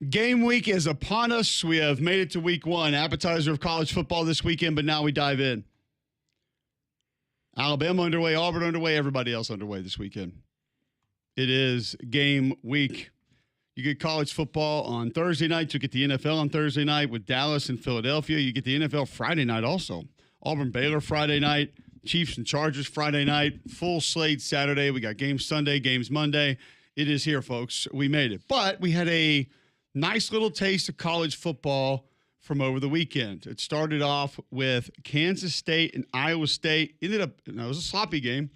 Game week is upon us. We have made it to week one. Appetizer of college football this weekend, but now we dive in. Alabama underway, Auburn underway, everybody else underway this weekend. It is game week. You get college football on Thursday night. You get the NFL on Thursday night with Dallas and Philadelphia. You get the NFL Friday night also. Auburn, Baylor Friday night. Chiefs and Chargers Friday night. Full slate Saturday. We got games Sunday, games Monday. It is here, folks. We made it. But we had a nice little taste of college football from over the weekend. It started off with Kansas State and Iowa State. It was a sloppy game.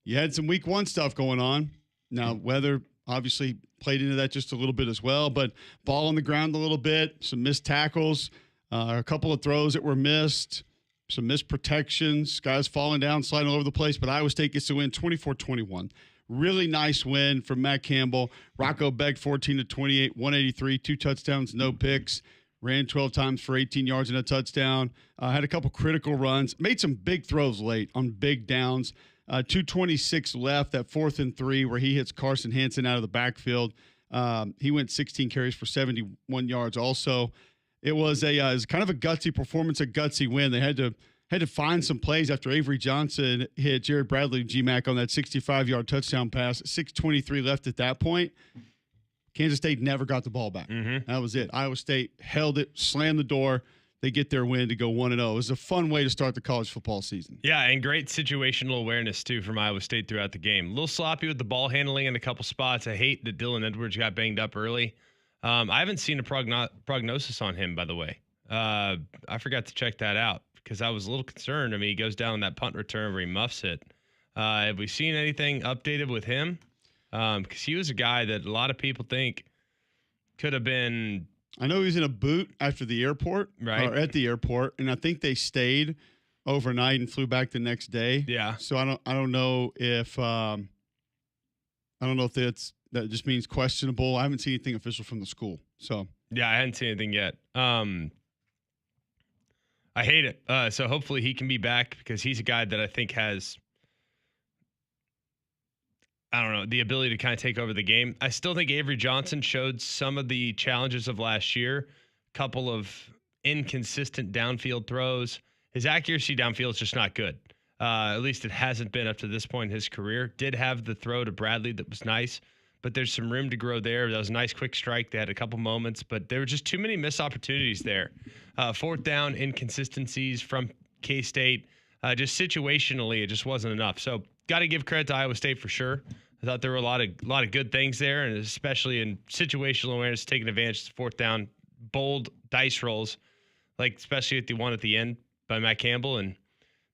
You had some week one stuff going on. Now, weather obviously played into that just a little bit as well, but ball on the ground a little bit, some missed tackles, a couple of throws that were missed, some missed protections, guys falling down, sliding all over the place, but Iowa State gets to win 24-21. Really nice win from Matt Campbell. Rocco Beck, 14-28, 183, 2 touchdowns, no picks. Ran 12 times for 18 yards and a touchdown. Had a couple critical runs. Made some big throws late on big downs. 2:26 left, that 4th and 3 where he hits Carson Hansen out of the backfield. He went 16 carries for 71 yards also. It was it was kind of a gutsy performance, a gutsy win. They had to find some plays after Avery Johnson hit Jared Bradley GMAC on that 65-yard touchdown pass. 6:23 left at that point. Kansas State never got the ball back. Mm-hmm. That was it. Iowa State held it, slammed the door. They get their win to go 1-0. It was a fun way to start the college football season. Yeah, and great situational awareness, too, from Iowa State throughout the game. A little sloppy with the ball handling in a couple spots. I hate that Dylan Edwards got banged up early. I haven't seen a prognosis on him, by the way. I forgot to check that out because I was a little concerned. I mean, he goes down on that punt return where he muffs it. Have we seen anything updated with him? Because he was a guy that a lot of people think could have been. I know he was in a boot after the airport, right? Or at the airport, and I think they stayed overnight and flew back the next day. Yeah. So I don't know if that just means questionable. I haven't seen anything official from the school. So yeah, I hadn't seen anything yet. I hate it. So hopefully he can be back because he's a guy that I think has, I don't know, the ability to kind of take over the game. I still think Avery Johnson showed some of the challenges of last year. Couple of inconsistent downfield throws. His accuracy downfield is just not good. At least it hasn't been up to this point in his career. Did have the throw to Bradley that was nice, but there's some room to grow there. That was a nice quick strike. They had a couple moments, but there were just too many missed opportunities there. 4th down inconsistencies from K-State. Just situationally, it just wasn't enough. So got to give credit to Iowa State for sure. I thought there were a lot of good things there, and especially in situational awareness, taking advantage of 4th down, bold dice rolls, like especially at the one at the end by Matt Campbell, and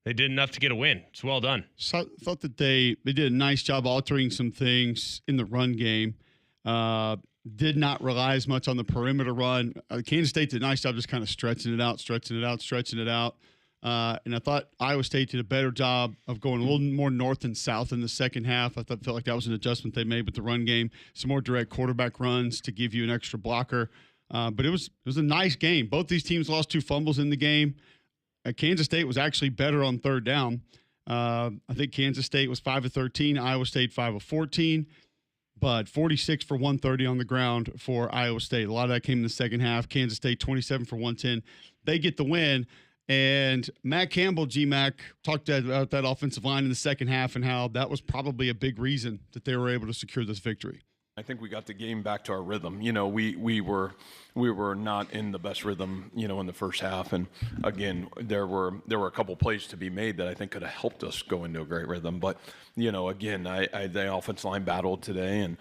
they did enough to get a win. It's well done. So I thought that they did a nice job altering some things in the run game. Did not rely as much on the perimeter run. Kansas State did a nice job just kind of stretching it out. And I thought Iowa State did a better job of going a little more north and south in the second half. Felt like that was an adjustment they made with the run game. Some more direct quarterback runs to give you an extra blocker. But it was a nice game. Both these teams lost 2 fumbles in the game. Kansas State was actually better on 3rd down. I think Kansas State was 5 of 13, Iowa State 5 of 14. But 46 for 130 on the ground for Iowa State. A lot of that came in the second half. Kansas State 27 for 110. They get the win. And Matt Campbell, GMAC, talked about that offensive line in the second half and how that was probably a big reason that they were able to secure this victory. I think we got the game back to our rhythm. You know, we were not in the best rhythm, you know, in the first half. And again, there were a couple plays to be made that I think could have helped us go into a great rhythm. But, you know, again, the offensive line battled today, and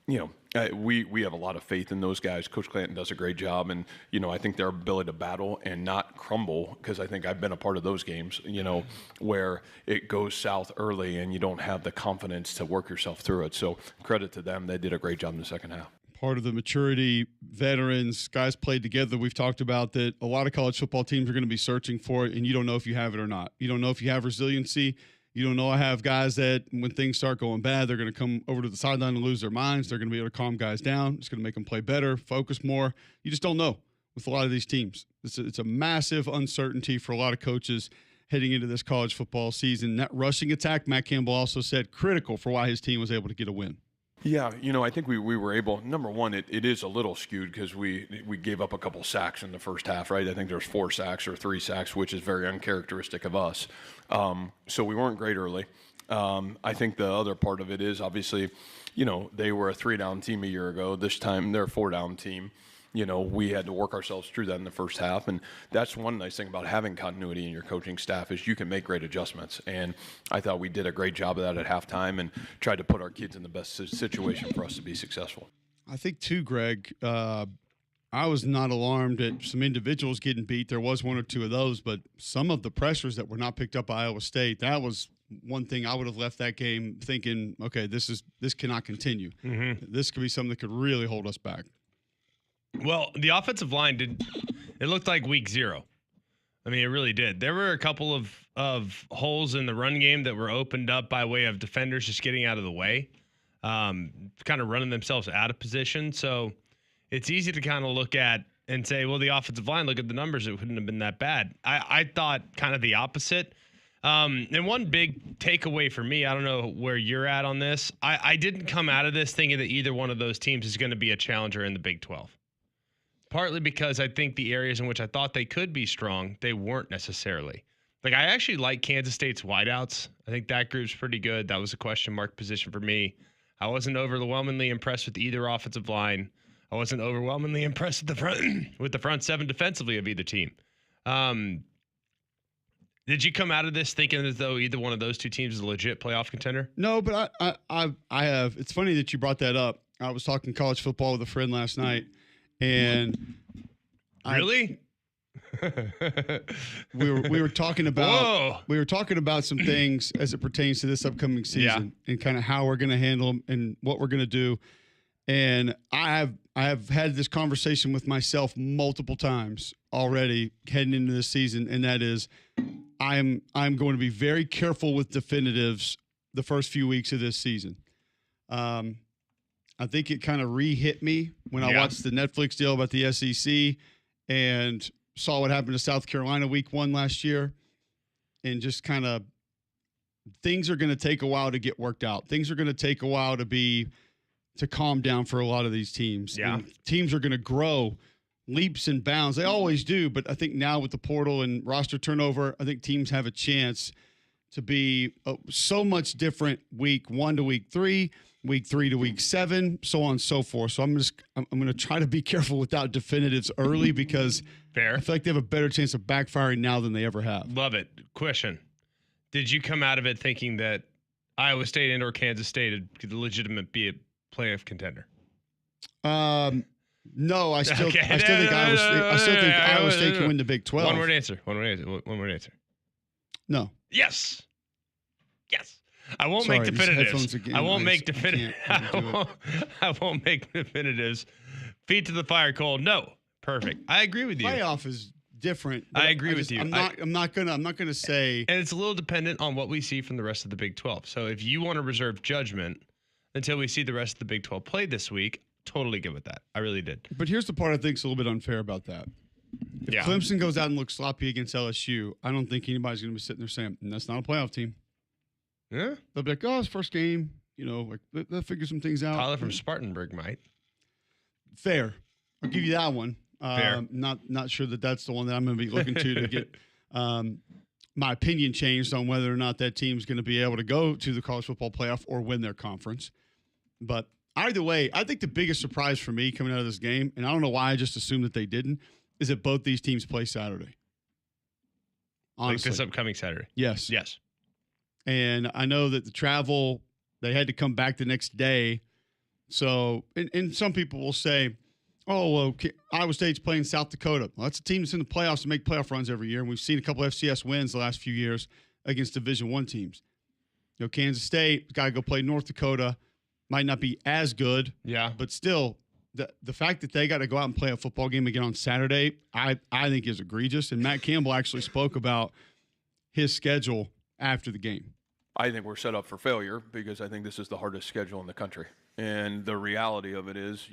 you know, we have a lot of faith in those guys. Coach Clanton does a great job, and you know, I think their ability to battle and not crumble, because I think I've been a part of those games, you know, where it goes south early and you don't have the confidence to work yourself through it. So credit to them; they did a great job in the second half. Part of the maturity, veterans, guys played together. We've talked about that. A lot of college football teams are going to be searching for it, and you don't know if you have it or not. You don't know if you have resiliency. You don't know. I have guys that when things start going bad, they're going to come over to the sideline and lose their minds. They're going to be able to calm guys down. It's going to make them play better, focus more. You just don't know with a lot of these teams. It's a massive uncertainty for a lot of coaches heading into this college football season. That rushing attack, Matt Campbell also said, critical for why his team was able to get a win. Yeah, I think we were able. Number one, it is a little skewed because we gave up a couple sacks in the first half, right? I think there's 4 sacks or 3 sacks, which is very uncharacteristic of us. So we weren't great early. I think the other part of it is obviously, they were a 3-down team a year ago. This time they're a 4-down team. We had to work ourselves through that in the first half. And that's one nice thing about having continuity in your coaching staff is you can make great adjustments. And I thought we did a great job of that at halftime and tried to put our kids in the best situation for us to be successful. I think, too, Greg, I was not alarmed at some individuals getting beat. There was 1 or 2 of those, but some of the pressures that were not picked up by Iowa State, that was one thing I would have left that game thinking, okay, this cannot continue. Mm-hmm. This could be something that could really hold us back. Well, the offensive line it looked like week 0. I mean, it really did. There were a couple of holes in the run game that were opened up by way of defenders just getting out of the way, kind of running themselves out of position. So it's easy to kind of look at and say, well, the offensive line, look at the numbers. It wouldn't have been that bad. I thought kind of the opposite. And one big takeaway for me, I don't know where you're at on this. I didn't come out of this thinking that either one of those teams is going to be a challenger in the Big 12. Partly because I think the areas in which I thought they could be strong, they weren't necessarily. Like, I actually like Kansas State's wideouts. I think that group's pretty good. That was a question mark position for me. I wasn't overwhelmingly impressed with either offensive line. I wasn't overwhelmingly impressed with the front 7 defensively of either team. Did you come out of this thinking as though either one of those 2 teams is a legit playoff contender? No, but I have. It's funny that you brought that up. I was talking college football with a friend last night. And really, we were talking about some things as it pertains to this upcoming season and kind of how we're going to handle them and what we're going to do. And I have had this conversation with myself multiple times already heading into this season, and that is, I'm going to be very careful with definitives the first few weeks of this season. I think it kind of re-hit me when I watched the Netflix deal about the SEC and saw what happened to South Carolina week 1 last year, and just kind of things are going to take a while to get worked out. Things are going to take a while to calm down for a lot of these teams. Yeah. And teams are going to grow leaps and bounds. They always do, but I think now with the portal and roster turnover, I think teams have a chance to be so much different week 1 to week 3. Week 3 to week 7, so on and so forth. So I'm going to try to be careful without definitives early because Fair. I feel like they have a better chance of backfiring now than they ever have. Love it. Question: did you come out of it thinking that Iowa State and/or Kansas State could legitimately be a playoff contender? No, I still think Iowa State can win the Big 12. One word answer. No. Yes. I won't make definitives. I won't make definitives. Feet to the fire, Cole. No. Perfect. I agree with you. Playoff is different. I agree with you. I'm not gonna say. And it's a little dependent on what we see from the rest of the Big 12. So if you want to reserve judgment until we see the rest of the Big 12 play this week, totally good with that. I really did. But here's the part I think is a little bit unfair about that. If Clemson goes out and looks sloppy against LSU, I don't think anybody's going to be sitting there saying, that's not a playoff team. Yeah. They'll be like, it's first game. They'll figure some things out. Tyler from Spartanburg might. Fair. I'll give you that one. Fair. Not sure that's the one that I'm going to be looking to get my opinion changed on whether or not that team's going to be able to go to the college football playoff or win their conference. But either way, I think the biggest surprise for me coming out of this game, and I don't know why I just assumed that they didn't, is that both these teams play Saturday. Honestly. Like this upcoming Saturday. Yes. Yes. And I know that the travel, they had to come back the next day. So, and some people will say, Iowa State's playing South Dakota. Well, that's a team that's in the playoffs to make playoff runs every year. And we've seen a couple FCS wins the last few years against Division I teams. Kansas State, got to go play North Dakota. Might not be as good. Yeah. But still, the fact that they got to go out and play a football game again on Saturday, I think is egregious. And Matt Campbell actually spoke about his schedule after the game. I think we're set up for failure because I think this is the hardest schedule in the country. And the reality of it is,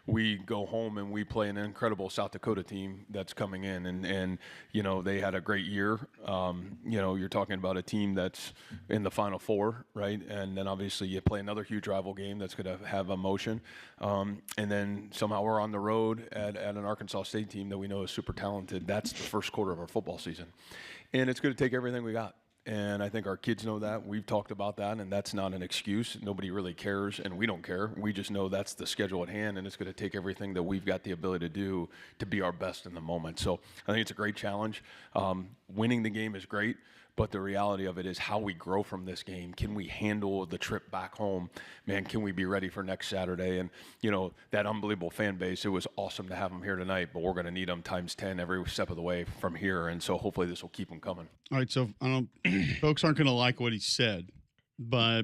we go home and we play an incredible South Dakota team that's coming in, and they had a great year. You're talking about a team that's in the Final Four, right? And then obviously you play another huge rival game that's going to have emotion. And then somehow we're on the road at an Arkansas State team that we know is super talented. That's the first quarter of our football season. And it's going to take everything we got. And I think our kids know that. We've talked about that, and that's not an excuse. Nobody really cares, and we don't care. We just know that's the schedule at hand, and it's going to take everything that we've got the ability to do to be our best in the moment. So I think it's a great challenge. Winning the game is great, but the reality of it is how we grow from this game. Can we handle the trip back home? Man, can we be ready for next Saturday? And, that unbelievable fan base, it was awesome to have them here tonight, but we're going to need them times 10 every step of the way from here. And so hopefully this will keep them coming. All right, so folks aren't going to like what he said, but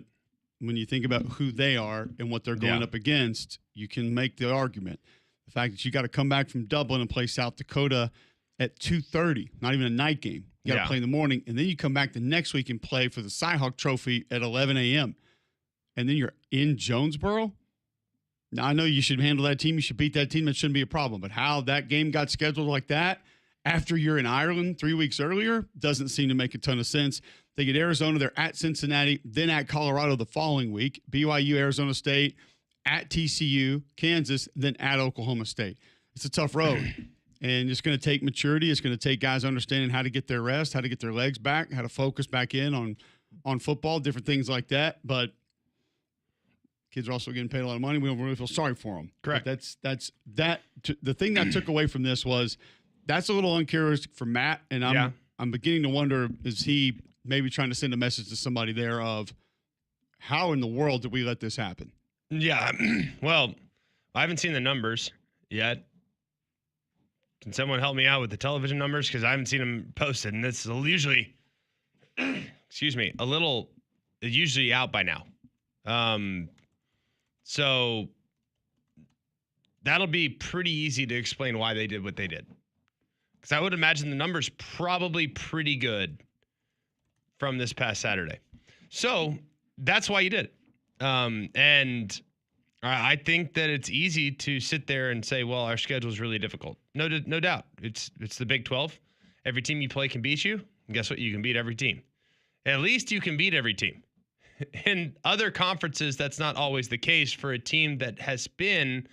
when you think about who they are and what they're going up against, you can make the argument. The fact that you got to come back from Dublin and play South Dakota at 2:30, not even a night game. You got to play in the morning, and then you come back the next week and play for the Cy-Hawk Trophy at 11 a.m., and then you're in Jonesboro? Now, I know you should handle that team. You should beat that team. That shouldn't be a problem. But how that game got scheduled like that after you're in Ireland 3 weeks earlier doesn't seem to make a ton of sense. They get Arizona. They're at Cincinnati, then at Colorado the following week, BYU, Arizona State, at TCU, Kansas, then at Oklahoma State. It's a tough road. And it's going to take maturity. It's going to take guys understanding how to get their rest, how to get their legs back, how to focus back in on football, different things like that. But kids are also getting paid a lot of money. We don't really feel sorry for them. Correct. But the thing that took away from this was that's a little uncharacteristic for Matt. And I'm beginning to wonder, is he maybe trying to send a message to somebody there of how in the world did we let this happen? Yeah. Well, I haven't seen the numbers yet. Can someone help me out with the television numbers? Because I haven't seen them posted. And this is usually, usually out by now. So that'll be pretty easy to explain why they did what they did. Because I would imagine the numbers probably pretty good from this past Saturday. So that's why you did it. And I think that it's easy to sit there and say, well, our schedule is really difficult. No doubt. It's the Big 12. Every team you play can beat you. And guess what? You can beat every team. At least you can beat every team. In other conferences, that's not always the case for a team that has been,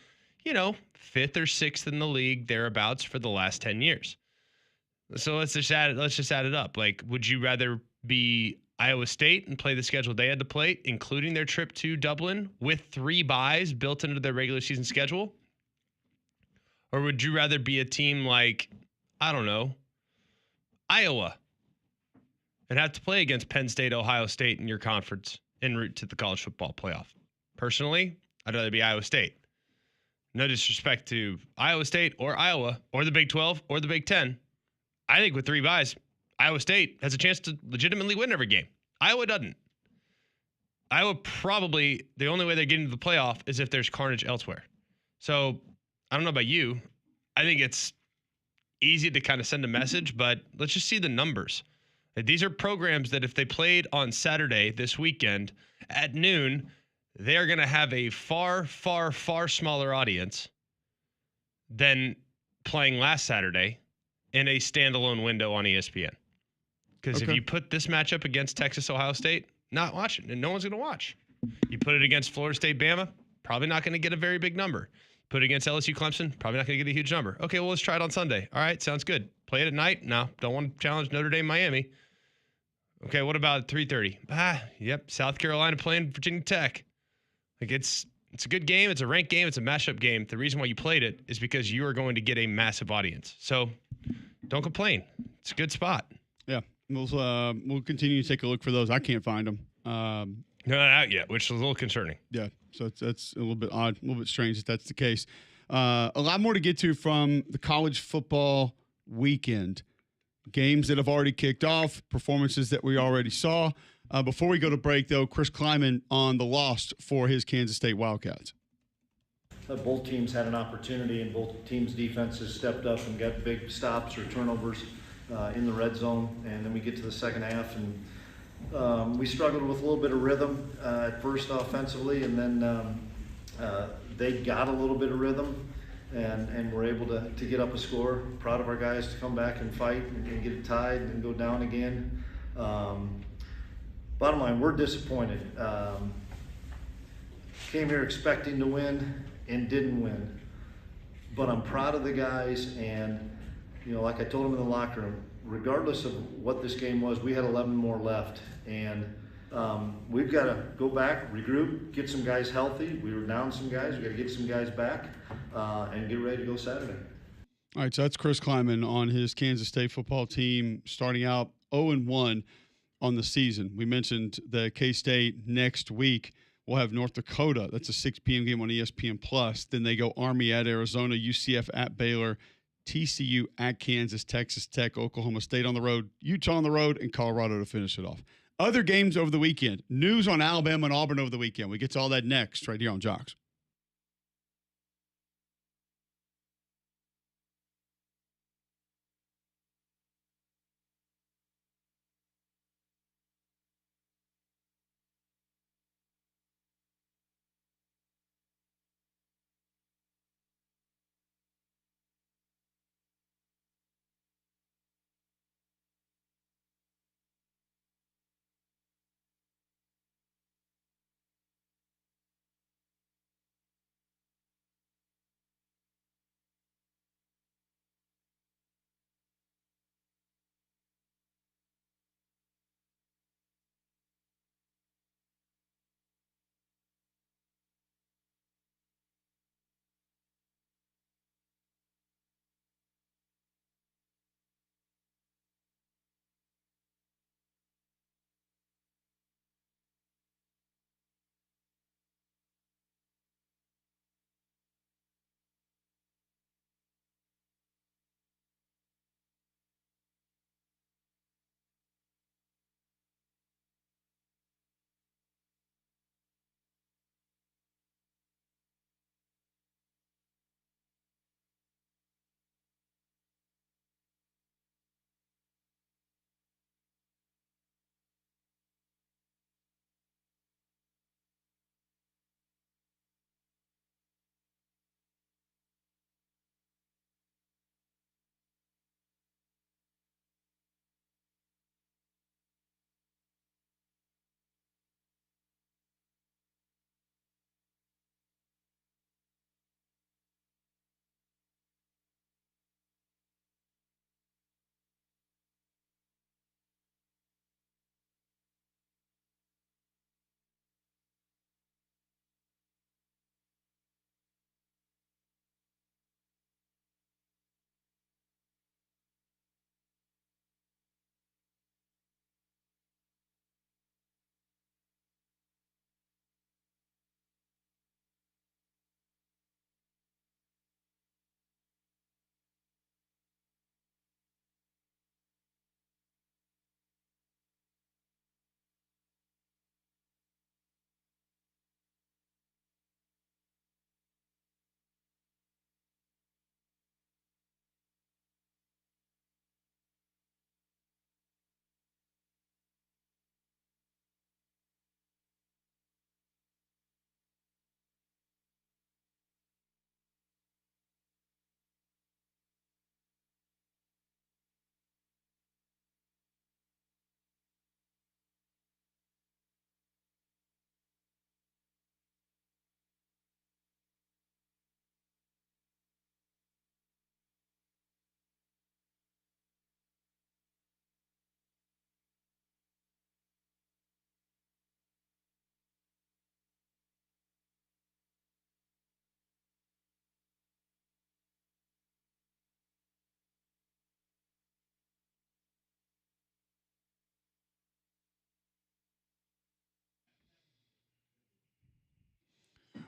5th or 6th in the league, thereabouts, for the last 10 years. So let's just add it up. Like, would you rather be Iowa State and play the schedule they had to play, including their trip to Dublin with 3 byes built into their regular season schedule? Or would you rather be a team like, I don't know, Iowa, and have to play against Penn State, Ohio State in your conference en route to the college football playoff? Personally, I'd rather be Iowa State. No disrespect to Iowa State or Iowa or the Big 12 or the Big 10. I think with 3 byes, Iowa State has a chance to legitimately win every game. Iowa doesn't. Iowa probably, the only way they get into the playoff is if there's carnage elsewhere. So I don't know about you. I think it's easy to kind of send a message, but let's just see the numbers. These are programs that if they played on Saturday this weekend at noon, they are going to have a far, far, far smaller audience than playing last Saturday in a standalone window on ESPN. Because if you put this matchup against Texas, Ohio State, not watching, and no one's going to watch. You put it against Florida State, Bama, probably not going to get a very big number. Put it against LSU, Clemson, probably not going to get a huge number. Okay, well, let's try it on Sunday. All right, sounds good. Play it at night? No, don't want to challenge Notre Dame, Miami. Okay, what about 3:30? Yep, South Carolina playing Virginia Tech. Like, it's a good game. It's a ranked game. It's a mashup game. The reason why you played it is because you are going to get a massive audience. So don't complain. It's a good spot. Yeah, we'll continue to take a look for those. I can't find them. No, not out yet, which is a little concerning. Yeah, so that's a little bit odd, a little bit strange if that's the case. A lot more to get to from the college football weekend. Games that have already kicked off, performances that we already saw. Before we go to break, though, Chris Kleiman on the loss for his Kansas State Wildcats. Both teams had an opportunity, and both teams' defenses stepped up and got big stops or turnovers in the red zone. And then we get to the second half, and We struggled with a little bit of rhythm at first offensively, and then they got a little bit of rhythm and were able to get up a score. Proud of our guys to come back and fight and get it tied and go down again. Bottom line, we're disappointed. Came here expecting to win and didn't win. But I'm proud of the guys, and like I told them in the locker room, regardless of what this game was, we had 11 more left, and we've got to go back, regroup, get some guys healthy. We were down some guys. We got to get some guys back and get ready to go Saturday. All right, so that's Chris Kleiman on his Kansas State football team, starting out 0-1 on the season. We mentioned the K-State next week. We'll have North Dakota. That's a 6 p.m. game on ESPN+. Then they go Army at Arizona, UCF at Baylor, TCU at Kansas, Texas Tech, Oklahoma State on the road, Utah on the road, and Colorado to finish it off. Other games over the weekend. News on Alabama and Auburn over the weekend. We get to all that next right here on Jox.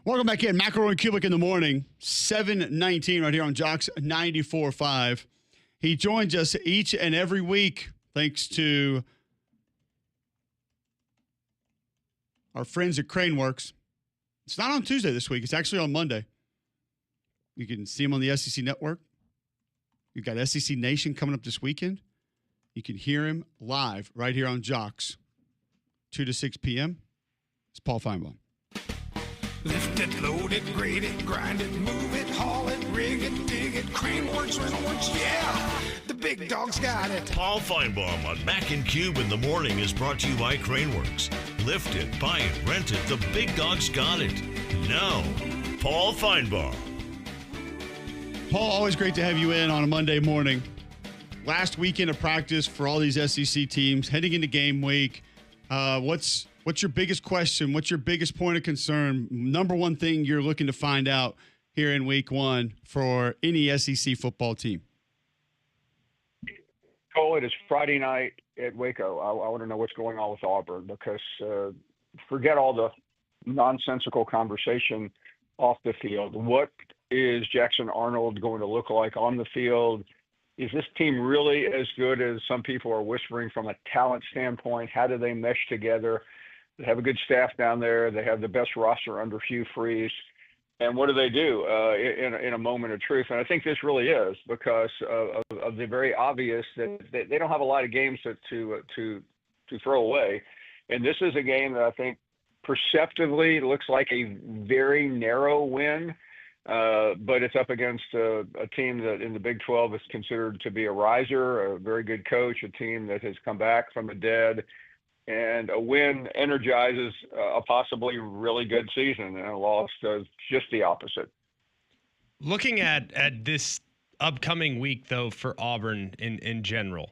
Welcome back in. McElroy and Cubelic in the morning, 7:19 right here on Jox 94.5. He joins us each and every week thanks to our friends at Craneworks. It's not on Tuesday this week. It's actually on Monday. You can see him on the SEC Network. You've got SEC Nation coming up this weekend. You can hear him live right here on Jox 2 to 6 p.m. It's Paul Finebaum. Lift it, load it, grade it, grind it, move it, haul it, rig it, dig it, crane works, rental works, yeah! The big dog's got it. Paul Finebaum on Mac and Cube in the morning is brought to you by Craneworks. Lift it, buy it, rent it, the big dog's got it. Now, Paul Finebaum. Paul, always great to have you in on a Monday morning. Last weekend of practice for all these SEC teams, heading into game week. What's your biggest question? What's your biggest point of concern? Number one thing you're looking to find out here in week one for any SEC football team? Cole, it is Friday night at Waco. I want to know what's going on with Auburn because forget all the nonsensical conversation off the field. What is Jackson Arnold going to look like on the field? Is this team really as good as some people are whispering from a talent standpoint? How do they mesh together? They have a good staff down there. They have the best roster under Hugh Freeze. And what do they do in a moment of truth? And I think this really is because of the very obvious that they don't have a lot of games to throw away. And this is a game that I think perceptively looks like a very narrow win, but it's up against a team that in the Big 12 is considered to be a riser, a very good coach, a team that has come back from the dead. And a win energizes a possibly really good season, and a loss does just the opposite. Looking at this upcoming week, though, for Auburn in general,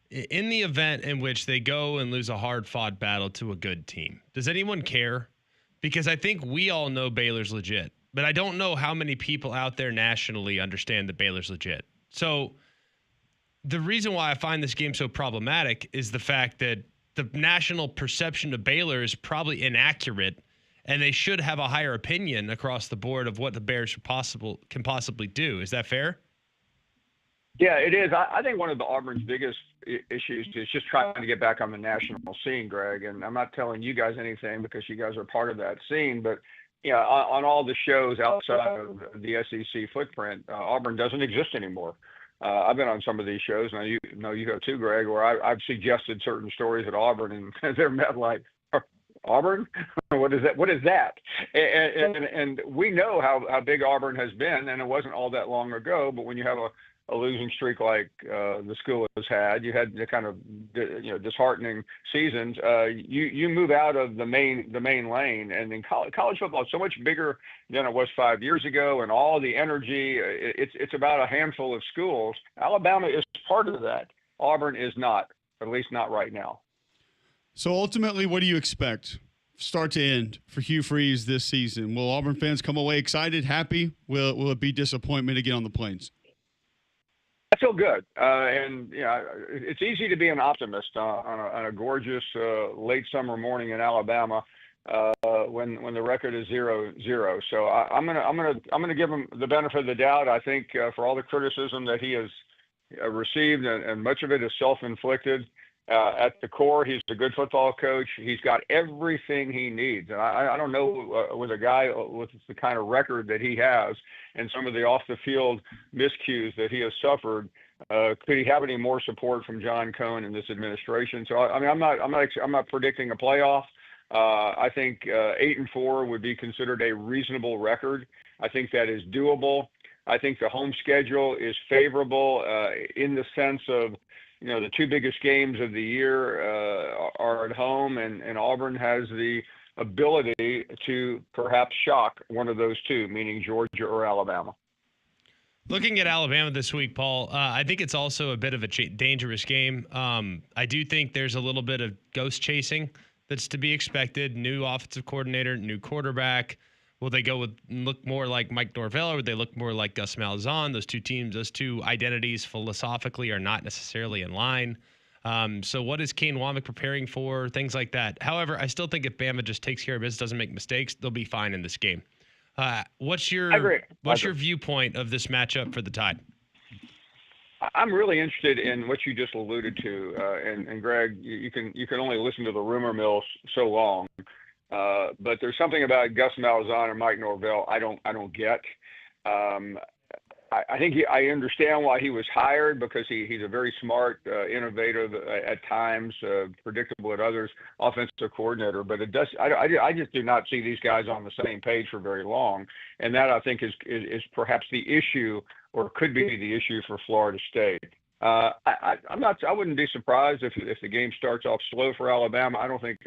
in the event in which they go and lose a hard-fought battle to a good team, does anyone care? Because I think we all know Baylor's legit, but I don't know how many people out there nationally understand that Baylor's legit. So the reason why I find this game so problematic is the fact that the national perception of Baylor is probably inaccurate, and they should have a higher opinion across the board of what the Bears can possibly do. Is that fair? Yeah, it is. I think one of the Auburn's biggest issues is just trying to get back on the national scene, Greg. And I'm not telling you guys anything because you guys are part of that scene, but yeah, on all the shows outside of the SEC footprint, Auburn doesn't exist anymore. I've been on some of these shows, and you have too, Greg, where I've suggested certain stories at Auburn, and they're met like, Auburn? What is that? What is that? And we know how big Auburn has been, and it wasn't all that long ago. But when you have a losing streak like the school has had, you had the kind of disheartening seasons. You move out of the main lane, and in college football is so much bigger than it was 5 years ago, and all the energy. It's about a handful of schools. Alabama is part of that. Auburn is not, at least not right now. So ultimately, what do you expect, start to end, for Hugh Freeze this season? Will Auburn fans come away excited, happy? Will it be disappointment again on the Plains? I feel good, and it's easy to be an optimist on a gorgeous late summer morning in Alabama when the record is 0-0. So I'm gonna give him the benefit of the doubt. I think for all the criticism that he has received, and much of it is self-inflicted. At the core, he's a good football coach. He's got everything he needs. And I don't know with a guy with the kind of record that he has and some of the off-the-field miscues that he has suffered, could he have any more support from John Cohn and this administration? So, I mean, I'm not predicting a playoff. I think 8-4 would be considered a reasonable record. I think that is doable. I think the home schedule is favorable in the sense of, the two biggest games of the year are at home, and Auburn has the ability to perhaps shock one of those two, meaning Georgia or Alabama. Looking at Alabama this week, Paul, I think it's also a bit of a dangerous game. I do think there's a little bit of ghost chasing that's to be expected. New offensive coordinator, new quarterback. Will they look more like Mike Norvell, or would they look more like Gus Malzahn? Those two identities philosophically are not necessarily in line. So what is Kane Wommack preparing for? Things like that. However, I still think if Bama just takes care of business, doesn't make mistakes, they'll be fine in this game. What's your viewpoint of this matchup for the Tide? I'm really interested in what you just alluded to, and Greg, you can only listen to the rumor mill so long. But there's something about Gus Malzahn and Mike Norvell I don't get. I think I understand why he was hired, because he's a very smart, innovative at times, predictable at others, offensive coordinator. But I just do not see these guys on the same page for very long, and that I think is perhaps the issue, or could be the issue for Florida State. I wouldn't be surprised if the game starts off slow for Alabama. I don't think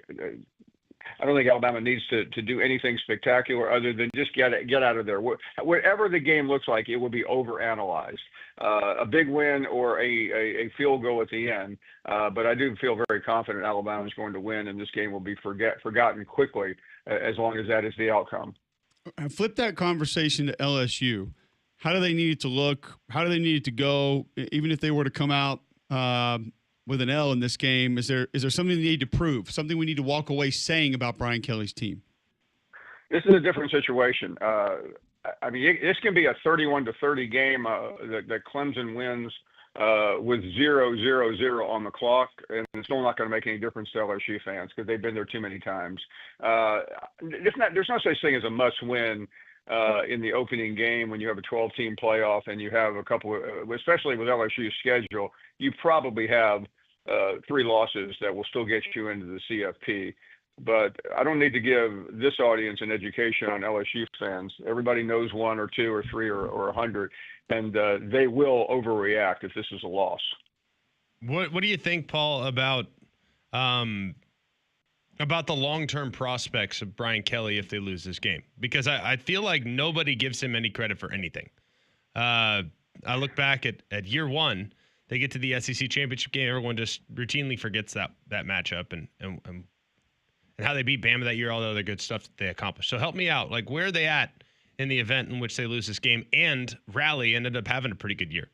Alabama needs to do anything spectacular other than just get out of there. Whatever the game looks like, it will be overanalyzed. A big win or a field goal at the end. But I do feel very confident Alabama is going to win, and this game will be forgotten quickly as long as that is the outcome. Flip that conversation to LSU. How do they need it to look? How do they need it to go? Even if they were to come out with an L in this game, is there something they need to prove? Something we need to walk away saying about Brian Kelly's team? This is a different situation. I mean, this can be a 31-30 game that Clemson wins with 0-0-0 on the clock, and it's still not going to make any difference to LSU fans because they've been there too many times. There's no such thing as a must-win in the opening game when you have a 12-team playoff and you have a couple of, especially with LSU's schedule, you probably have 3 losses that will still get you into the CFP. But I don't need to give this audience an education on LSU fans. Everybody knows 1 or 2 or 3 or 100, and they will overreact if this is a loss. What do you think, Paul, about the long-term prospects of Brian Kelly if they lose this game? Because I feel like nobody gives him any credit for anything. I look back at year 1, they get to the SEC championship game. Everyone just routinely forgets that matchup and how they beat Bama that year, all the other good stuff that they accomplished. So help me out. Like, where are they at in the event in which they lose this game, and Rally ended up having a pretty good year?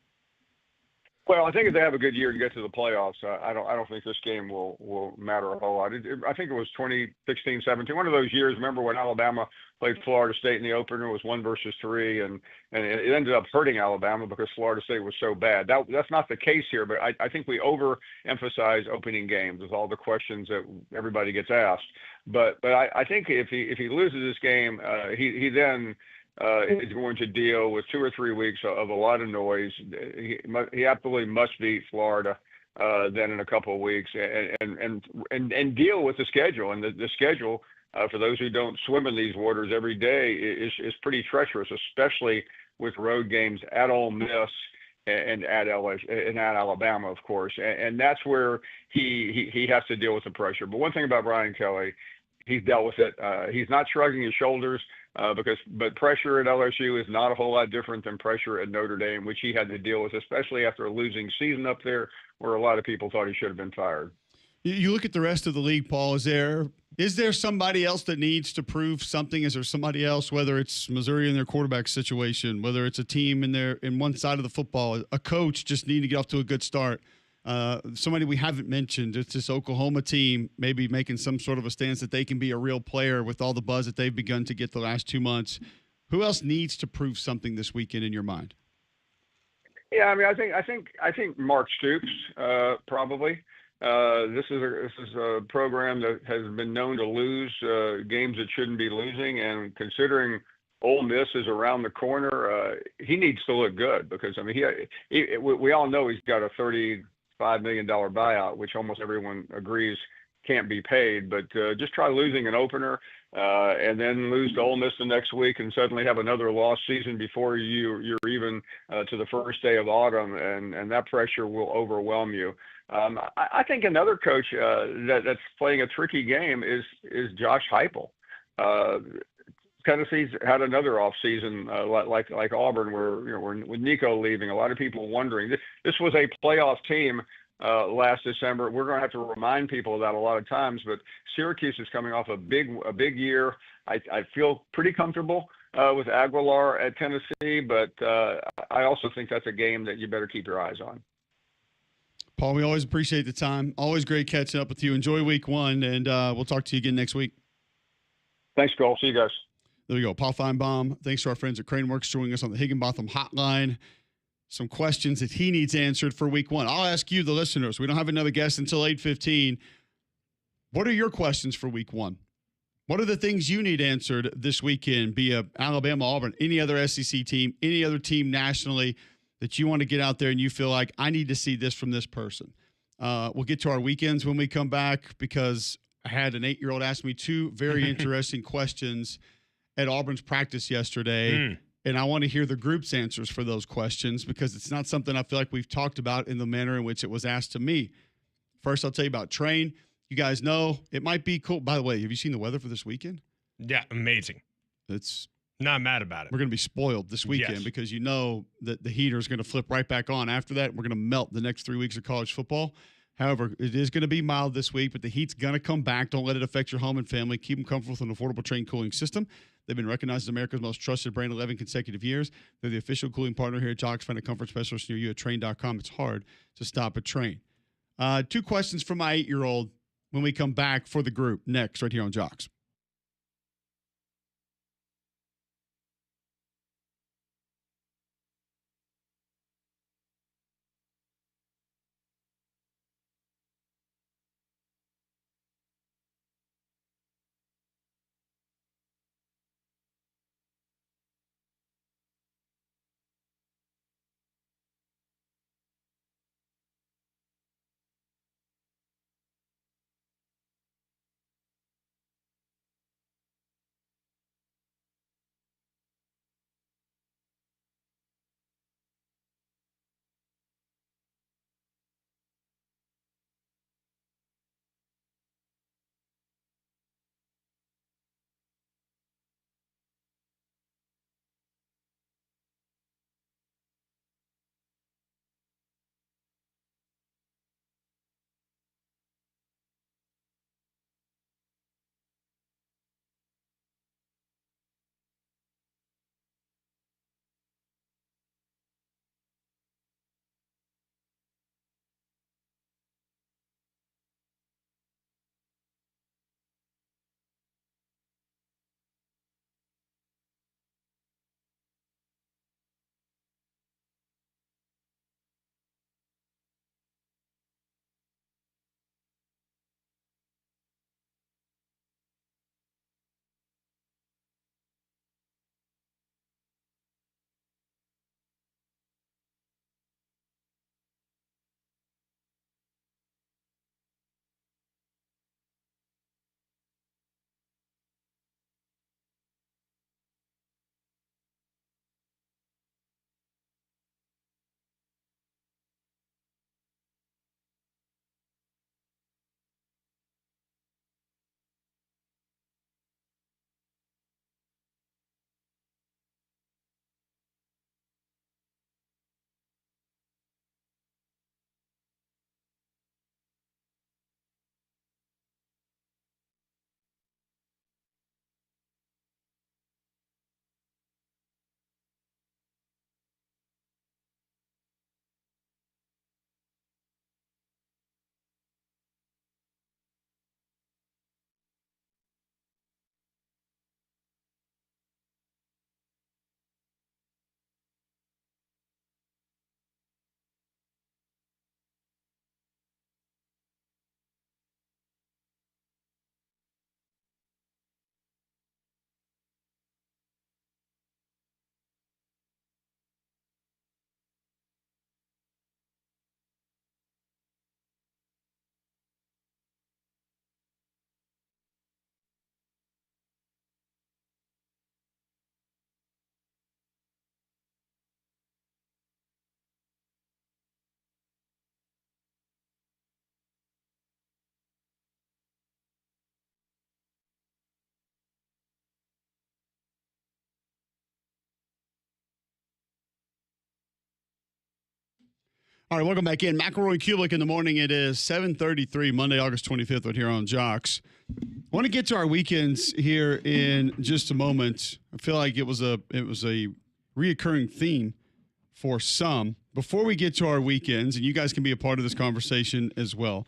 Well, I think if they have a good year to get to the playoffs, I don't think this game will matter a whole lot. I think it was 2016-17, one of those years. Remember when Alabama played Florida State in the opener? It was 1 versus 3, and it ended up hurting Alabama because Florida State was so bad. That's not the case here, but I think we overemphasize opening games with all the questions that everybody gets asked. But I think if he loses this game, he then is going to deal with 2 or 3 weeks of a lot of noise. He absolutely must beat Florida then in a couple of weeks and deal with the schedule. And the schedule, for those who don't swim in these waters every day, is pretty treacherous, especially with road games at Ole Miss and at LSU and at Alabama, of course. And that's where he has to deal with the pressure. But one thing about Brian Kelly, he's dealt with it. He's not shrugging his shoulders. But pressure at LSU is not a whole lot different than pressure at Notre Dame, which he had to deal with, especially after a losing season up there where a lot of people thought he should have been fired. You look at the rest of the league, Paul. Is there somebody else that needs to prove something? Is there somebody else, whether it's Missouri in their quarterback situation, whether it's a team in one side of the football, a coach just need to get off to a good start? Somebody we haven't mentioned, it's this Oklahoma team maybe making some sort of a stance that they can be a real player with all the buzz that they've begun to get the last 2 months. Who else needs to prove something this weekend in your mind? Yeah, I mean, I think Mark Stoops probably. This is a program that has been known to lose games it shouldn't be losing, and considering Ole Miss is around the corner, he needs to look good because I mean we all know he's got a $35 million buyout, which almost everyone agrees can't be paid. But just try losing an opener and then lose to Ole Miss the next week and suddenly have another lost season before you're even to the first day of autumn, and that pressure will overwhelm you. I think another coach that's playing a tricky game is Josh Heupel. Tennessee's had another offseason like Auburn, where with Nico leaving, a lot of people wondering. This was a playoff team last December. We're going to have to remind people of that a lot of times. But Syracuse is coming off a big year. I feel pretty comfortable with Aguilar at Tennessee, but I also think that's a game that you better keep your eyes on. Paul, we always appreciate the time. Always great catching up with you. Enjoy week 1, and we'll talk to you again next week. Thanks, Cole. See you guys. There we go. Paul Finebaum. Thanks to our friends at Craneworks joining us on the Higginbotham Hotline. Some questions that he needs answered for week 1. I'll ask you, the listeners. We don't have another guest until 8:15. What are your questions for week 1? What are the things you need answered this weekend, be it Alabama, Auburn, any other SEC team, any other team nationally that you want to get out there and you feel like I need to see this from this person? We'll get to our weekends when we come back because I had an 8-year-old ask me 2 very interesting questions at Auburn's practice yesterday, and I want to hear the group's answers for those questions because it's not something I feel like we've talked about in the manner in which it was asked to me. First, I'll tell you about Train. You guys know it might be cool. By the way, have you seen the weather for this weekend? Yeah, amazing. It's not mad about it. We're going to be spoiled this weekend because you know that the heater is going to flip right back on after that. We're going to melt the next 3 weeks of college football. However, it is going to be mild this week, but the heat's going to come back. Don't let it affect your home and family. Keep them comfortable with an affordable Train cooling system. They've been recognized as America's most trusted brand 11 consecutive years. They're the official cooling partner here at Jox. Find a comfort specialist near you at Train.com. It's hard to stop at Train. 2 questions from my 8-year-old when we come back for the group next right here on Jox. All right, welcome back in. McElroy and Cubelic in the morning. It is 7:33, Monday, August 25th, right here on Jox. I want to get to our weekends here in just a moment. I feel like it was a reoccurring theme for some. Before we get to our weekends, and you guys can be a part of this conversation as well,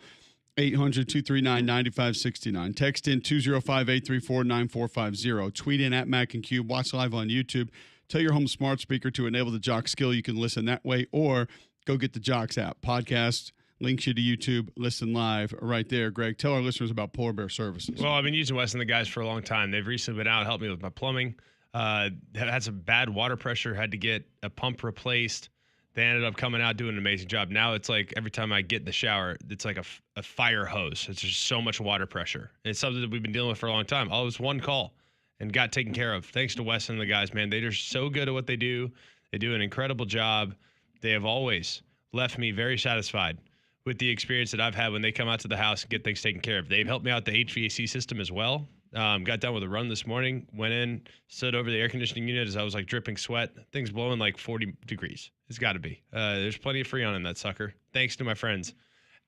800-239-9569. Text in 205-834-9450. Tweet in at Mac and Cube. Watch live on YouTube. Tell your home smart speaker to enable the Jox skill. You can listen that way, or go get the Jox app. Podcast, links you to YouTube, listen live right there. Greg, tell our listeners about Polar Bear Services. Well, I've been using Wes and the guys for a long time. They've recently been out helping me with my plumbing. Had some bad water pressure, had to get a pump replaced. They ended up coming out doing an amazing job. Now it's like every time I get in the shower, it's like a fire hose. It's just so much water pressure. And it's something that we've been dealing with for a long time. All it was one call and got taken care of. Thanks to Wes and the guys, man. They're so good at what they do. They do an incredible job. They have always left me very satisfied with the experience that I've had when they come out to the house and get things taken care of. They've helped me out the HVAC system as well. Got done with a run this morning, went in, stood over the air conditioning unit as I was like dripping sweat. Thing's blowing like 40 degrees. It's got to be. There's plenty of Freon in that sucker. Thanks to my friends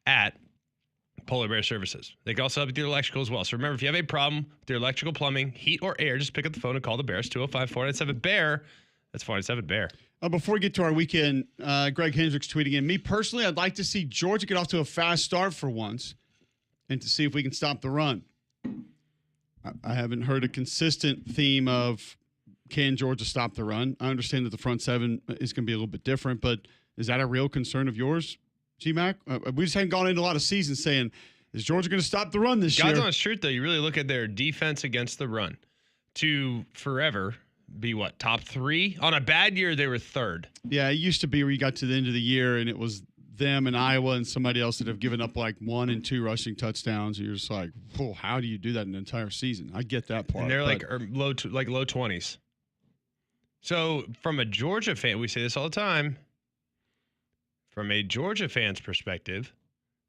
at Polar Bear Services. They can also help with your electrical as well. So remember, if you have a problem with your electrical, plumbing, heat, or air, just pick up the phone and call the Bears, 205-497-BEAR. That's 497-BEAR. Before we get to our weekend, Greg Hendricks tweeting in, me personally, I'd like to see Georgia get off to a fast start for once and to see if we can stop the run. I haven't heard a consistent theme of can Georgia stop the run. I understand that the front seven is going to be a little bit different, but is that a real concern of yours, G-Mac? We just haven't gone into a lot of seasons saying, is Georgia going to stop the run this year? God's honest truth, though, you really look at their defense against the run to forever be what, top 3? On a bad year, they were 3rd. Yeah, it used to be where you got to the end of the year and it was them and Iowa and somebody else that have given up like 1 and 2 rushing touchdowns. And you're just like, whoa, how do you do that in an entire season? I get that part. And they're like low 20s. So from a Georgia fan, we say this all the time. From a Georgia fan's perspective,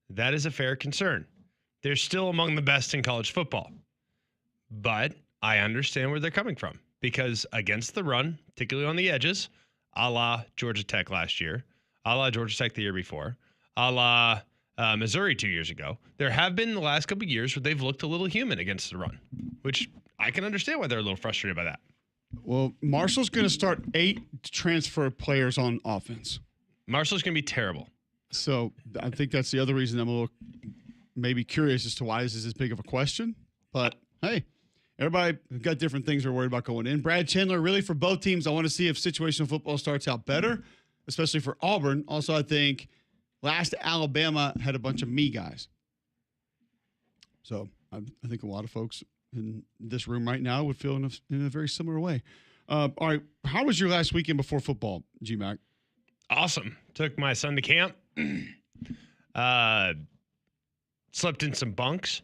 that is a fair concern. They're still among the best in college football. But I understand where they're coming from because against the run, particularly on the edges, a la Georgia Tech last year, a la Georgia Tech the year before, a la Missouri 2 years ago, there have been the last couple of years where they've looked a little human against the run, which I can understand why they're a little frustrated by that. Well, Marshall's going to start 8 transfer players on offense. Marshall's going to be terrible. So I think that's the other reason I'm a little maybe curious as to why this is as big of a question. But, hey, everybody got different things they're worried about going in. Brad Chandler, really for both teams, I want to see if situational football starts out better, especially for Auburn. Also, I think last Alabama had a bunch of me guys. So I think a lot of folks in this room right now would feel in a very similar way. All right, how was your last weekend before football, G-Mac? Awesome. Took my son to camp. Slept in some bunks.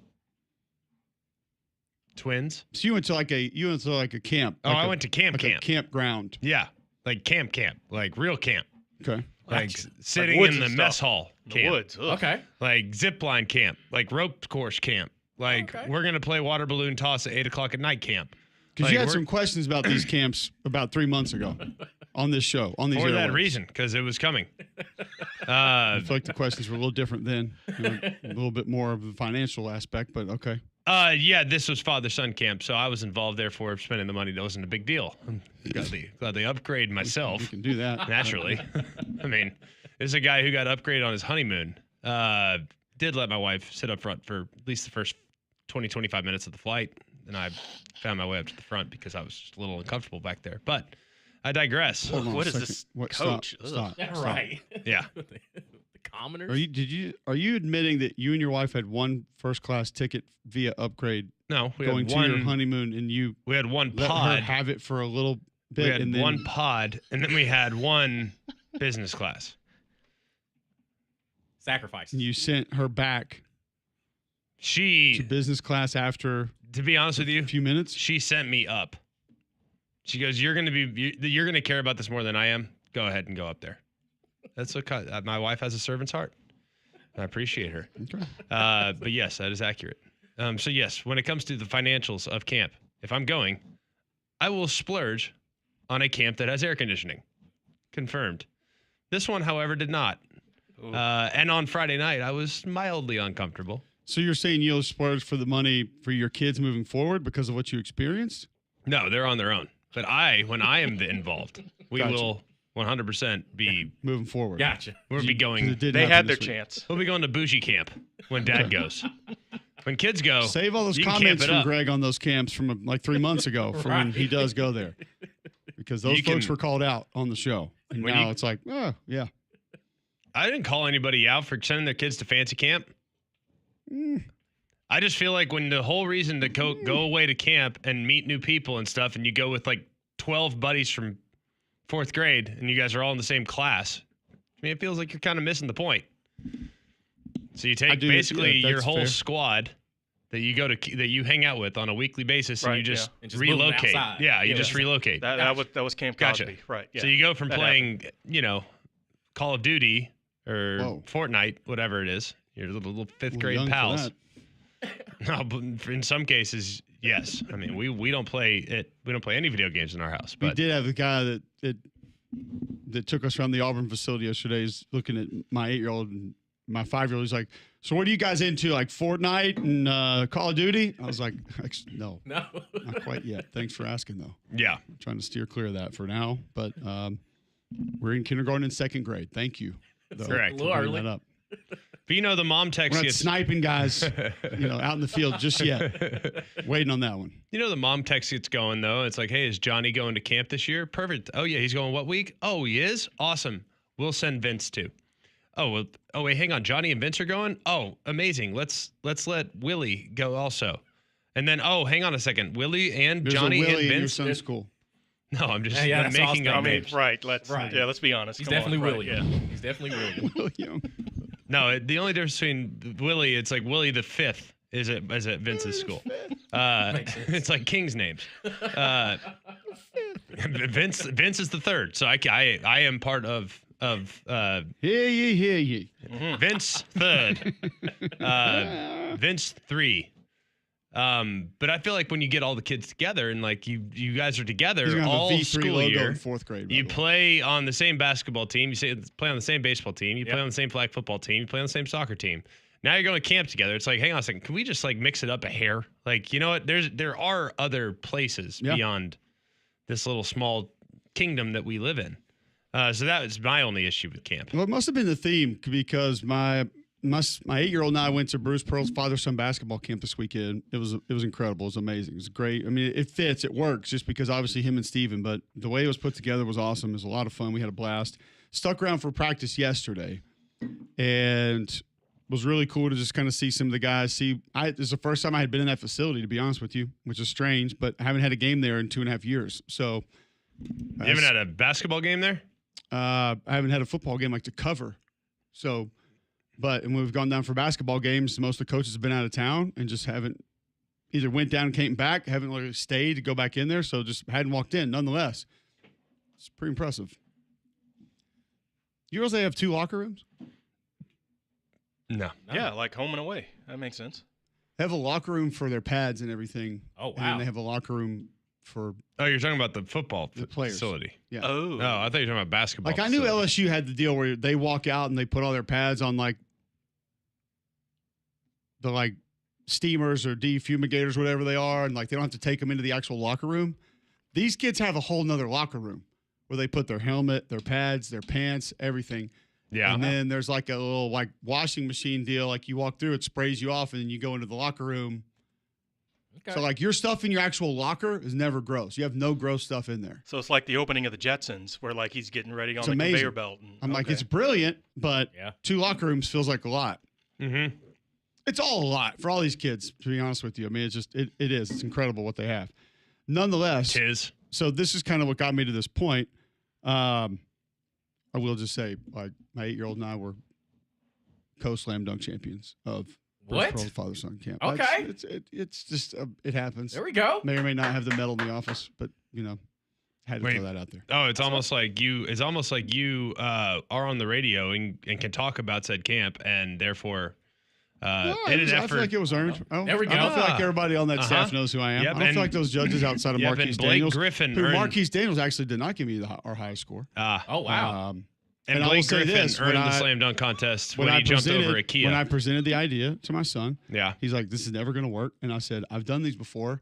Twins. So you went to like a camp. Oh, I went to camp. A campground. Yeah, like camp, like real camp. Okay. Like sitting in the mess hall camp. The woods. Ugh. Okay. Like zip line camp. Like rope course camp. Like we're gonna play water balloon toss at 8:00 at night camp. Because you had some questions about these camps about 3 months ago on this show. On these for that airwaves. reason, because it was coming. I feel like the questions were a little different then. A little bit more of the financial aspect, but okay. Yeah, this was father-son camp, so I was involved. Therefore, spending the money that wasn't a big deal. I'm glad they upgrade myself. We can do that naturally. I mean, this is a guy who got upgraded on his honeymoon. Did let my wife sit up front for at least the first 20, 25 minutes of the flight, and I found my way up to the front because I was just a little uncomfortable back there. But I digress. What is this coach? Stop. Right. Yeah. The commoners? Are you admitting that you and your wife had one first class ticket via upgrade? No, we going had to one, your honeymoon, and we had one let pod. her have it for a little bit. We had and then, one pod, and then we had one business class. Sacrifice. And you sent her back to business class after. To be honest with you, a few minutes. She sent me up. She goes, "You're gonna care about this more than I am. Go ahead and go up there." That's what my wife has a servant's heart. I appreciate her. Okay. But yes, that is accurate. So yes, when it comes to the financials of camp, if I'm going, I will splurge on a camp that has air conditioning. Confirmed. This one, however, did not. And on Friday night, I was mildly uncomfortable. So you're saying you'll splurge for the money for your kids moving forward because of what you experienced? No, they're on their own. But when I am involved, we will 100% be moving forward. Gotcha. We'll be going. They had their chance. We'll be going to bougie camp when Dad goes. When kids go, save all those comments from Greg on those camps from like 3 months ago for when he does go there, because those folks were called out on the show. And now it's like, oh yeah. I didn't call anybody out for sending their kids to fancy camp. I just feel like when the whole reason to go away to camp and meet new people and stuff, and you go with like 12 buddies from 4th grade and you guys are all in the same class, I mean, it feels like you're kind of missing the point. So you take basically your whole squad that you that you hang out with on a weekly basis, and you just, relocate. Yeah, you just relocate. That was Camp Cosby, right? Yeah. So you go from playing, Call of Duty or Fortnite, whatever it is, your little 5th grade pals. No, but in some cases, yes. I mean, we don't play it. We don't play any video games in our house. But we did have the guy that took us around the Auburn facility yesterday. Is looking at my 8-year-old and my 5-year-old. He's like, "So what are you guys into? Like Fortnite and Call of Duty?" I was like, "No, not quite yet. Thanks for asking, though." Yeah, I'm trying to steer clear of that for now. But we're in kindergarten and 2nd grade. Thank you. Correct. A little early. That up. But the mom text We're not gets sniping guys, out in the field just yet. Waiting on that one. The mom text gets going though. It's like, hey, is Johnny going to camp this year? Perfect. Oh yeah, he's going what week? Oh, he is? Awesome. We'll send Vince too. Oh, well, wait, hang on. Johnny and Vince are going? Oh, amazing. Let's let Willie go also. And then, hang on a second. Willie and Johnny and Vince. In your son's school. No, I'm just that's making up names. Right. Let's be honest. He's Come definitely on, William. Right, yeah. He's definitely William. William. No, the only difference between Willie, it's like Willie the 5th is at Vince's school. It's like King's names. Vince is the 3rd, so I am part of Hear ye. Vince 3rd, Vince 3. But I feel like when you get all the kids together and like you guys are together all school year, in 4th grade. you play on the same basketball team, you play on the same baseball team, you play on the same flag football team, you play on the same soccer team. Now you're going to camp together. It's like, hang on a second, can we just like mix it up a hair? Like, you know what? There are other places beyond this little small kingdom that we live in. So that was my only issue with camp. Well, it must have been the theme because my 8-year-old and I went to Bruce Pearl's father-son basketball camp this weekend. It was incredible. It was amazing. It was great. I mean, it fits. It works just because obviously him and Steven, but the way it was put together was awesome. It was a lot of fun. We had a blast. Stuck around for practice yesterday, and it was really cool to just kind of see some of the guys. This is the first time I had been in that facility, to be honest with you, which is strange, but I haven't had a game there in 2.5 years. So you haven't had a basketball game there? I haven't had a football game like to cover. So – But when we've gone down for basketball games, most of the coaches have been out of town and just haven't either went down and came back, haven't really stayed to go back in there, so just hadn't walked in. Nonetheless, it's pretty impressive. You realize they have 2 locker rooms? No. Yeah, like home and away. That makes sense. They have a locker room for their pads and everything. Oh, wow. And then they have a locker room for you're talking about the football players. facility. Yeah. Oh, I thought you were talking about basketball. Like I knew LSU had the deal where they walk out and they put all their pads on like the like steamers or defumigators, whatever they are, and like they don't have to take them into the actual locker room. These kids have a whole nother locker room where they put their helmet, their pads, their pants, everything. Yeah. And then there's like a little like washing machine deal. Like you walk through, it sprays you off, and then you go into the locker room. Okay. So like your stuff in your actual locker is never gross. You have no gross stuff in there. So it's like the opening of the Jetsons where like he's getting ready on the conveyor belt. I'm like, it's brilliant, but 2 locker rooms feels like a lot. Mm-hmm. It's all a lot for all these kids, to be honest with you. I mean, it's just, it is. It's incredible what they have. Nonetheless, so this is kind of what got me to this point. I will just say, like, my 8-year-old and I were co-slam dunk champions of Pearl's father-son camp. Okay. It's just, it happens. There we go. May or may not have the medal in the office, but, had to throw that out there. Oh, it's almost like you are on the radio and can talk about said camp, and therefore I feel like it was earned. There we go. I don't feel like everybody on that staff knows who I am. Yep, I don't feel like those judges outside of Marquise Blake Daniels. Griffin Marquise Daniels actually did not give me our highest score. Oh, wow. And Blake Griffin earned the slam dunk contest when he jumped over a Kia. When I presented the idea to my son, yeah, he's like, "This is never going to work." And I said, "I've done these before.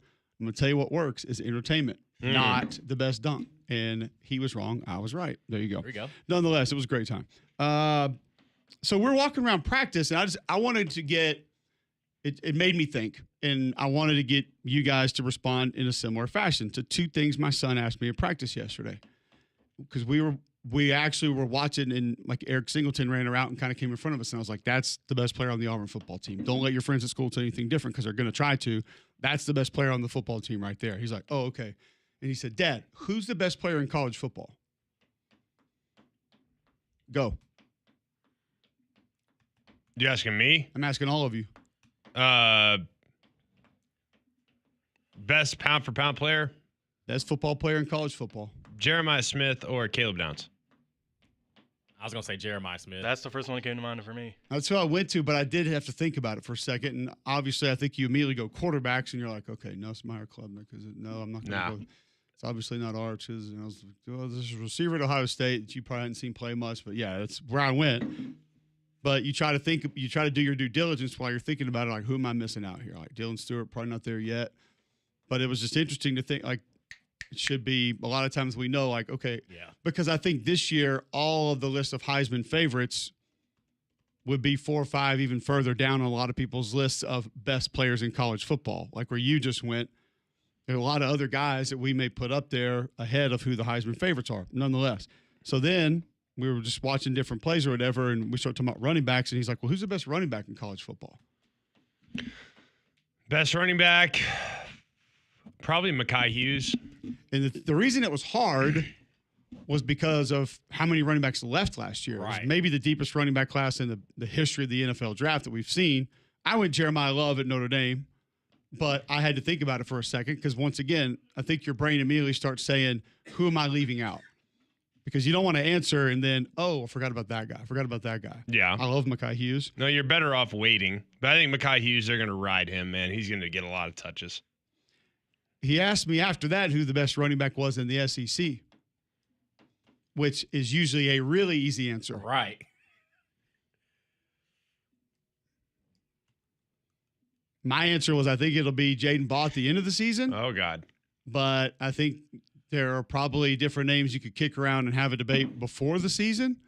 I'm going to tell you what works is entertainment, not the best dunk." And he was wrong. I was right. There you go. There we go. Nonetheless, it was a great time. So we're walking around practice, and I wanted to get it made me think, and I wanted to get you guys to respond in a similar fashion to 2 things my son asked me at practice yesterday, because we were we actually were watching, and like Eric Singleton ran her out and kind of came in front of us, and I was like, that's the best player on the Auburn football team. Don't let your friends at school tell you anything different because they're going to try to. That's the best player on the football team right there. He's like, oh, okay. And he said, Dad, who's the best player in college football? Go. You asking me? I'm asking all of you. Best pound-for-pound player? Best football player in college football. Jeremiah Smith or Caleb Downs? I was going to say Jeremiah Smith. That's the first one that came to mind for me. That's who I went to, but I did have to think about it for a second. And obviously, I think you immediately go quarterbacks, and you're like, okay, no, it's Meyer Klubnik. No, I'm not going to go. It's obviously not Arches. And I was like, well, this is a receiver at Ohio State that you probably hadn't seen play much. But, yeah, that's where I went. But you try to do your due diligence while you're thinking about it, like, who am I missing out here? Like, Dylan Stewart, probably not there yet. But it was just interesting to think, like, it should be a lot of times we know, like, okay, because I think this year all of the list of Heisman favorites would be 4 or 5 even further down on a lot of people's lists of best players in college football. Like where you just went, there are a lot of other guys that we may put up there ahead of who the Heisman favorites are, nonetheless. So then we were just watching different plays or whatever, and we started talking about running backs, and he's like, well, who's the best running back in college football? Best running back, probably Mekhi Hughes. And the reason it was hard was because of how many running backs left last year. Right. It was maybe the deepest running back class in the history of the NFL draft that we've seen. I went Jeremiah Love at Notre Dame, but I had to think about it for a second because, once again, I think your brain immediately starts saying, who am I leaving out? Because you don't want to answer and then, oh, I forgot about that guy. Yeah. I love Mekhi Hughes. No, you're better off waiting. But I think Mekhi Hughes, they're going to ride him, man. He's going to get a lot of touches. He asked me after that who the best running back was in the SEC, which is usually a really easy answer. Right. My answer was I think it'll be Jaden Baugh at the end of the season. Oh, God. But I think there are probably different names you could kick around and have a debate before the season.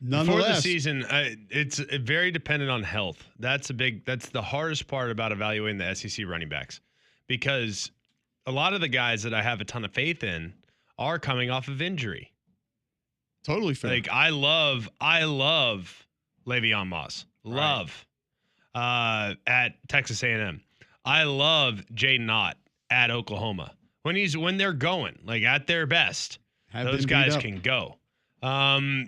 Nonetheless, Before the season, it's very dependent on health. That's the hardest part about evaluating the SEC running backs. Because a lot of the guys that I have a ton of faith in are coming off of injury. Totally fair. Like I love Le'Veon Moss. Love at Texas A&M. I love Jaden Ott at Oklahoma. When they're going, like at their best, those guys can go.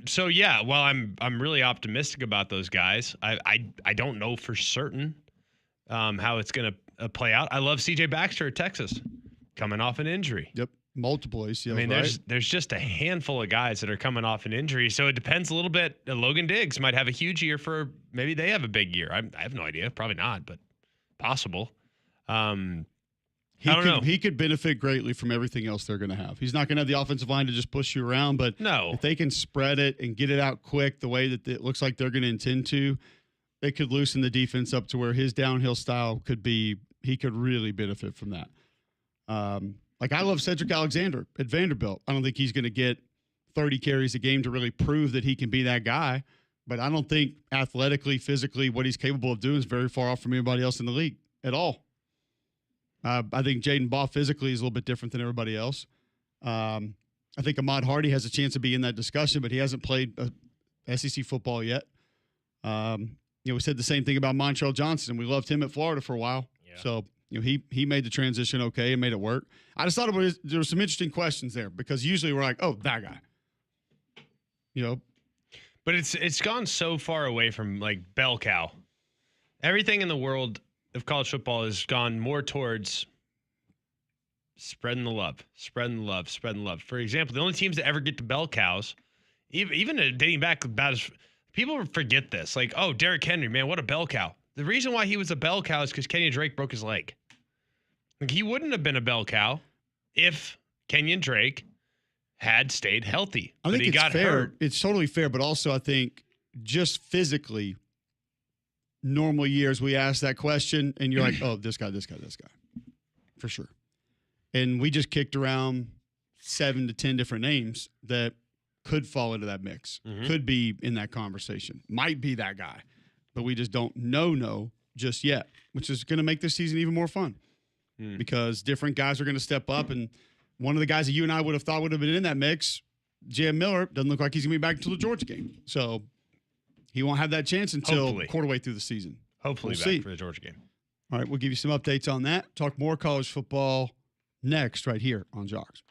So yeah, while I'm really optimistic about those guys, I don't know for certain how it's gonna play out. I love CJ Baxter at Texas, coming off an injury. Yep, multiple ACLs. I mean, right? there's just a handful of guys that are coming off an injury, so it depends a little bit. Logan Diggs might have a huge year maybe they have a big year. I have no idea, probably not, but possible. I don't know. He could benefit greatly from everything else they're going to have. He's not going to have the offensive line to just push you around, but if they can spread it and get it out quick the way that it looks like they're going to intend to, they could loosen the defense up to where his downhill style he could really benefit from that. Like I love Cedric Alexander at Vanderbilt. I don't think he's going to get 30 carries a game to really prove that he can be that guy, but I don't think athletically, physically, what he's capable of doing is very far off from anybody else in the league at all. I think Jaden Baugh physically is a little bit different than everybody else. I think Ahmad Hardy has a chance to be in that discussion, but he hasn't played SEC football yet. We said the same thing about Montrell Johnson. We loved him at Florida for a while. Yeah. So, he made the transition okay and made it work. I just thought there were some interesting questions there because usually we're like, oh, that guy. But it's gone so far away from like bell cow. Everything in the world of college football has gone more towards spreading the love. For example, the only teams that ever get to bell cows, even dating back about people forget this. Like, oh, Derrick Henry, man, what a bell cow. The reason why he was a bell cow is because Kenyon Drake broke his leg. Like, he wouldn't have been a bell cow if Kenyon Drake had stayed healthy. I think he got fair. hurt. It's totally fair, but also I think just physically, normal years we ask that question, and you're like, oh, this guy, for sure. And we just kicked around 7 to 10 different names that could fall into that mix, could be in that conversation, might be that guy, but we just don't know just yet, which is going to make this season even more fun because different guys are going to step up. And one of the guys that you and I would have thought would have been in that mix Jam Miller doesn't look like he's going to be back until the Georgia game. So he won't have that chance until quarter way through the season. Hopefully we'll back see. for the Georgia game. All right, we'll give you some updates on that. Talk more college football next right here on Jox.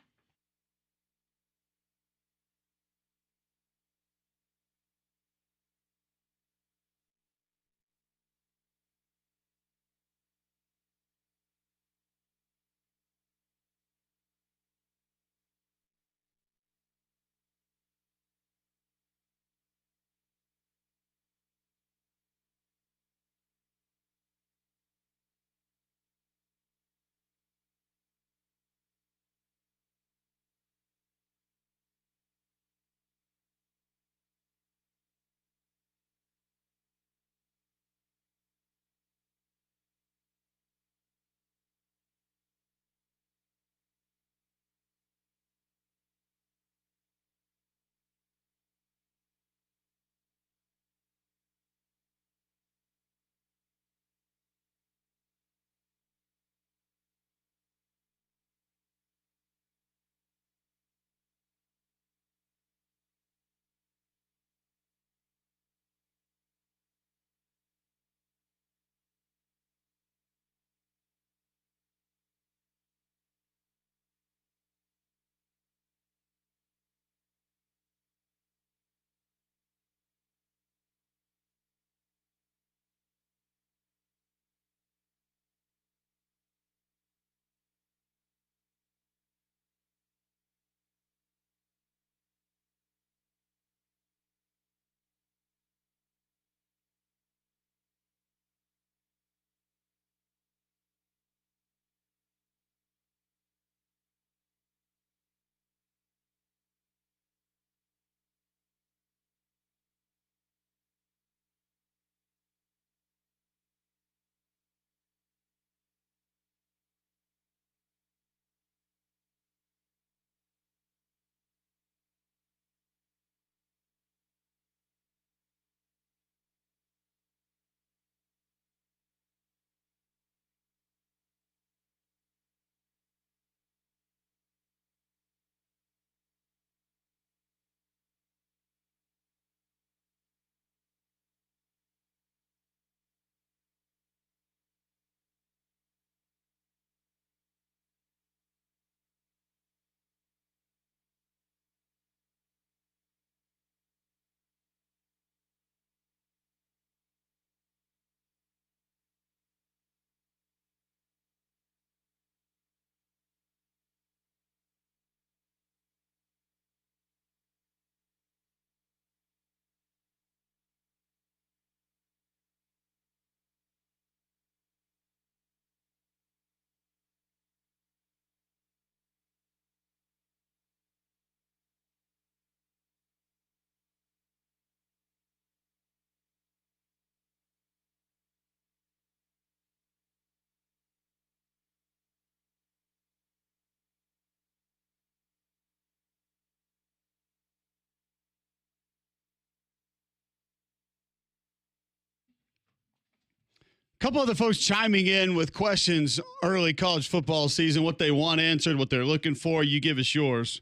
Couple other folks chiming in with questions early college football season, what they want answered, what they're looking for. You give us yours.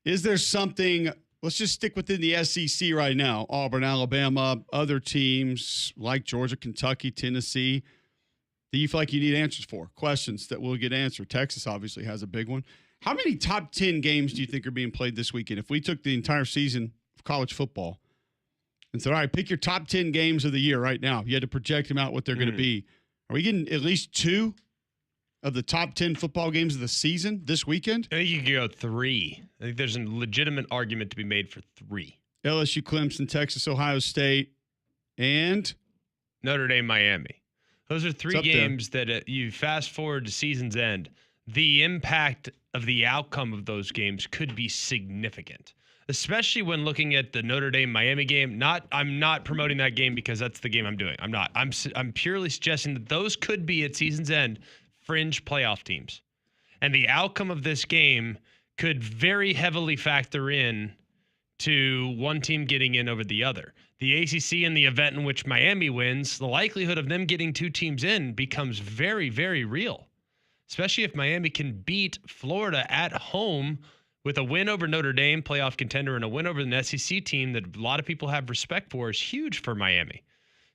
Is there something, let's just stick within the SEC right now, Auburn, Alabama, other teams like Georgia, Kentucky, Tennessee, that you feel like you need answers for, questions that will get answered? Texas obviously has a big one. How many top 10 games do you think are being played this weekend? If we took the entire season of college football and said, all right, pick your top 10 games of the year right now. You had to project them out what they're going to be. Are we getting at least 2 of the top 10 football games of the season this weekend? I think you could go 3. I think there's a legitimate argument to be made for 3. LSU, Clemson, Texas, Ohio State, and Notre Dame, Miami. Those are 3 games that you fast forward to season's end. The impact of the outcome of those games could be significant, especially when looking at the Notre Dame Miami game. I'm not promoting that game because that's the game I'm doing. I'm not. I'm purely suggesting that those could be at season's end fringe playoff teams, and the outcome of this game could very heavily factor in to one team getting in over the other. The ACC, in the event in which Miami wins, the likelihood of them getting 2 teams in becomes very, very real, especially if Miami can beat Florida at home with a win over Notre Dame, playoff contender, and a win over an SEC team that a lot of people have respect for is huge for Miami.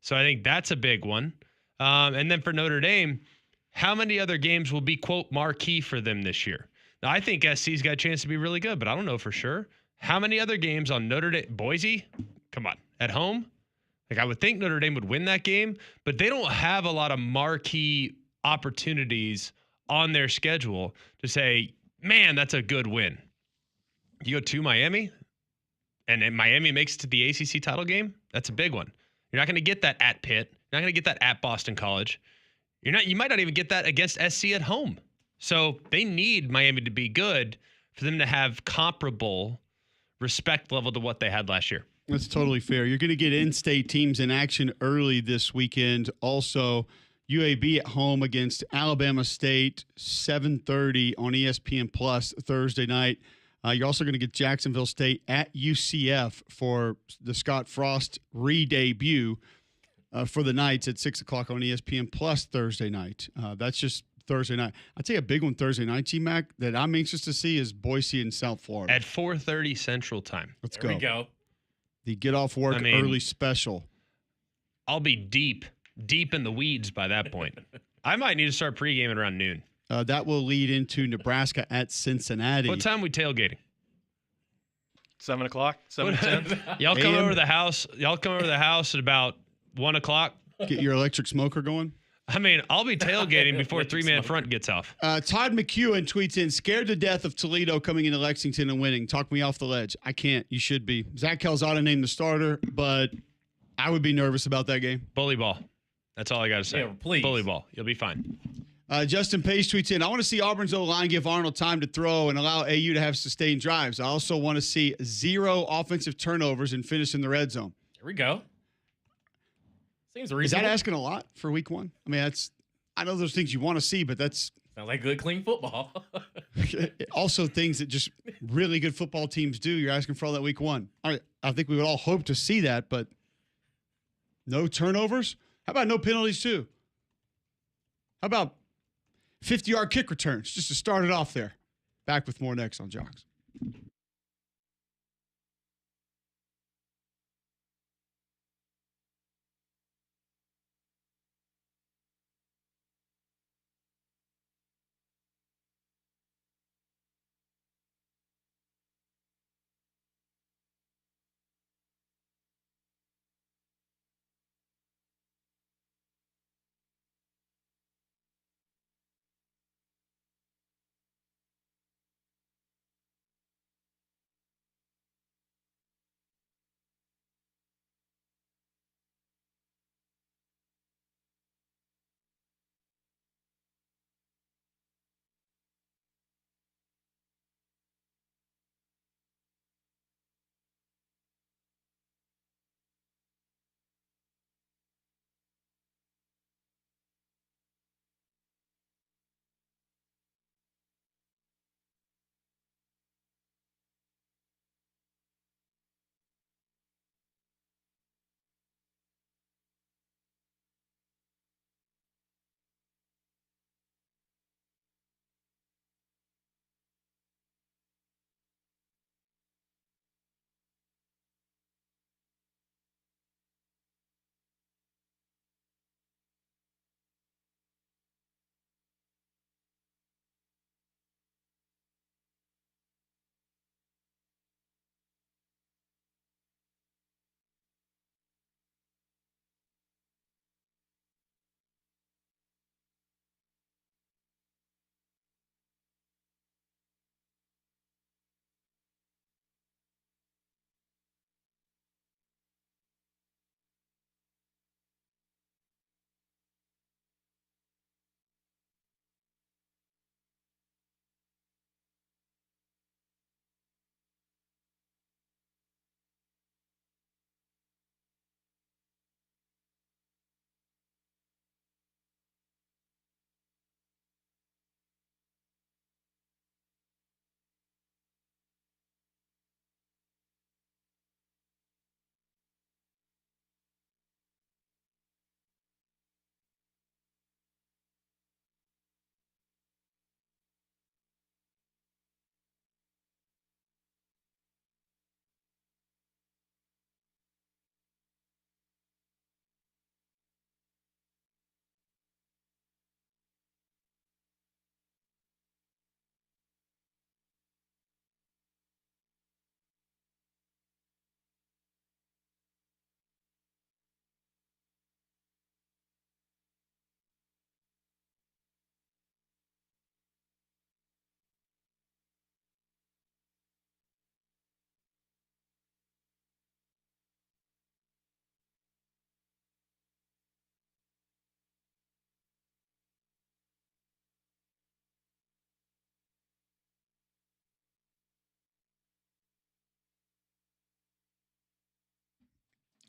So I think that's a big one. And then for Notre Dame, how many other games will be, quote, marquee for them this year? Now, I think SC's got a chance to be really good, but I don't know for sure. How many other games on Notre Dame? Boise? Come on. At home? Like, I would think Notre Dame would win that game, but they don't have a lot of marquee opportunities on their schedule to say, man, that's a good win. You go to Miami, and then Miami makes it to the ACC title game. That's a big one. You're not going to get that at Pitt. You're not going to get that at Boston College. You might not even get that against SC at home. So they need Miami to be good for them to have comparable respect level to what they had last year. That's totally fair. You're going to get in-state teams in action early this weekend. Also, UAB at home against Alabama State, 7:30 on ESPN Plus Thursday night. You're also going to get Jacksonville State at UCF for the Scott Frost re-debut for the Knights at 6 o'clock on ESPN Plus Thursday night. That's just Thursday night. I'd say a big one Thursday night, G-Mac, that I'm anxious to see is Boise and South Florida. At 4:30 Central Time. Let's There go. we go. The get off work early special. I'll be deep in the weeds by that point. I might need to start pre-gaming around noon. That will lead into Nebraska at Cincinnati. What time are we tailgating? 7 o'clock, 7:10. Y'all come over to the house. Y'all come over to the house at about 1 o'clock. Get your electric smoker going. I mean, I'll be tailgating before three-man front gets off. Todd McEwen tweets in, scared to death of Toledo coming into Lexington and winning. Talk me off the ledge. I can't. You should be. Zach Calzada named the starter, but I would be nervous about that game. Bully ball. That's all I got to say. Yeah, please. Bully ball. You'll be fine. Justin Page tweets in, I want to see Auburn's O-line give Arnold time to throw and allow AU to have sustained drives. I also want to see 0 offensive turnovers and finish in the red zone. Here we go. Seems reasonable. Is that asking a lot for week 1? I mean, I know those things you want to see, but that's sounds like good, clean football. also things that just really good football teams do. You're asking for all that week 1. I think we would all hope to see that, but no turnovers? How about no penalties too? How about 50-yard kick returns just to start it off there? Back with more next on Jox.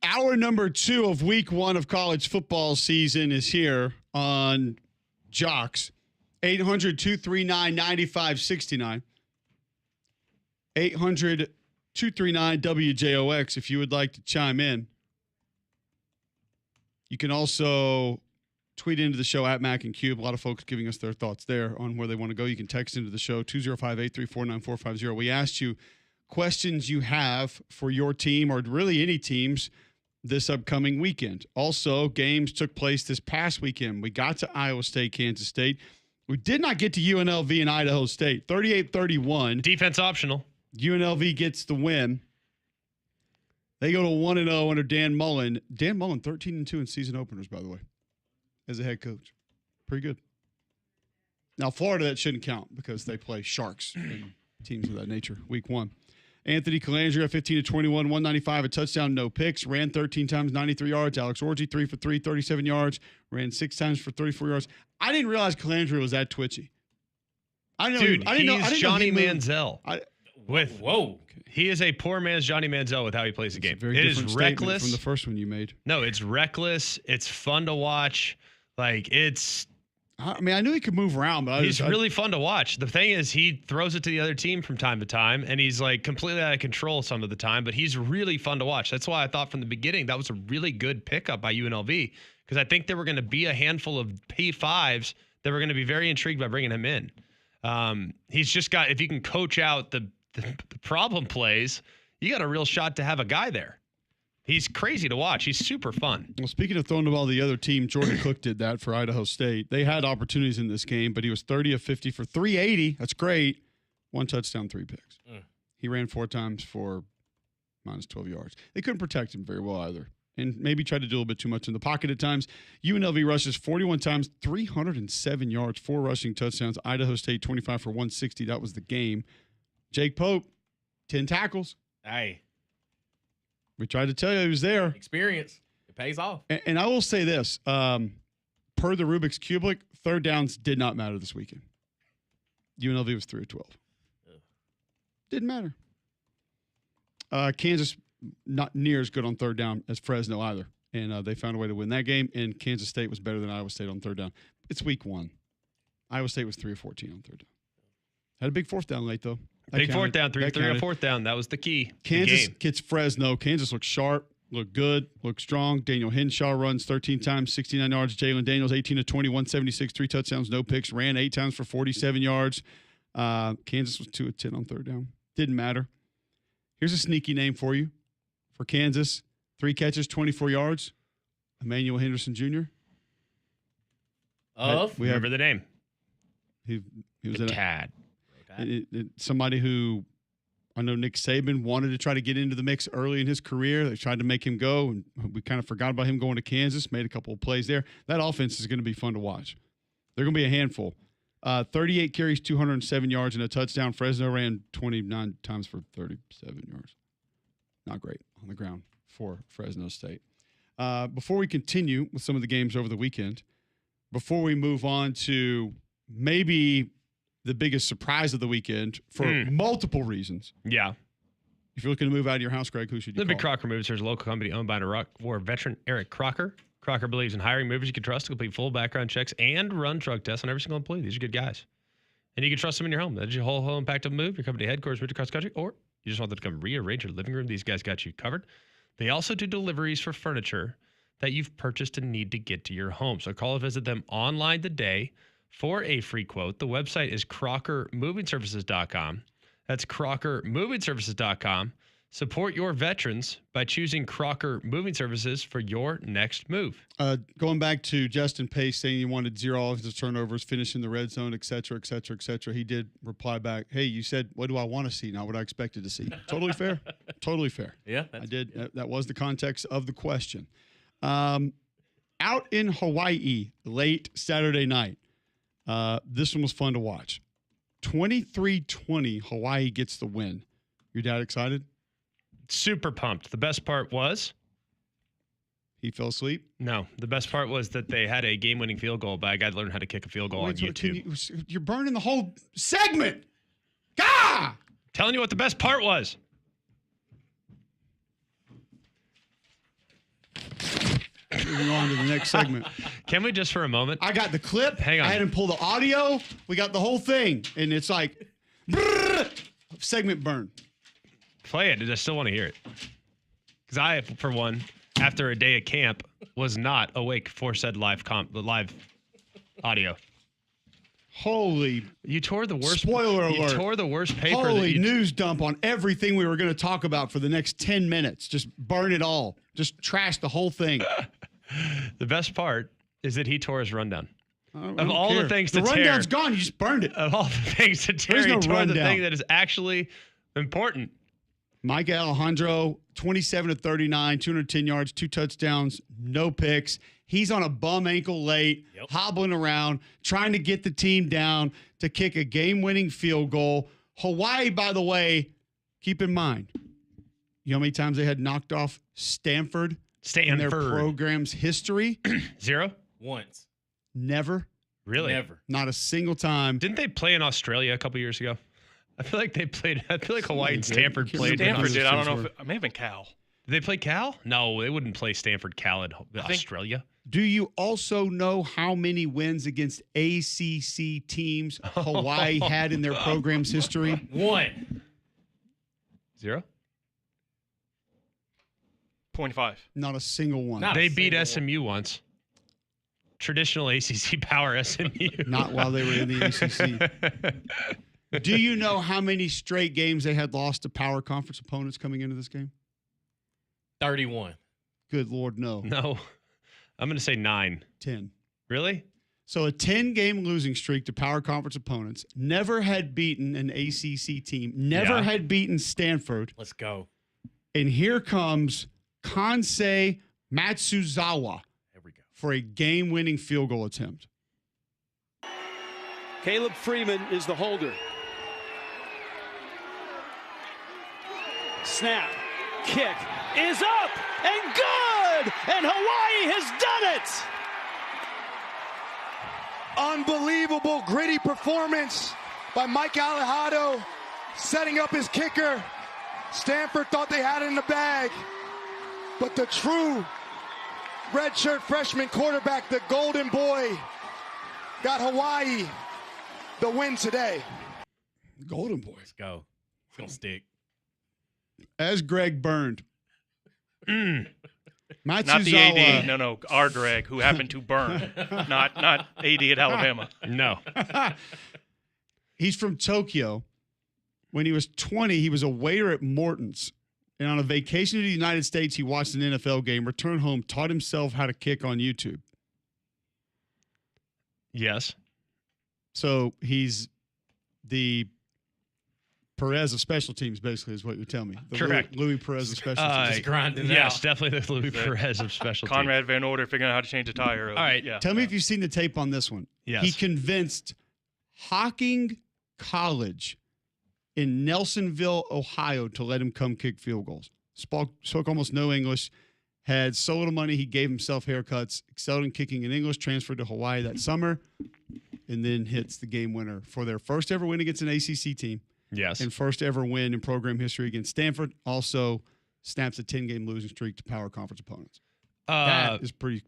Hour number 2 of week 1 of college football season is here on Jox. 800-239-9569. 800-239-WJOX if you would like to chime in. You can also tweet into the show at Mac and Cube. A lot of folks giving us their thoughts there on where they want to go. You can text into the show 205-834-9450. We asked you questions you have for your team or really any teams this upcoming weekend. Also, games took place this past weekend. We got to Iowa State, Kansas State. We did not get to UNLV and Idaho State. 38-31. Defense optional. UNLV gets the win. They go to 1-0 under Dan Mullen. Dan Mullen, 13-2 in season openers, by the way, as a head coach. Pretty good. Now, Florida, that shouldn't count because they play Sharks and teams of that nature, week 1. Anthony Calandria, 15-21, 195, a touchdown, no picks. Ran 13 times, 93 yards. Alex Orji, 3 for 3, 37 yards. Ran 6 times for 34 yards. I didn't realize Calandria was that twitchy. I didn't know he's Johnny Manziel. Whoa. He is a poor man's Johnny Manziel with how he plays the game. It is reckless from the first one you made. No, it's reckless. It's fun to watch. Like, it's... I mean, I knew he could move around, but he's really fun to watch. The thing is, he throws it to the other team from time to time, and he's like completely out of control some of the time, but he's really fun to watch. That's why I thought from the beginning that was a really good pickup by UNLV, because I think there were going to be a handful of P5s that were going to be very intrigued by bringing him in. He's just got, if you can coach out the problem plays, you got a real shot to have a guy there. He's crazy to watch. He's super fun. Well, speaking of throwing the ball to the other team, Jordan Cook did that for Idaho State. They had opportunities in this game, but he was 30 of 50 for 380. That's great. 1 touchdown, 3 picks. He ran 4 times for minus 12 yards. They couldn't protect him very well either, and maybe tried to do a little bit too much in the pocket at times. UNLV rushes 41 times, 307 yards, 4 rushing touchdowns. Idaho State 25 for 160. That was the game. Jake Pope, 10 tackles. Hey. We tried to tell you he was there. Experience. It pays off. And I will say this. Per the Rubik's Cubelic, third downs did not matter this weekend. UNLV was 3 of 12. Didn't matter. Kansas, not near as good on third down as Fresno either. And they found a way to win that game. And Kansas State was better than Iowa State on third down. It's week 1. Iowa State was 3 of 14 on third down. Had a big fourth down late, though. Big fourth down, 3 or fourth down. That was the key. Kansas gets Fresno. Kansas looks sharp, look good, look strong. Daniel Henshaw runs 13 times, 69 yards. Jalen Daniels, 18 of 20, 176, 3 touchdowns, no picks. Ran 8 times for 47 yards. Kansas was 2 of 10 on third down. Didn't matter. Here's a sneaky name for you. For Kansas, 3 catches, 24 yards. Emmanuel Henderson Jr. We remember the name. He was a tad. Somebody who I know Nick Saban wanted to try to get into the mix early in his career. They tried to make him go, and we kind of forgot about him going to Kansas, made a couple of plays there. That offense is going to be fun to watch. They're going to be a handful. 38 carries, 207 yards, and a touchdown. Fresno ran 29 times for 37 yards. Not great on the ground for Fresno State. Before we continue with some of the games over the weekend, before we move on to maybe the biggest surprise of the weekend for multiple reasons. Yeah. If you're looking to move out of your house, Greg, who should you call? The Big Crocker Movers. There's a local company owned by an Iraq War veteran, Eric Crocker. Crocker believes in hiring movers you can trust to complete full background checks and run drug tests on every single employee. These are good guys. And you can trust them in your home. That's your whole impact of a move, your company headquarters, moved across the country, or you just want them to come rearrange your living room. These guys got you covered. They also do deliveries for furniture that you've purchased and need to get to your home. So call or visit them online today for a free quote. The website is crockermovingservices.com. That's crockermovingservices.com. Support your veterans by choosing Crocker Moving Services for your next move. Going back to Justin Pace saying he wanted 0 offensive turnovers, finish in the red zone, et cetera, et cetera, et cetera. He did reply back, hey, you said, what do I want to see, not what I expected to see. Totally fair. Totally fair. Yeah. I did. That was the context of the question. Out in Hawaii late Saturday night, this one was fun to watch. 23-20, Hawaii gets the win. Your dad excited? Super pumped. The best part was? He fell asleep? No. The best part was that they had a game-winning field goal by a guy that learned how to kick a field goal on YouTube. You're burning the whole segment. Gah! Telling you what the best part was. Moving on to the next segment. Can we just for a moment? I got the clip. Hang on. I had him pull the audio. We got the whole thing. And it's like, segment burn. Play it. I still want to hear it. Because I, for one, after a day at camp, was not awake for said live audio. Holy. You tore the worst. Spoiler alert. You tore the worst paper. Holy news dump on everything we were going to talk about for the next 10 minutes. Just burn it all. Just trash the whole thing. The best part is that he tore his rundown. Of all the things to tear. tear. The rundown's gone. You just burned it. Of all the things to tear, There's no he tore rundown. the thing that is actually important. Mike Alejandro, 27-39, 210 yards, 2 touchdowns, no picks. He's on a bum ankle late, hobbling around, trying to get the team down to kick a game-winning field goal. Hawaii, by the way, keep in mind, you know how many times they had knocked off Stanford in their program's history? 0? Once. Never. Really? Never. Not a single time. Didn't they play in Australia a couple years ago? I feel like Hawaii and Stanford played. Stanford did. I don't know if it may have been Cal. Did they play Cal? No, they wouldn't play Stanford Cal in Australia. Do you also know how many wins against ACC teams Hawaii had in their program's history? 1. 0? 0.5. Not a single one. They beat SMU once. Traditional ACC power SMU. Not while they were in the ACC. Do you know how many straight games they had lost to power conference opponents coming into this game? 31. Good Lord, no. No. I'm going to say 9. 10. Really? So a 10-game losing streak to power conference opponents. Never had beaten an ACC team. Never had beaten Stanford. Let's go. And here comes Kansei Matsuzawa for a game-winning field goal attempt. Caleb Freeman is the holder. Snap. Kick is up and good! And Hawaii has done it! Unbelievable, gritty performance by Mike Alejandro, setting up his kicker. Stanford thought they had it in the bag, but the true redshirt freshman quarterback, the golden boy, got Hawaii the win today. Golden boy. Let's go. It's going to stick. As Greg burned. Not the AD. No. Our Greg, who happened to burn. not AD at Alabama. No. He's from Tokyo. When he was 20, he was a waiter at Morton's. And on a vacation to the United States, he watched an NFL game, returned home, taught himself how to kick on YouTube. Yes. So he's the Perez of special teams, basically, is what you're telling me. The Correct. Louis Perez of special teams. Grinding yes, out. definitely the Louis Perez of special teams. Conrad Van Order figuring out how to change a tire. All right. Yeah. Tell me if you've seen the tape on this one. Yes. He convinced Hocking College in Nelsonville, Ohio, to let him come kick field goals. Spoke almost no English, had so little money he gave himself haircuts, excelled in kicking in English, transferred to Hawaii that summer, and then hits the game winner for their first ever win against an ACC team. Yes. And first ever win in program history against Stanford. Also snaps a 10-game losing streak to power conference opponents. That is pretty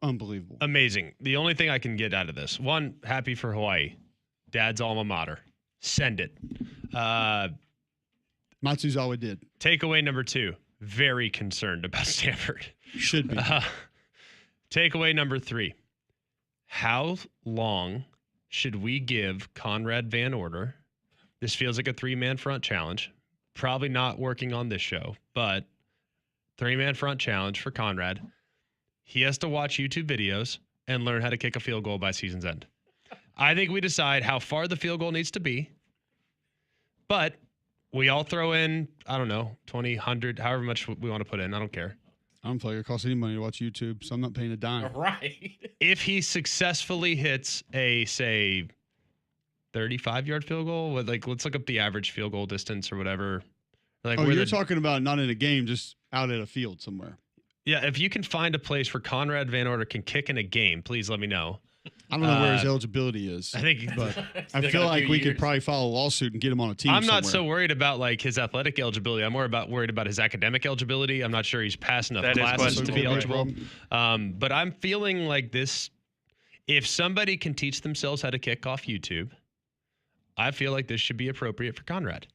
unbelievable. Amazing. The only thing I can get out of this, one, happy for Hawaii. Dad's alma mater. Send it. Matsuzawa did. Takeaway number 2, very concerned about Stanford. Should be. Takeaway number 3, how long should we give Conrad Van Order? This feels like a 3-man front challenge. Probably not working on this show, but 3-man front challenge for Conrad. He has to watch YouTube videos and learn how to kick a field goal by season's end. I think we decide how far the field goal needs to be, but we all throw in, I don't know, 20, 100, however much we want to put in. I don't care. I don't feel like it costs any money to watch YouTube, so I'm not paying a dime. Right. If he successfully hits a, say, 35-yard field goal, let's look up the average field goal distance or whatever. You're talking about not in a game, just out at a field somewhere. Yeah, if you can find a place where Conrad Van Order can kick in a game, please let me know. I don't know where his eligibility is. I think, but I feel like we could probably file a lawsuit and get him on a team. I'm not somewhere. so worried about like his athletic eligibility. I'm more worried about his academic eligibility. I'm not sure he's passed enough classes to be eligible. But I'm feeling like this. If somebody can teach themselves how to kick off YouTube, I feel like this should be appropriate for Conrad.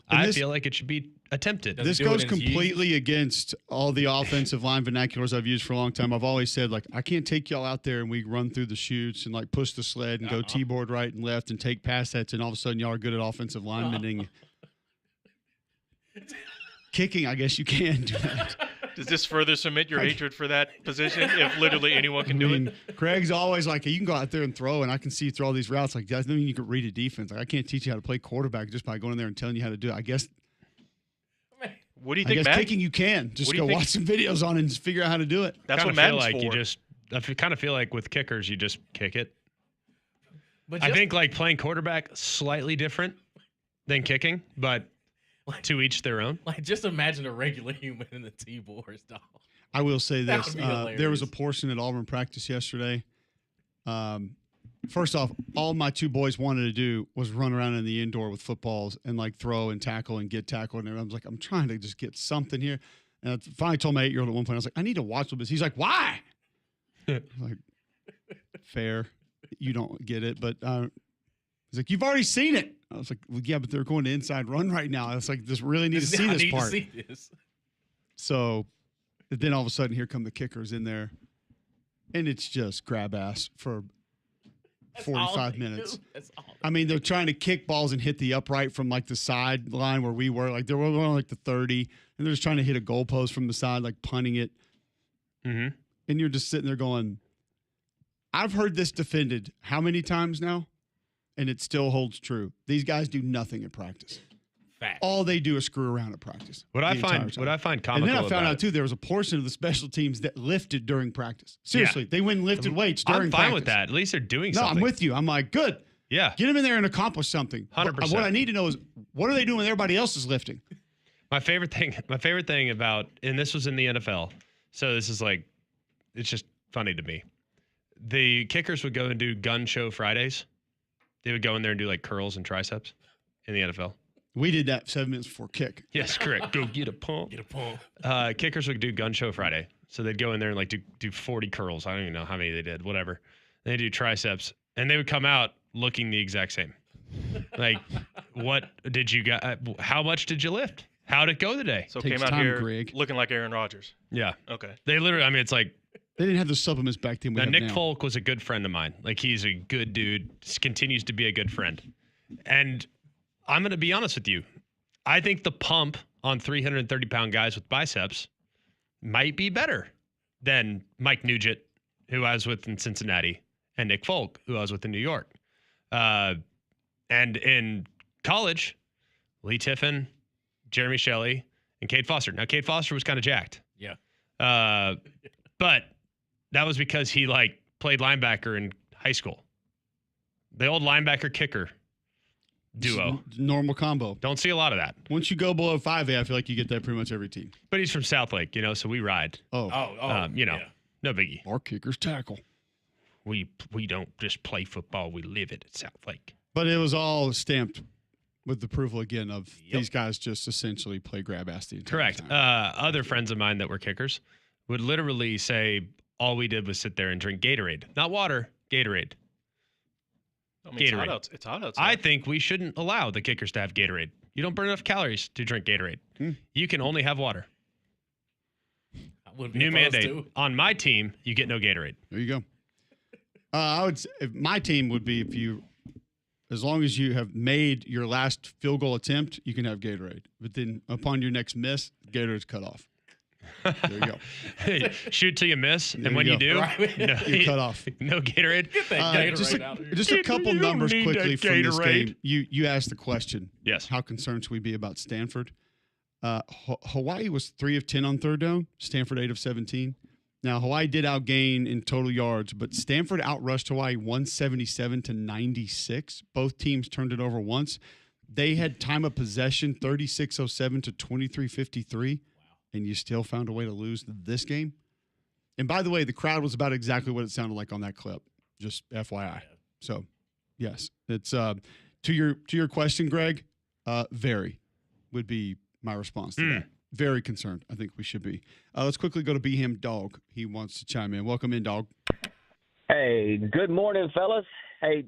I feel like it should be attempted. This goes completely against all the offensive line vernaculars I've used for a long time. I've always said, like, I can't take y'all out there and we run through the chutes and like push the sled and go T-board right and left and take pass sets, and all of a sudden y'all are good at offensive linemen. Kicking, I guess you can do that. Does this further cement your hatred for that position if literally anyone can do it? Craig's always like, hey, you can go out there and throw, and I can see you throw all these routes. Like, that doesn't mean you can read a defense. Like, I can't teach you how to play quarterback just by going in there and telling you how to do it. I guess. What do you think, I guess Matt? kicking you can. Just go watch some videos on it and just figure out how to do it. That's what Madden's like for. I kind of feel like with kickers, you just kick it. But I think like playing quarterback slightly different than kicking, but to each their own. Like, just imagine a regular human in the T-boards, dog. I will say That this. would be hilarious. There was a portion at Auburn practice yesterday. First off, all my two boys wanted to do was run around in the indoor with footballs and like throw and tackle and get tackled. And I was like, I'm trying to just get something here. And I finally told my 8-year-old at one point, I was like, I need to watch this. He's like, why? I'm like, fair. You don't get it. But he's like, you've already seen it. I was like, well, yeah, but they're going to inside run right now. I was like, just really need to see this part. I need to see this. So then all of a sudden, here come the kickers in there. And it's just grab ass for 45 minutes. I mean, they're trying to kick balls and hit the upright from like the sideline where we were. Like they were on like the 30, and they're just trying to hit a goalpost from the side, like punting it. Mm-hmm. And you're just sitting there going, I've heard this defended how many times now? And it still holds true. These guys do nothing at practice. Fact. All they do is screw around at practice. What I find comical, and then I found about out too, there was a portion of the special teams that lifted during practice. Seriously, they went and lifted weights during I'm fine practice. with that. At least they're doing No, something. I'm with you. I'm like, good. Yeah. Get them in there and accomplish something. 100%. What I need to know is, what are they doing when everybody else is lifting? My favorite thing about, and this was in the NFL, so this is like, it's just funny to me. The kickers would go and do gun show Fridays. They would go in there and do like curls and triceps in the NFL. We did that 7 minutes before kick. Yes, correct. Go get a pump. Get a pump. Kickers would do gun show Friday. So they'd go in there and like do 40 curls. I don't even know how many they did, whatever. They do triceps, and they would come out looking the exact same. Like, what did you got? How much did you lift? How'd it go today? So came out here looking like Aaron Rodgers. Yeah. Okay. They literally, I mean, it's like, they didn't have the supplements back then. Nick Folk was a good friend of mine. Like, he's a good dude, continues to be a good friend. And I'm going to be honest with you. I think the pump on 330-pound guys with biceps might be better than Mike Nugent, who I was with in Cincinnati, and Nick Folk, who I was with in New York. And in college, Lee Tiffin, Jeremy Shelley, and Cade Foster. Now, Cade Foster was kind of jacked. Yeah. But that was because he like played linebacker in high school. The old linebacker kicker duo. Normal combo. Don't see a lot of that. Once you go below 5A, I feel like you get that pretty much every team. But he's from Southlake, so we ride. Oh. No biggie. Our kickers tackle. We don't just play football. We live it at Southlake. But it was all stamped with the approval again of these guys just essentially play grab ass the entire Correct. time. Other friends of mine that were kickers would literally say all we did was sit there and drink Gatorade. Not water, Gatorade. I mean, Gatorade. It's hot outside. I think we shouldn't allow the kickers to have Gatorade. You don't burn enough calories to drink Gatorade. You can only have water. New mandate. On my team, you get no Gatorade. There you go. I would say my team would be as long as you have made your last field goal attempt, you can have Gatorade. But then upon your next miss, Gatorade's cut off. There you go. Hey, shoot till you miss, There and when you you go. do, no, You're cut off. No Gatorade. Get that Gatorade out here. Just a couple numbers need quickly that from this Gatorade. game. You asked the question. Yes. How concerned should we be about Stanford? Hawaii was 3 of 10 on third down. Stanford 8 of 17. Now Hawaii did outgain in total yards, but Stanford outrushed Hawaii 177 to 96. Both teams turned it over once. They had time of possession 36:07 to 23:53. And you still found a way to lose this game. And by the way, the crowd was about exactly what it sounded like on that clip. Just FYI. So, yes, it's to your question, Greg. Very would be my response to that. Very concerned. I think we should be. Let's quickly go to Be Him Dog. He wants to chime in. Welcome in, Dog. Hey, good morning, fellas. Hey,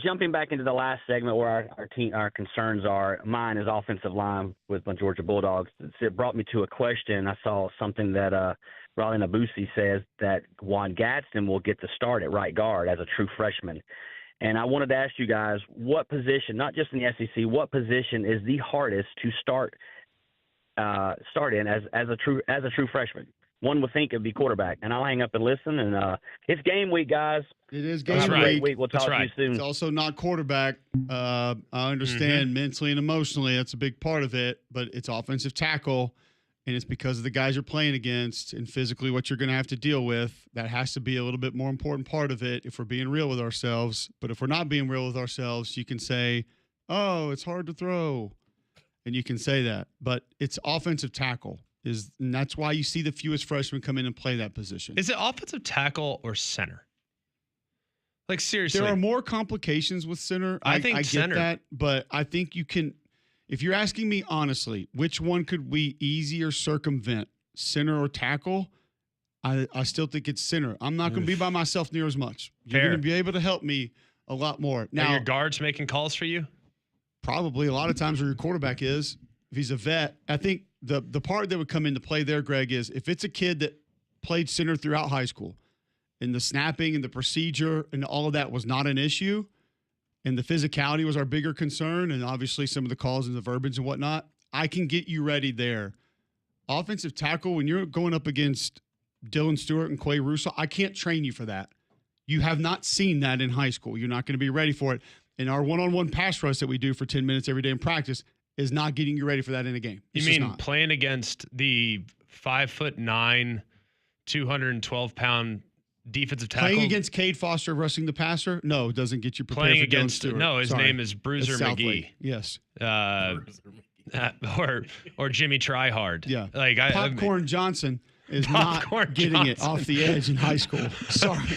jumping back into the last segment where our concerns are, mine is offensive line with the Georgia Bulldogs. It brought me to a question. I saw something that Raleigh Nabusi says that Juan Gadsden will get the start at right guard as a true freshman. And I wanted to ask you guys, what position, not just in the SEC, what position is the hardest to start in as a true freshman? One would think it'd be quarterback. And I'll hang up and listen. And it's game week, guys. It is game week. We'll talk to you soon. It's also not quarterback. I understand mentally and emotionally that's a big part of it, but it's offensive tackle, and it's because of the guys you're playing against and physically what you're going to have to deal with. That has to be a little bit more important part of it if we're being real with ourselves. But if we're not being real with ourselves, you can say, oh, it's hard to throw, and you can say that. But it's offensive tackle. And that's why you see the fewest freshmen come in and play that position. Is it offensive tackle or center? Like, seriously. There are more complications with center. I get center. that, but I think you can, if you're asking me honestly, which one could we easier circumvent, center or tackle? I still think it's center. I'm not going to be by myself near as much. You're going to be able to help me a lot more. Now, are your guards making calls for you? Probably a lot of times where your quarterback is. If he's a vet, I think the part that would come into play there, Greg, is if it's a kid that played center throughout high school and the snapping and the procedure and all of that was not an issue and the physicality was our bigger concern and obviously some of the calls and the verbiage and whatnot, I can get you ready there. Offensive tackle, when you're going up against Dylan Stewart and Quay Russo, I can't train you for that. You have not seen that in high school. You're not going to be ready for it. And our one-on-one pass rush that we do for 10 minutes every day in practice is not getting you ready for that in a game. You mean playing against the 5'9", 212-pound defensive tackle? Playing against Cade Foster rushing the passer? No, it doesn't get you prepared playing for against Stewart. No, his name is Bruiser McGee. Yes. Or Jimmy Tryhard. Yeah. Like Popcorn Johnson is not getting it off the edge in high school. Sorry.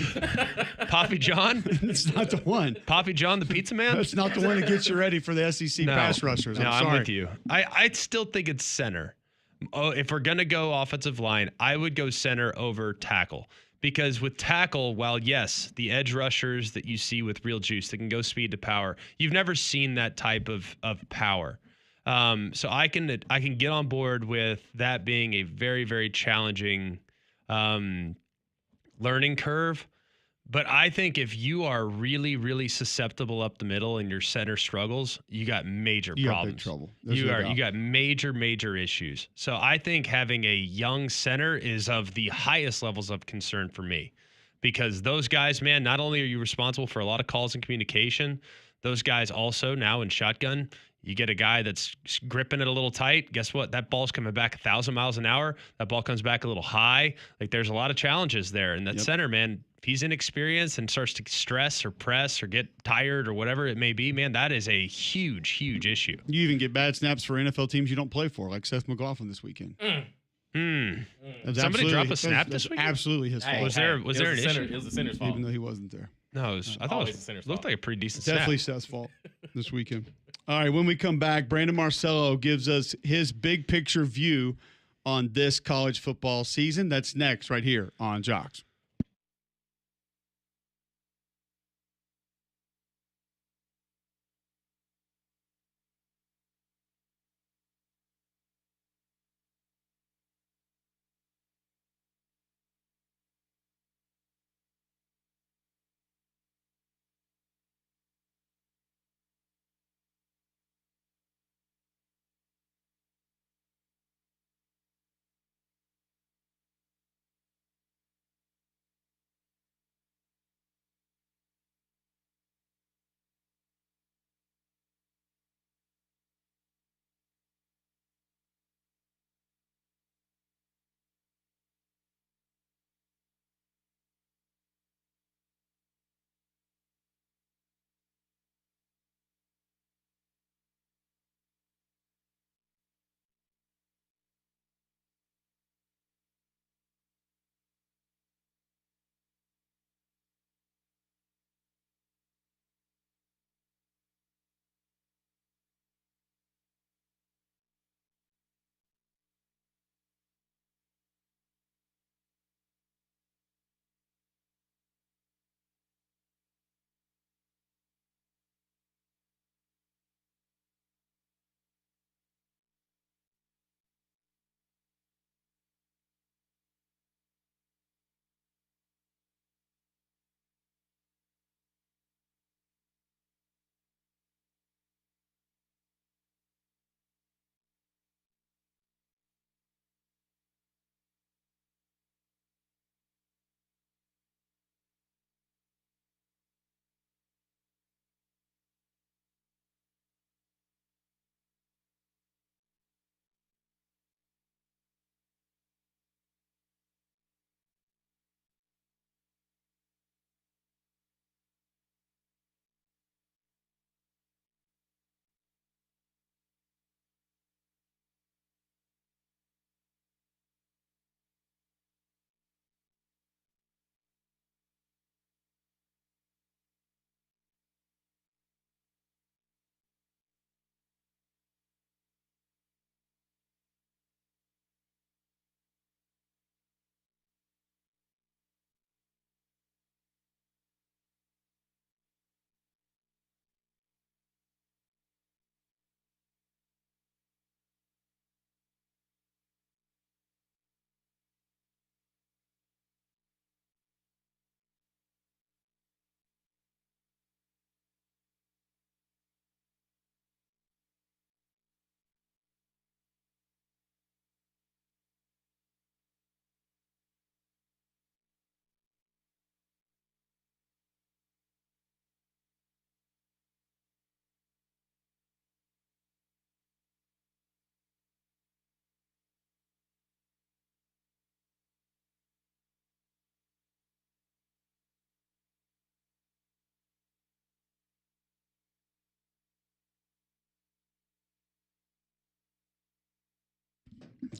Poppy John? It's not the one. Poppy John, the pizza man? That's not the one that gets you ready for the SEC pass rushers. I'm with you. I still think it's center. Oh, if we're going to go offensive line, I would go center over tackle. Because with tackle, while yes, the edge rushers that you see with real juice, that can go speed to power, you've never seen that type of power. So I can get on board with that being a very, very challenging learning curve. But I think if you are really, really susceptible up the middle and your center struggles, you got major problems. Got big trouble. You got major, major issues. So I think having a young center is of the highest levels of concern for me, because those guys, man, not only are you responsible for a lot of calls and communication, those guys also now in shotgun. You get a guy that's gripping it a little tight. Guess what? That ball's coming back 1,000 miles an hour. That ball comes back a little high. Like, there's a lot of challenges there. And that center, man, if he's inexperienced and starts to stress or press or get tired or whatever it may be, man, that is a huge, huge issue. You even get bad snaps for NFL teams you don't play for, like Seth McLaughlin this weekend. Somebody drop a snap this weekend? Absolutely his fault. Was there an issue? It was the center's fault. Even though he wasn't there. No, I thought it looked like a pretty decent snap. Definitely Seth's fault this weekend. All right, when we come back, Brandon Marcelo gives us his big picture view on this college football season. That's next right here on Jox.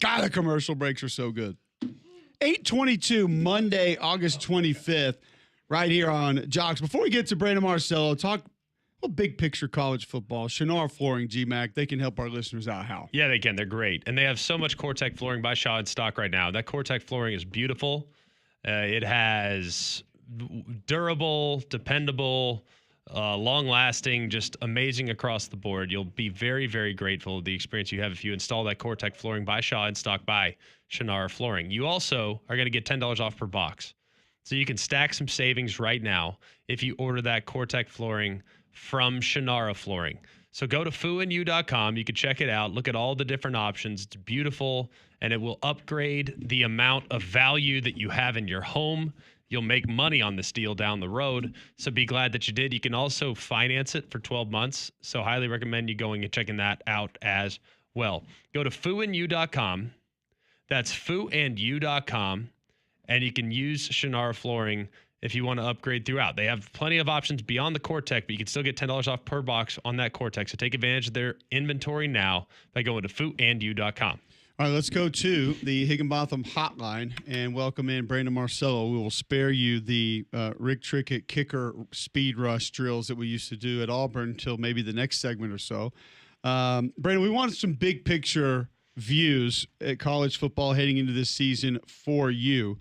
God, the commercial breaks are so good. 8:22 Monday, August 25th, right here on Jox. Before we get to Brandon Marcelo, talk big picture college football. Shinar Flooring, GMAC, they can help our listeners out. How? Yeah, they can. They're great. And they have so much CoreTech flooring by Shaw in stock right now. That CoreTech flooring is beautiful. It has durable, dependable, long-lasting, just amazing across the board. You'll be very, very grateful of the experience you have if you install that CoreTech flooring by Shaw in stock by Shinar Flooring. You also are going to get $10 off per box. So you can stack some savings right now if you order that CoreTech flooring from Shannara Flooring. So go to fooandyou.com. You can check it out. Look at all the different options. It's beautiful, and it will upgrade the amount of value that you have in your home. You'll make money on this deal down the road, so be glad that you did. You can also finance it for 12 months, so highly recommend you going and checking that out as well. Go to fooandyou.com. That's fooandyou.com, and you can use Shannara Flooring if you want to upgrade throughout. They have plenty of options beyond the CoreTech, but you can still get $10 off per box on that CoreTech. So take advantage of their inventory now by going to fooandyou.com. All right, let's go to the Higginbotham hotline and welcome in Brandon Marcelo. We will spare you the Rick Trickett kicker speed rush drills that we used to do at Auburn until maybe the next segment or so. Brandon, we wanted some big picture views at college football heading into this season for you.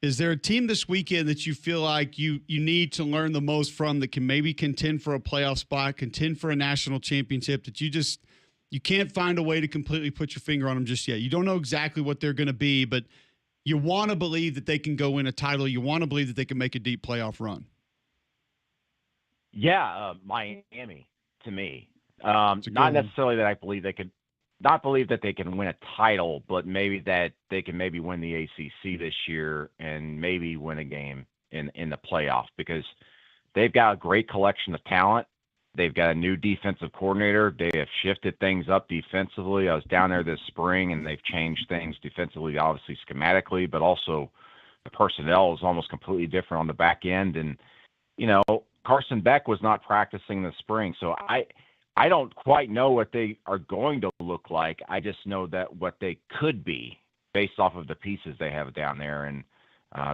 Is there a team this weekend that you feel like you need to learn the most from that can maybe contend for a playoff spot, contend for a national championship, that you can't find a way to completely put your finger on them just yet? You don't know exactly what they're going to be, but you want to believe that they can go win a title. You want to believe that they can make a deep playoff run. Yeah, Miami, to me. Not necessarily that I believe they could – not believe that they can win a title, but maybe that they can maybe win the ACC this year and maybe win a game in the playoff, because they've got a great collection of talent. They've got a new defensive coordinator. They have shifted things up defensively. I was down there this spring, and they've changed things defensively, obviously schematically, but also the personnel is almost completely different on the back end. And, Carson Beck was not practicing this spring, so I don't quite know what they are going to look like. I just know that what they could be based off of the pieces they have down there, and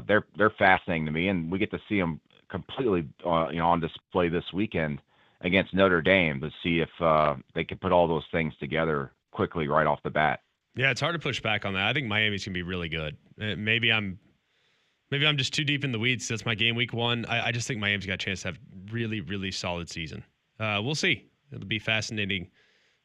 they're fascinating to me. And we get to see them completely, on display this weekend against Notre Dame to see if they can put all those things together quickly right off the bat. Yeah, it's hard to push back on that. I think Miami's gonna be really good. Maybe I'm just too deep in the weeds. That's my game week one. I just think Miami's got a chance to have really, really solid season. We'll see. It'll be fascinating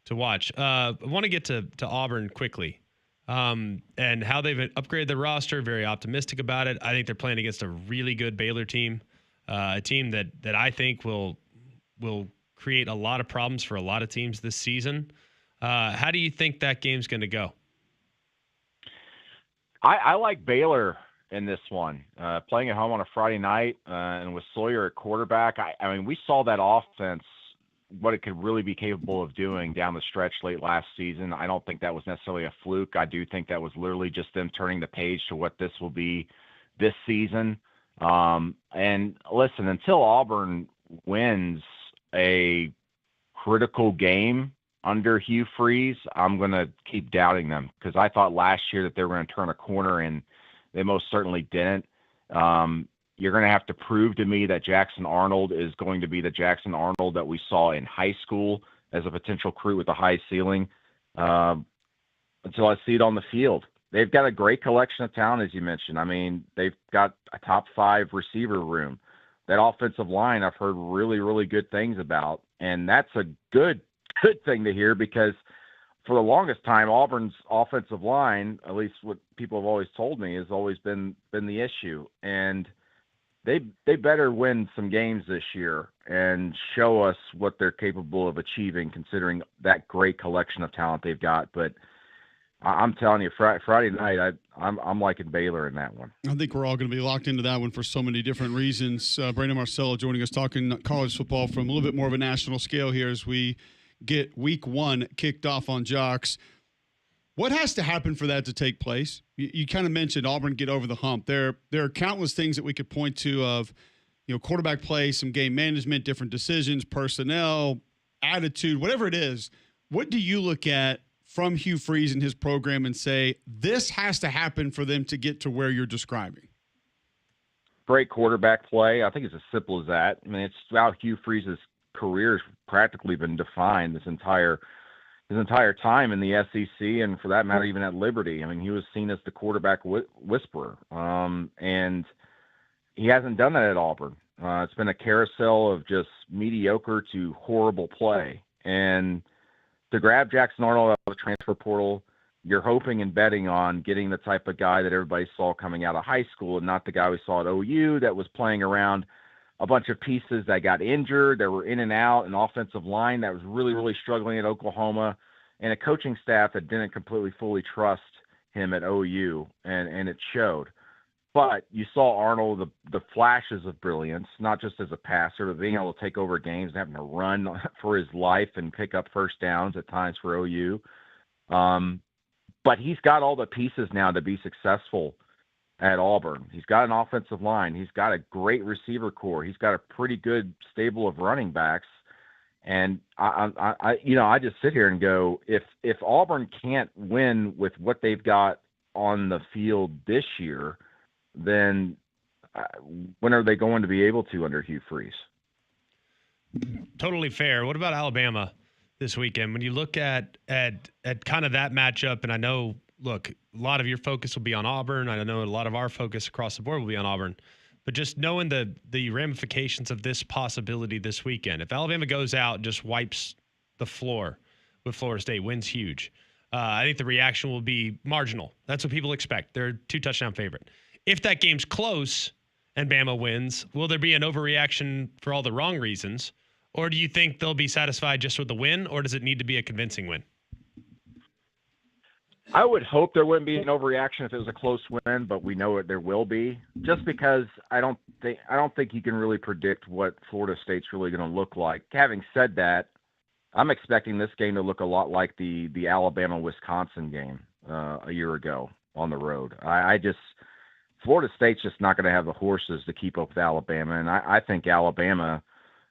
to watch. I want to get to Auburn quickly and how they've upgraded their roster. Very optimistic about it. I think they're playing against a really good Baylor team, a team that I think will create a lot of problems for a lot of teams this season. How do you think that game's going to go? I like Baylor in this one, playing at home on a Friday night and with Sawyer at quarterback. I mean, we saw that offense, what it could really be capable of doing down the stretch late last season. I don't think that was necessarily a fluke. I do think that was literally just them turning the page to what this will be this season. And listen, until Auburn wins a critical game under Hugh Freeze, I'm going to keep doubting them, because I thought last year that they were going to turn a corner, and they most certainly didn't. You're going to have to prove to me that Jackson Arnold is going to be the Jackson Arnold that we saw in high school as a potential recruit with a high ceiling until I see it on the field. They've got a great collection of talent, as you mentioned. I mean, they've got a top 5 receiver room. That offensive line I've heard really, really good things about, and that's a good thing to hear, because for the longest time, Auburn's offensive line, at least what people have always told me, has always been the issue. And they better win some games this year and show us what they're capable of achieving, considering that great collection of talent they've got. But I'm telling you, Friday night, I'm liking Baylor in that one. I think we're all going to be locked into that one for so many different reasons. Brandon Marcelo joining us, talking college football from a little bit more of a national scale here as we get week one kicked off on Jox. What has to happen for that to take place? You kind of mentioned Auburn get over the hump. There are countless things that we could point to of, quarterback play, some game management, different decisions, personnel, attitude, whatever it is. What do you look at from Hugh Freeze and his program and say, this has to happen for them to get to where you're describing? Great quarterback play. I think it's as simple as that. I mean, it's throughout Hugh Freeze's career has practically been defined his entire time in the SEC, and for that matter, even at Liberty. I mean, he was seen as the quarterback whisperer, and he hasn't done that at Auburn. It's been a carousel of just mediocre to horrible play. And to grab Jackson Arnold out of the transfer portal, you're hoping and betting on getting the type of guy that everybody saw coming out of high school and not the guy we saw at OU that was playing around a bunch of pieces that got injured, that were in and out, an offensive line that was really, really struggling at Oklahoma, and a coaching staff that didn't completely fully trust him at OU, and it showed. But you saw Arnold, the flashes of brilliance, not just as a passer, but being able to take over games and having to run for his life and pick up first downs at times for OU. But he's got all the pieces now to be successful at Auburn. He's got an offensive line. He's got a great receiver core. He's got a pretty good stable of running backs. And I just sit here and go, if Auburn can't win with what they've got on the field this year, then when are they going to be able to under Hugh Freeze? Totally fair. What about Alabama this weekend? When you look at kind of that matchup, and I know, look, a lot of your focus will be on Auburn. I know a lot of our focus across the board will be on Auburn. But just knowing the ramifications of this possibility this weekend, if Alabama goes out and just wipes the floor with Florida State, wins huge, I think the reaction will be marginal. That's what people expect. They're a 2-touchdown favorite. If that game's close and Bama wins, will there be an overreaction for all the wrong reasons? Or do you think they'll be satisfied just with the win, or does it need to be a convincing win? I would hope there wouldn't be an overreaction if it was a close win, but we know there will be. Just because I don't think you can really predict what Florida State's really going to look like. Having said that, I'm expecting this game to look a lot like the Alabama-Wisconsin game a year ago on the road. Florida State's just not going to have the horses to keep up with Alabama, and I think Alabama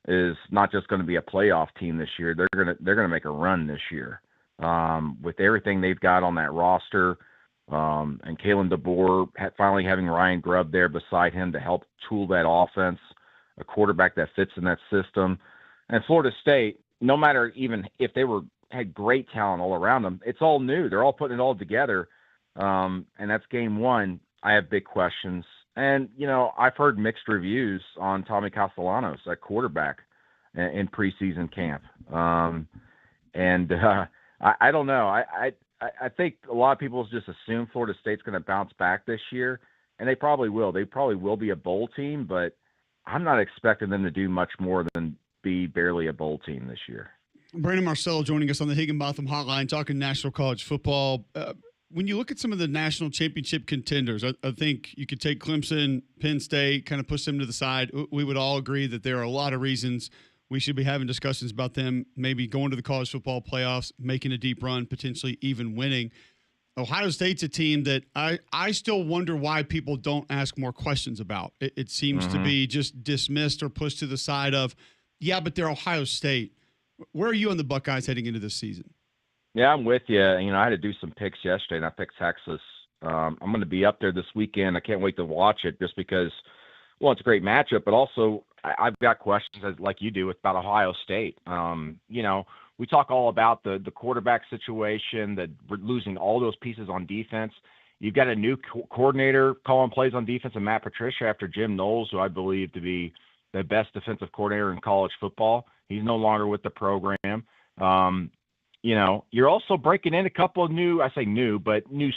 is not just going to be a playoff team this year. They're going to make a run this year. With everything they've got on that roster, and Kalen DeBoer finally having Ryan Grubb there beside him to help tool that offense, a quarterback that fits in that system. And Florida State, no matter even if they had great talent all around them, it's all new. They're all putting it all together, and that's game one. I have big questions. And, I've heard mixed reviews on Tommy Castellanos at quarterback in preseason camp. I don't know. I think a lot of people just assume Florida State's going to bounce back this year, and they probably will. They probably will be a bowl team, but I'm not expecting them to do much more than be barely a bowl team this year. Brandon Marcelo joining us on the Higginbotham Hotline, talking national college football. When you look at some of the national championship contenders, I think you could take Clemson, Penn State, kind of push them to the side. We would all agree that there are a lot of reasons we should be having discussions about them maybe going to the college football playoffs, making a deep run, potentially even winning. Ohio State's a team that I still wonder why people don't ask more questions about. It seems to be just dismissed or pushed to the side of, yeah, but they're Ohio State. Where are you on the Buckeyes heading into this season? Yeah, I'm with you. I had to do some picks yesterday, and I picked Texas. I'm going to be up there this weekend. I can't wait to watch it just because, well, it's a great matchup, but also I've got questions like you do about Ohio State. We talk all about the quarterback situation, that we're losing all those pieces on defense. You've got a new coordinator calling plays on defense, and Matt Patricia, after Jim Knowles, who I believe to be the best defensive coordinator in college football. He's no longer with the program. You're also breaking in a couple of new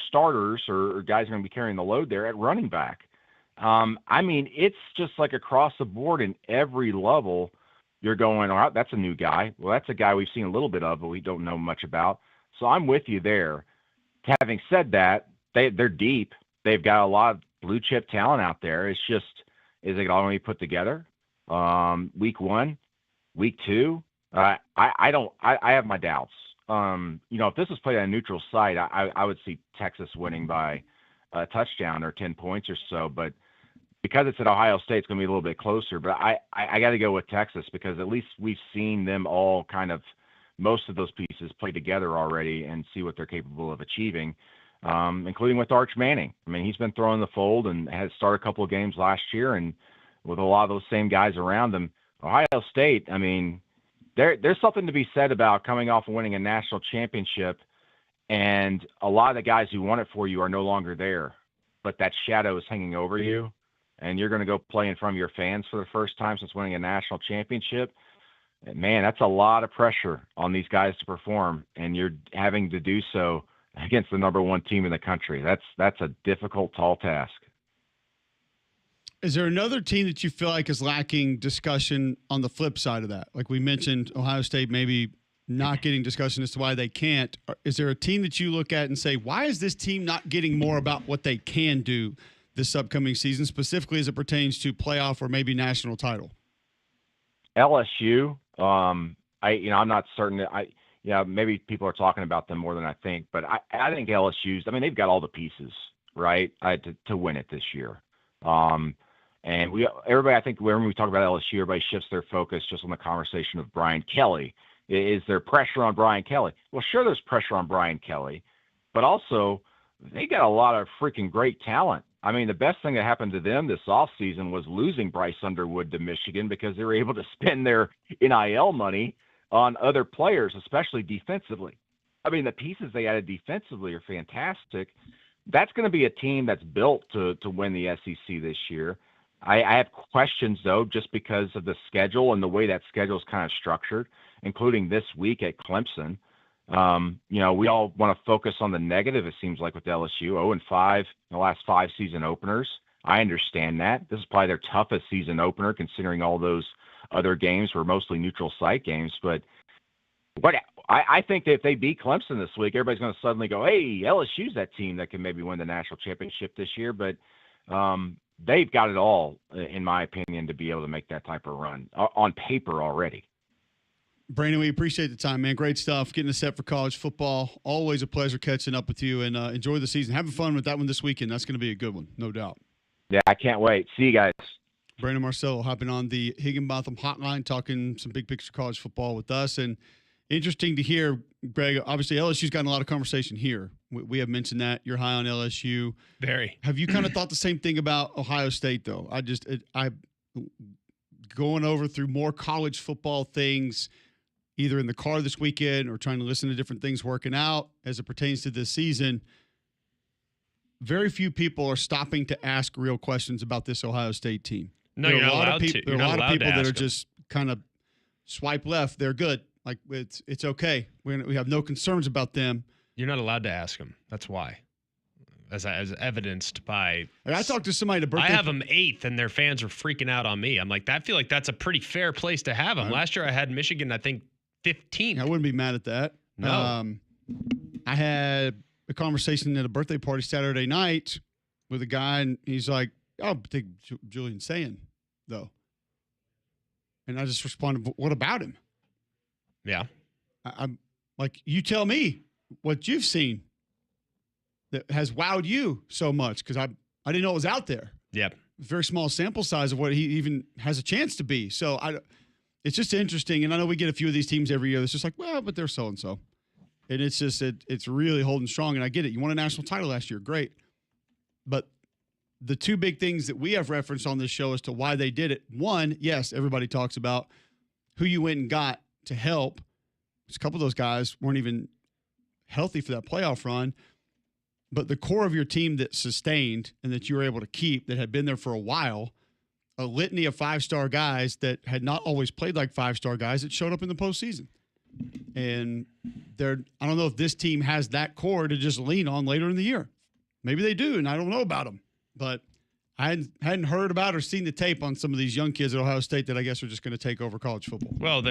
starters or guys are going to be carrying the load there at running back. It's just like across the board in every level. You're going, all right, that's a new guy. Well, that's a guy we've seen a little bit of, but we don't know much about. So I'm with you there. Having said that, they're deep. They've got a lot of blue chip talent out there. It's just, is it all going to be put together? Week one, week two, I have my doubts. If this was played on a neutral site, I would see Texas winning by a touchdown or 10 points or so. But because it's at Ohio State, it's going to be a little bit closer. But I got to go with Texas because at least we've seen them all kind of most of those pieces play together already and see what they're capable of achieving, including with Arch Manning. I mean, he's been thrown in the fold and had started a couple of games last year, and with a lot of those same guys around them. Ohio State, I mean, there's something to be said about coming off and winning a national championship, and a lot of the guys who won it for you are no longer there, but that shadow is hanging over you, and you're going to go play in front of your fans for the first time since winning a national championship. And man, that's a lot of pressure on these guys to perform, and you're having to do so against the number one team in the country. That's a difficult, tall task. Is there another team that you feel like is lacking discussion on the flip side of that? Like we mentioned, Ohio State maybe not getting discussion as to why they can't. Is there a team that you look at and say, why is this team not getting more about what they can do this upcoming season, specifically as it pertains to playoff or maybe national title? LSU, I'm not certain. Maybe people are talking about them more than I think, but I think LSU's, I mean, they've got all the pieces, right, to win it this year. And everybody, I think when we talk about LSU, everybody shifts their focus just on the conversation of Brian Kelly. Is there pressure on Brian Kelly? Well, sure, there's pressure on Brian Kelly, but also they got a lot of freaking great talent. I mean, the best thing that happened to them this offseason was losing Bryce Underwood to Michigan because they were able to spend their NIL money on other players, especially defensively. I mean, the pieces they added defensively are fantastic. That's going to be a team that's built to win the SEC this year. I have questions, though, just because of the schedule and the way that schedule is kind of structured, including this week at Clemson. We all want to focus on the negative, it seems like, with LSU, 0-5 in the last 5 season openers. I understand that. This is probably their toughest season opener, considering all those other games were mostly neutral site games. But I think that if they beat Clemson this week, everybody's going to suddenly go, hey, LSU's that team that can maybe win the national championship this year. But they've got it all, in my opinion, to be able to make that type of run on paper already. Brandon, we appreciate the time, man. Great stuff. Getting us set for college football. Always a pleasure catching up with you, and enjoy the season. Having fun with that one this weekend. That's going to be a good one, no doubt. Yeah, I can't wait. See you guys. Brandon Marcelo hopping on the Higginbotham hotline, talking some big picture college football with us. And interesting to hear, Greg, obviously LSU's gotten a lot of conversation here. We have mentioned that. You're high on LSU. Very. Have you kind of thought the same thing about Ohio State, though? I going over through more college football things, either in the car this weekend or trying to listen to different things working out as it pertains to this season. Very few people are stopping to ask real questions about this Ohio State team. No, you're not allowed to. There are a lot of people that are just kind of swipe left. They're good. Like, it's okay. We have no concerns about them. You're not allowed to ask them. That's why. As evidenced by. I talked to somebody at a birthday. I have them 8th, and their fans are freaking out on me. I'm like, I feel like that's a pretty fair place to have them. Right. Last year I had Michigan, I think, 15th. I wouldn't be mad at that. No. I had a conversation at a birthday party Saturday night with a guy, and he's like, "Oh, I think Julian's saying, though." And I just responded, "What about him?" Yeah. I'm like, you tell me what you've seen that has wowed you so much, because I didn't know it was out there. Yep. Very small sample size of what he even has a chance to be. So it's just interesting. And I know we get a few of these teams every year that's just like, well, but they're so-and-so. And it's just, it's really holding strong. And I get it. You won a national title last year. Great. But the two big things that we have referenced on this show as to why they did it. One, yes, everybody talks about who you went and got to help. A couple of those guys weren't even healthy for that playoff run. But the core of your team that sustained and that you were able to keep, that had been there for a while, a litany of 5-star guys that had not always played like 5-star guys that showed up in the postseason. And I don't know if this team has that core to just lean on later in the year. Maybe they do, and I don't know about them. But I hadn't heard about or seen the tape on some of these young kids at Ohio State that I guess are just going to take over college football. Well,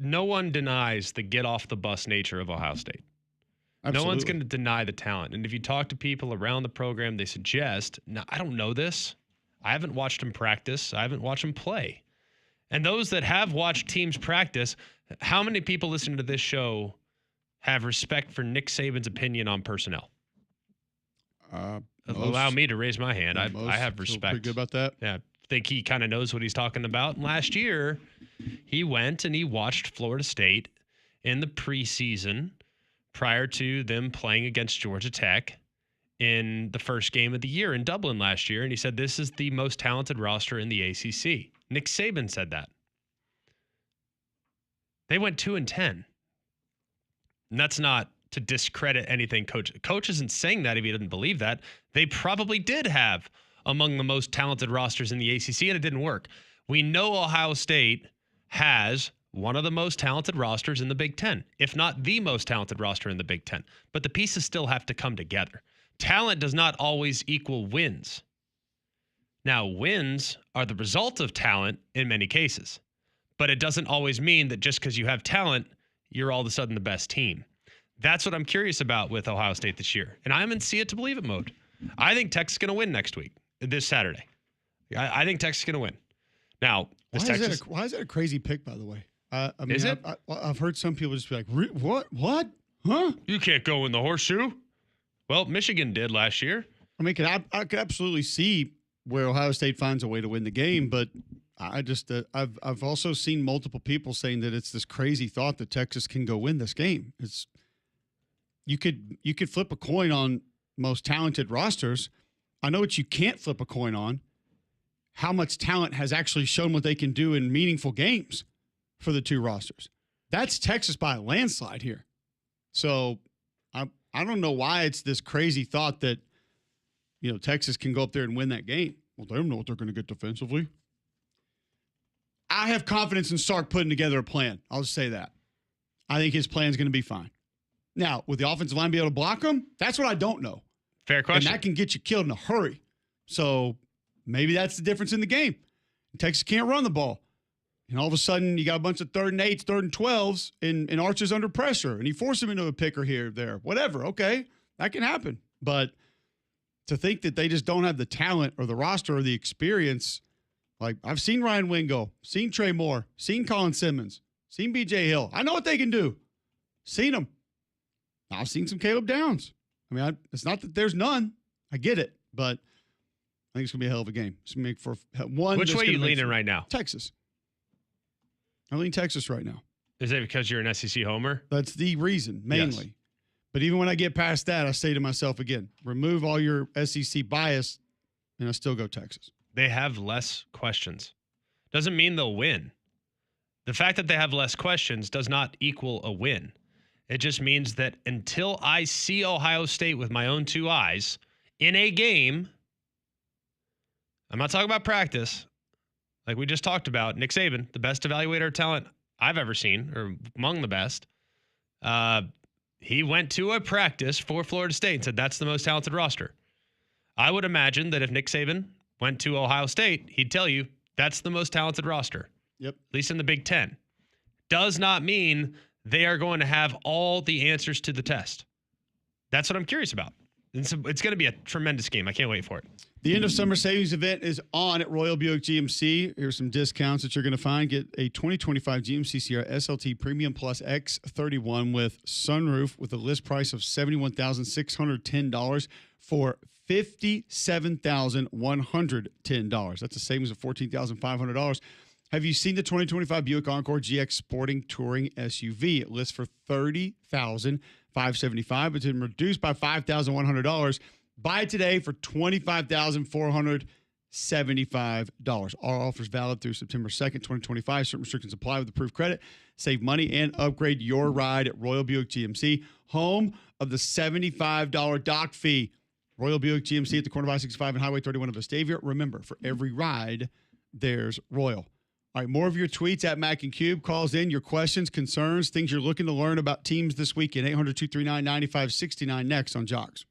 no one denies the get-off-the-bus nature of Ohio State. Absolutely. No one's going to deny the talent. And if you talk to people around the program, they suggest, now, I don't know this. I haven't watched them practice. I haven't watched them play. And those that have watched teams practice, how many people listening to this show have respect for Nick Saban's opinion on personnel? Allow me to raise my hand. I have respect. Pretty good about that. Yeah, I think he kind of knows what he's talking about. And last year, he went and he watched Florida State in the preseason prior to them playing against Georgia Tech in the first game of the year in Dublin last year. And he said, this is the most talented roster in the ACC. Nick Saban said that. They went 2-10. And that's not to discredit anything Coach isn't saying that if he didn't believe that. They probably did have among the most talented rosters in the ACC, and it didn't work. We know Ohio State has one of the most talented rosters in the Big Ten, if not the most talented roster in the Big Ten. But the pieces still have to come together. Talent does not always equal wins. Now, wins are the result of talent in many cases, but it doesn't always mean that just because you have talent, you're all of a sudden the best team. That's what I'm curious about with Ohio State this year. And I'm in see it to believe it mode. I think Texas is going to win next week, this Saturday. I think Texas is going to win. Now, why is that a crazy pick, by the way? I mean, is it? I've heard some people just be like, what? Huh? You can't go in the horseshoe. Well, Michigan did last year. I mean, I could absolutely see where Ohio State finds a way to win the game, but I just I've also seen multiple people saying that it's this crazy thought that Texas can go win this game. It's you could flip a coin on most talented rosters. I know what you can't flip a coin on. How much talent has actually shown what they can do in meaningful games for the two rosters. That's Texas by a landslide here. So I don't know why it's this crazy thought that, Texas can go up there and win that game. Well, they don't know what they're going to get defensively. I have confidence in Sark putting together a plan. I'll just say that. I think his plan is going to be fine. Now, would the offensive line be able to block him? That's what I don't know. Fair question. And that can get you killed in a hurry. So maybe that's the difference in the game. Texas can't run the ball. And all of a sudden, you got a bunch of 3rd and 8s, 3rd and 12s, and Archer's under pressure, and you force him into a picker here, there, whatever. Okay, that can happen. But to think that they just don't have the talent or the roster or the experience, like I've seen Ryan Wingo, seen Trey Moore, seen Colin Simmons, seen B.J. Hill. I know what they can do. Seen them. I've seen some Caleb Downs. I mean, it's not that there's none. I get it, but I think it's going to be a hell of a game. It's going to make for one. Which way are you leaning right now? Texas. I lean Texas right now. Is it because you're an SEC homer? That's the reason, mainly. Yes. But even when I get past that, I say to myself again, remove all your SEC bias, and I still go Texas. They have less questions. Doesn't mean they'll win. The fact that they have less questions does not equal a win. It just means that until I see Ohio State with my own two eyes in a game, I'm not talking about practice. Like we just talked about, Nick Saban, the best evaluator of talent I've ever seen, or among the best. He went to a practice for Florida State and said, that's the most talented roster. I would imagine that if Nick Saban went to Ohio State, he'd tell you that's the most talented roster. Yep. At least in the Big Ten. Does not mean they are going to have all the answers to the test. That's what I'm curious about. It's going to be a tremendous game. I can't wait for it. The end of summer savings event is on at Royal Buick GMC. Here's some discounts that you're going to find. Get a 2025 GMC Sierra SLT Premium Plus X31 with sunroof with a list price of $71,610 for $57,110. That's a savings of $14,500. Have you seen the 2025 Buick Encore GX Sporting Touring SUV? It lists for $30,575. It's been reduced by $5,100. Buy it today for $25,475. Our offer is valid through September 2nd, 2025. Certain restrictions apply with approved credit. Save money and upgrade your ride at Royal Buick GMC, home of the $75 dock fee. Royal Buick GMC at the corner of I-65 and Highway 31 of Vestavia. Remember, for every ride, there's Royal. All right, more of your tweets at Mac and Cube. Calls in your questions, concerns, things you're looking to learn about teams this weekend. 800-239-9569 next on Jox.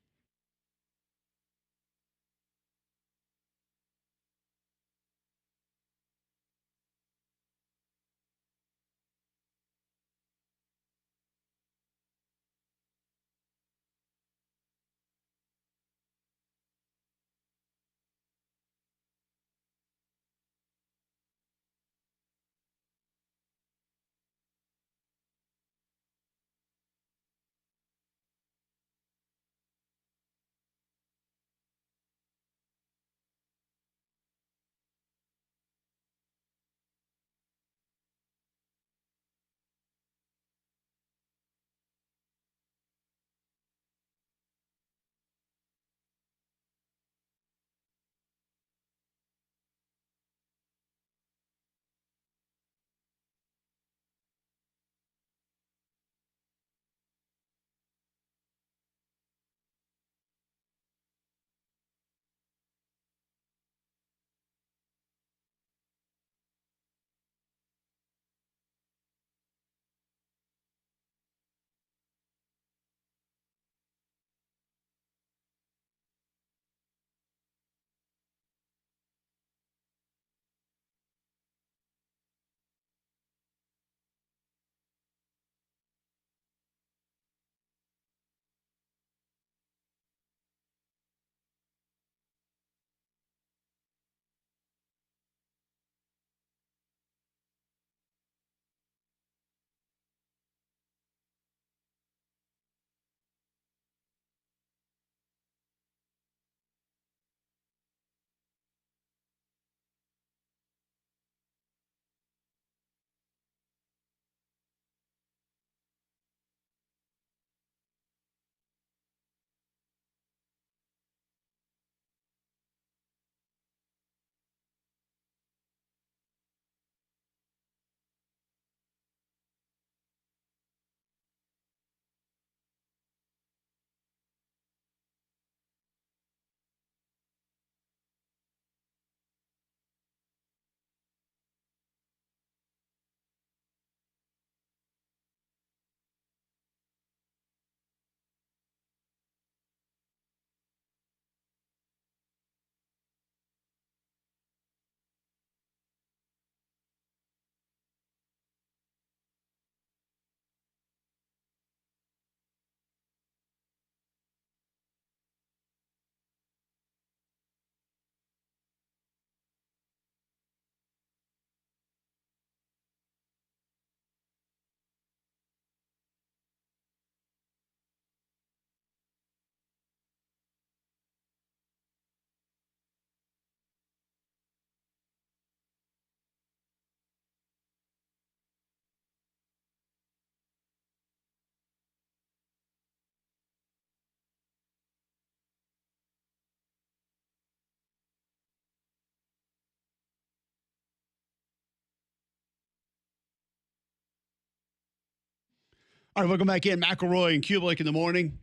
All right, welcome back in. McElroy and Cubelic in the morning.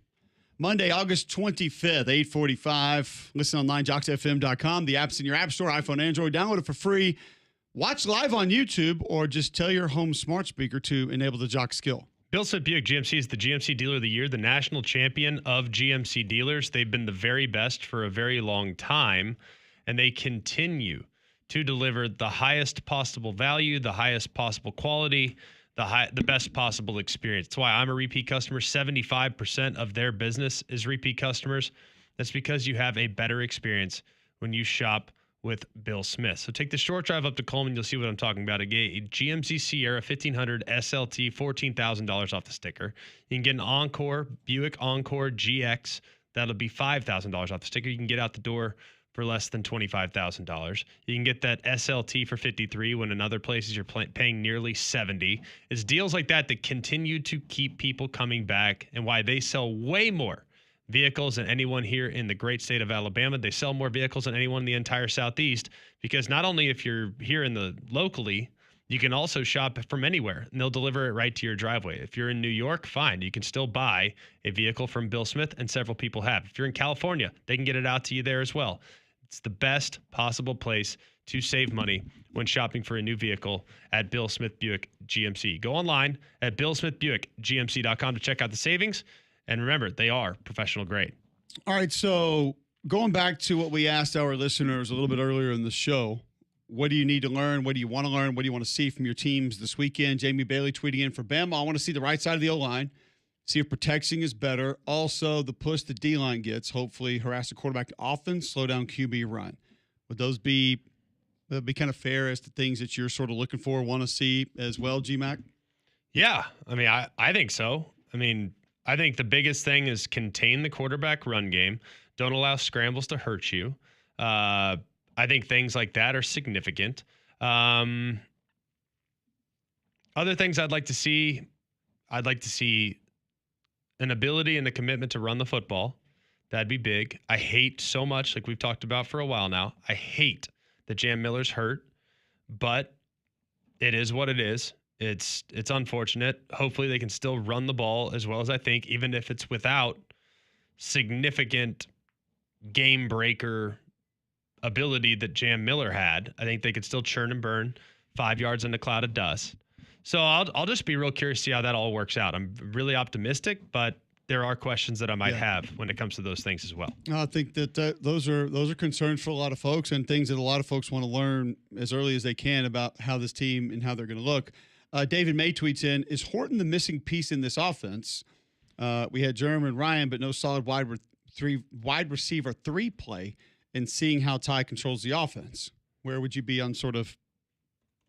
Monday, August 25th, 8:45. Listen online, joxfm.com. The app's in your app store, iPhone, Android. Download it for free. Watch live on YouTube or just tell your home smart speaker to enable the Jox skill. Bill Smith Buick GMC is the GMC Dealer of the Year, the national champion of GMC dealers. They've been the very best for a very long time, and they continue to deliver the highest possible value, the highest possible quality, the best possible experience. That's why I'm a repeat customer. 75% of their business is repeat customers. That's because you have a better experience when you shop with Bill Smith. So take the short drive up to Coleman. You'll see what I'm talking about. A GMC Sierra 1500 SLT, $14,000 off the sticker. You can get an Encore, Buick Encore GX. That'll be $5,000 off the sticker. You can get out the door for less than $25,000. You can get that SLT for $53,000 when in other places you're paying nearly $70,000. It's deals like that that continue to keep people coming back and why they sell way more vehicles than anyone here in the great state of Alabama. They sell more vehicles than anyone in the entire Southeast because not only if you're here in the locally, you can also shop from anywhere and they'll deliver it right to your driveway. If you're in New York, fine. You can still buy a vehicle from Bill Smith, and several people have. If you're in California, they can get it out to you there as well. It's the best possible place to save money when shopping for a new vehicle at Bill Smith Buick GMC. Go online at billsmithbuickgmc.com to check out the savings. And remember, they are professional grade. All right, so going back to what we asked our listeners a little bit earlier in the show, what do you need to learn? What do you want to learn? What do you want to see from your teams this weekend? Jamie Bailey tweeting in for Bama. I want to see the right side of the O-line, see if protecting is better. Also, the push the D-line gets, hopefully harass the quarterback to offense, slow down QB run. Would those be kind of fair as to things that you're sort of looking for, want to see as well, G-Mac? Yeah, I mean, I think so. I mean, I think the biggest thing is contain the quarterback run game. Don't allow scrambles to hurt you. I think things like that are significant. Other things I'd like to see an ability and a commitment to run the football. That'd be big. I hate so much, like we've talked about for a while now, I hate that Jam Miller's hurt, but it is what it is. It's unfortunate. Hopefully they can still run the ball as well as I think, even if it's without significant game breaker ability that Jam Miller had. I think they could still churn and burn 5 yards in a cloud of dust. So I'll just be real curious to see how that all works out. I'm really optimistic, but there are questions that I might have when it comes to those things as well. I think that those are concerns for a lot of folks and things that a lot of folks want to learn as early as they can about how this team and how they're going to look. David May tweets in, is Horton the missing piece in this offense? We had Jeremy and Ryan, but no solid wide receiver 3 play, and seeing how Ty controls the offense. Where would you be on sort of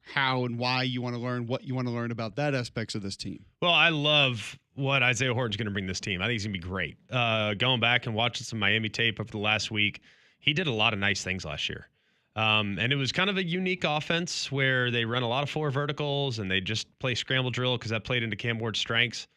how and why you want to learn, what you want to learn about that aspects of this team? Well, I love what Isaiah Horton's going to bring this team. I think he's going to be great. Going back and watching some Miami tape over the last week, he did a lot of nice things last year. And it was kind of a unique offense where they run a lot of 4 verticals and they just play scramble drill because that played into Cam Ward's strengths.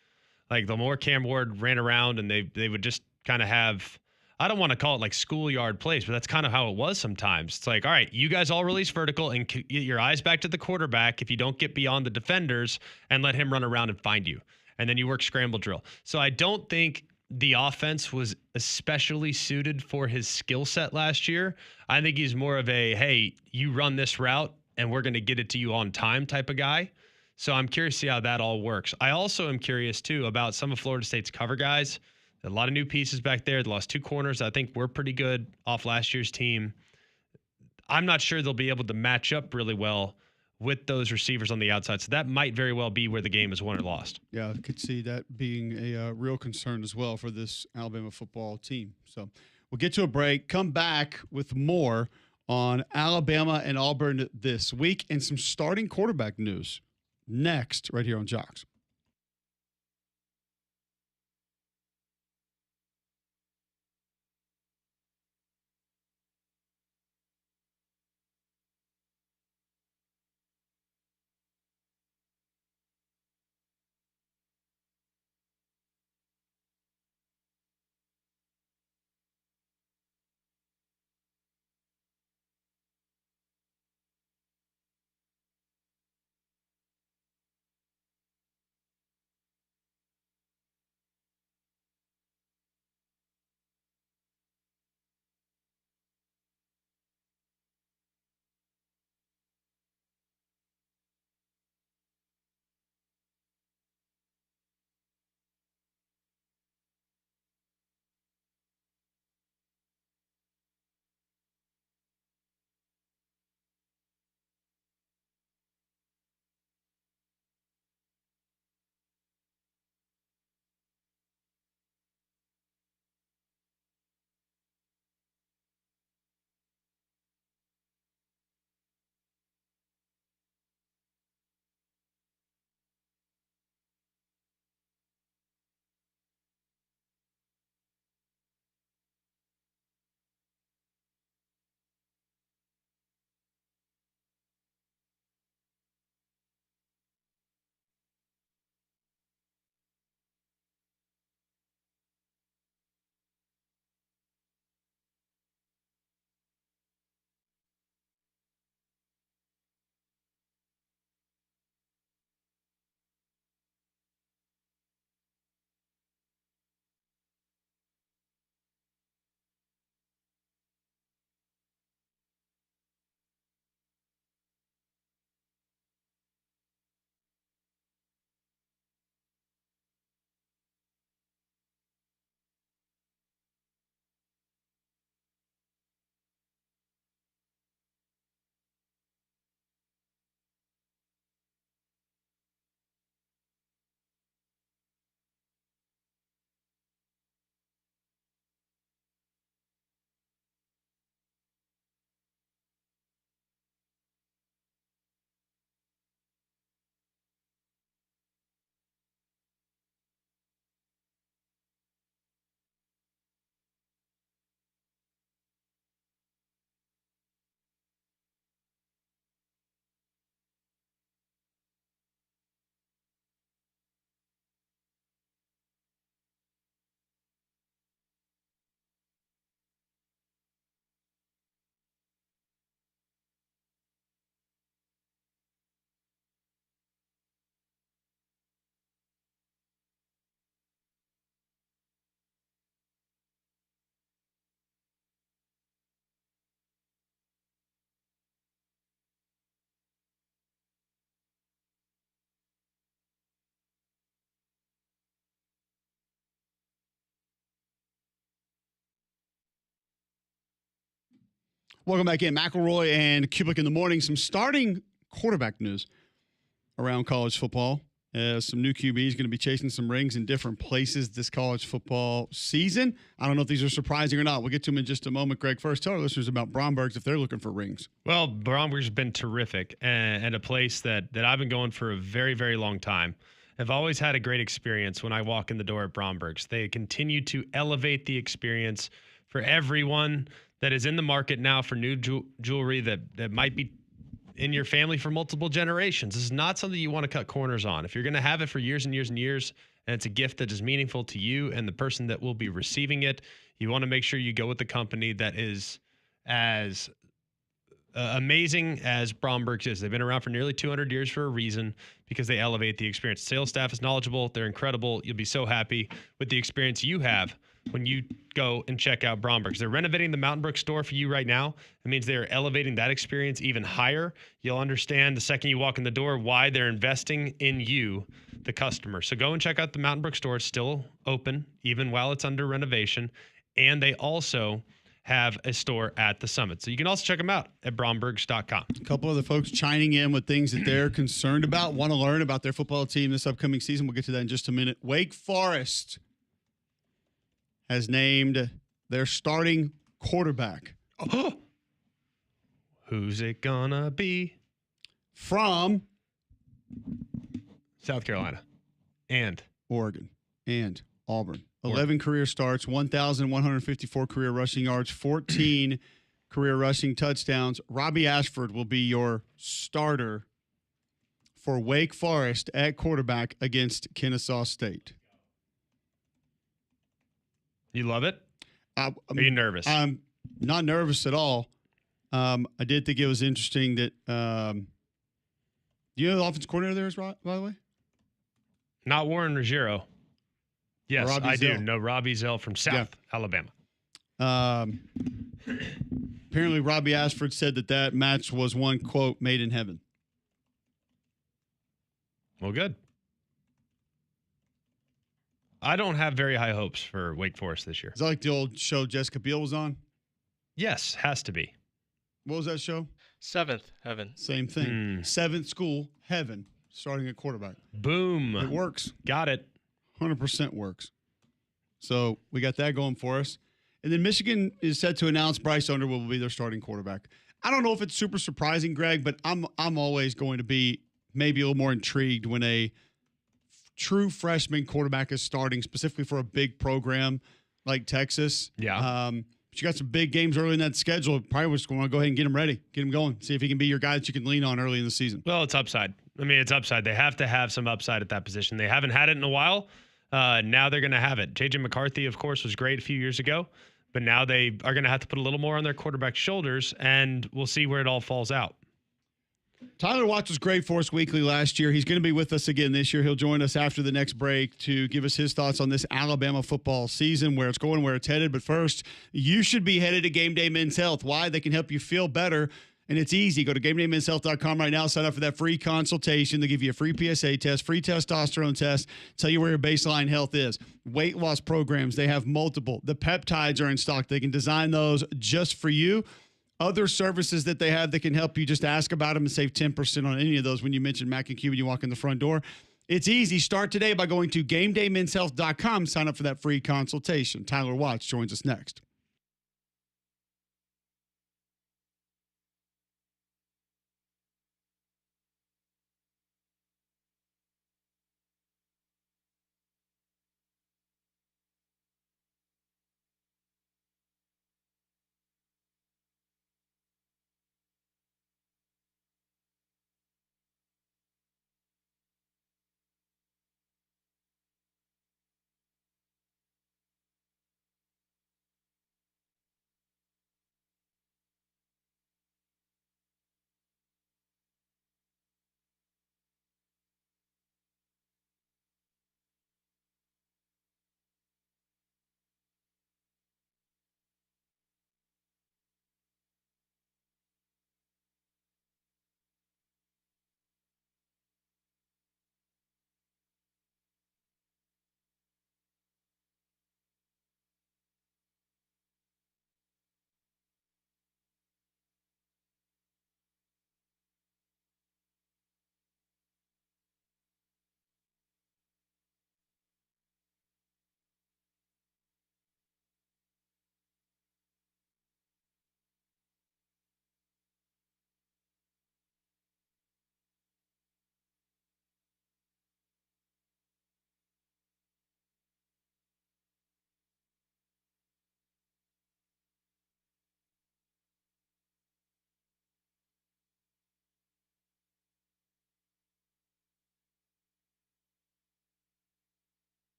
Like the more Cam Ward ran around and they would just kind of have, I don't want to call it like schoolyard plays, but that's kind of how it was sometimes. It's like, all right, you guys all release vertical and get your eyes back to the quarterback if you don't get beyond the defenders and let him run around and find you. And then you work scramble drill. So I don't think the offense was especially suited for his skill set last year. I think he's more of a, hey, you run this route and we're going to get it to you on time type of guy. So I'm curious to see how that all works. I also am curious, too, about some of Florida State's cover guys. A lot of new pieces back there. They lost 2 corners. I think we're pretty good off last year's team. I'm not sure they'll be able to match up really well with those receivers on the outside. So that might very well be where the game is won or lost. Yeah, I could see that being a real concern as well for this Alabama football team. So we'll get to a break, come back with more on Alabama and Auburn this week and some starting quarterback news next right here on Jox. Welcome back in. McElroy and Cubelic in the morning. Some starting quarterback news around college football. Some new QBs going to be chasing some rings in different places this college football season. I don't know if these are surprising or not. We'll get to them in just a moment. Greg, first, tell our listeners about Bromberg's if they're looking for rings. Well, Bromberg's been terrific and a place that I've been going for a very, very long time. I've always had a great experience when I walk in the door at Bromberg's. They continue to elevate the experience for everyone that is in the market now for new jewelry that might be in your family for multiple generations. This is not something you want to cut corners on. If you're going to have it for years and years and years, and it's a gift that is meaningful to you and the person that will be receiving it, you want to make sure you go with the company that is as amazing as Bromberg's is. They've been around for nearly 200 years for a reason, because they elevate the experience. Sales staff is knowledgeable. They're incredible. You'll be so happy with the experience you have when you go and check out Bromberg's. They're renovating the Mountain Brook store for you right now. It means they're elevating that experience even higher. You'll understand the second you walk in the door why they're investing in you, the customer. So go and check out the Mountain Brook store. It's still open, even while it's under renovation. And they also have a store at the Summit. So you can also check them out at brombergs.com. A couple of the folks chiming in with things that they're concerned about, want to learn about their football team this upcoming season. We'll get to that in just a minute. Wake Forest has named their starting quarterback. Who's it gonna be? From South Carolina and Oregon and Auburn. 11 career starts, 1,154 career rushing yards, 14 career rushing touchdowns. Robbie Ashford will be your starter for Wake Forest at quarterback against Kennesaw State. You love it? Are you nervous? I'm not nervous at all. I did think it was interesting that do you know who the offensive coordinator there is, by the way? Not Warren Ruggiero. Yes, Robbie I do. Zell. No, Robbie Zell from South Alabama. Apparently, Robbie Ashford said that match was one, quote, made in heaven. Well, good. I don't have very high hopes for Wake Forest this year. Is that like the old show Jessica Biel was on? Yes, has to be. What was that show? Seventh Heaven. Same thing. Seventh school, heaven, starting at quarterback. Boom. It works. Got it. 100% works. So we got that going for us. And then Michigan is set to announce Bryce Underwood will be their starting quarterback. I don't know if it's super surprising, Greg, but I'm always going to be maybe a little more intrigued when a true freshman quarterback is starting, specifically for a big program like Texas. Yeah. But you got some big games early in that schedule. Probably just going to go ahead and get him ready, get him going, see if he can be your guy that you can lean on early in the season. Well, it's upside. I mean, it's upside. They have to have some upside at that position. They haven't had it in a while. Now they're going to have it. J.J. McCarthy, of course, was great a few years ago, but now they are going to have to put a little more on their quarterback's shoulders, and we'll see where it all falls out. Tyler Watts was great for us weekly last year. He's going to be with us again this year. He'll join us after the next break to give us his thoughts on this Alabama football season, where it's going, where it's headed. But first, you should be headed to Game Day Men's Health. Why? They can help you feel better. And it's easy. Go to GameDayMen'sHealth.com right now. Sign up for that free consultation. They give you a free PSA test, free testosterone test, tell you where your baseline health is. Weight loss programs, they have multiple. The peptides are in stock. They can design those just for you. Other services that they have that can help you, just ask about them and save 10% on any of those when you mention Mac and Q when you walk in the front door. It's easy. Start today by going to GameDayMen'sHealth.com. Sign up for that free consultation. Tyler Watts joins us next.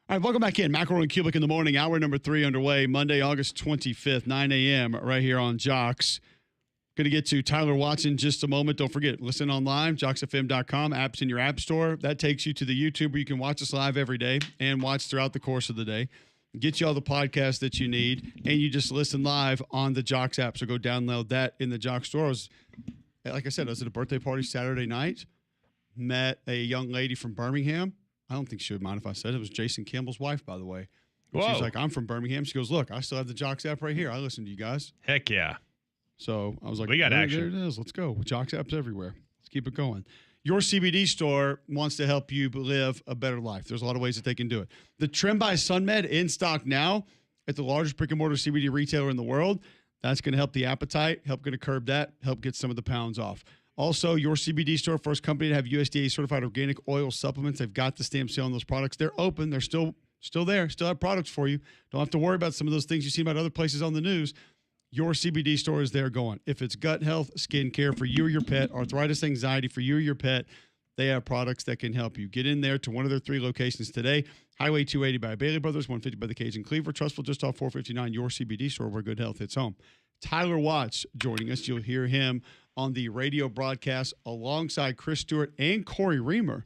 All right, welcome back in. McElroy and Cubelic in the morning. Hour number 3 underway. Monday, August 25th, 9 a.m. right here on Jox. Going to get to Tyler Watson in just a moment. Don't forget, listen online, joxfm.com. Apps in your app store. That takes you to the YouTube where you can watch us live every day and watch throughout the course of the day. Get you all the podcasts that you need, and you just listen live on the Jox app. So go download that in the Jox store. Like I said, I was at a birthday party Saturday night. Met a young lady from Birmingham. I don't think she would mind if I said it was Jason Campbell's wife, by the way. She's like, I'm from Birmingham. She goes, look, I still have the Jox app right here. I listen to you guys. Heck yeah. So I was like, we got action. There it is. Let's go. Jox apps everywhere. Let's keep it going. Your CBD store wants to help you live a better life. There's a lot of ways that they can do it. The Trim by SunMed in stock now at the largest brick-and-mortar CBD retailer in the world. That's going to help the appetite, help going to curb that, help get some of the pounds off. Also, your CBD store, first company to have USDA certified organic oil supplements. They've got the stamp sale on those products. They're open. They're still there. Still have products for you. Don't have to worry about some of those things you see about other places on the news. Your CBD store is there going. If it's gut health, skin care for you or your pet, arthritis, anxiety for you or your pet, they have products that can help you. Get in there to one of their 3 locations today. Highway 280 by Bailey Brothers, 150 by the Cajun Cleaver, Trustful just off 459, your CBD store where good health hits home. Tyler Watts joining us. You'll hear him on the radio broadcast alongside Chris Stewart and Corey Reamer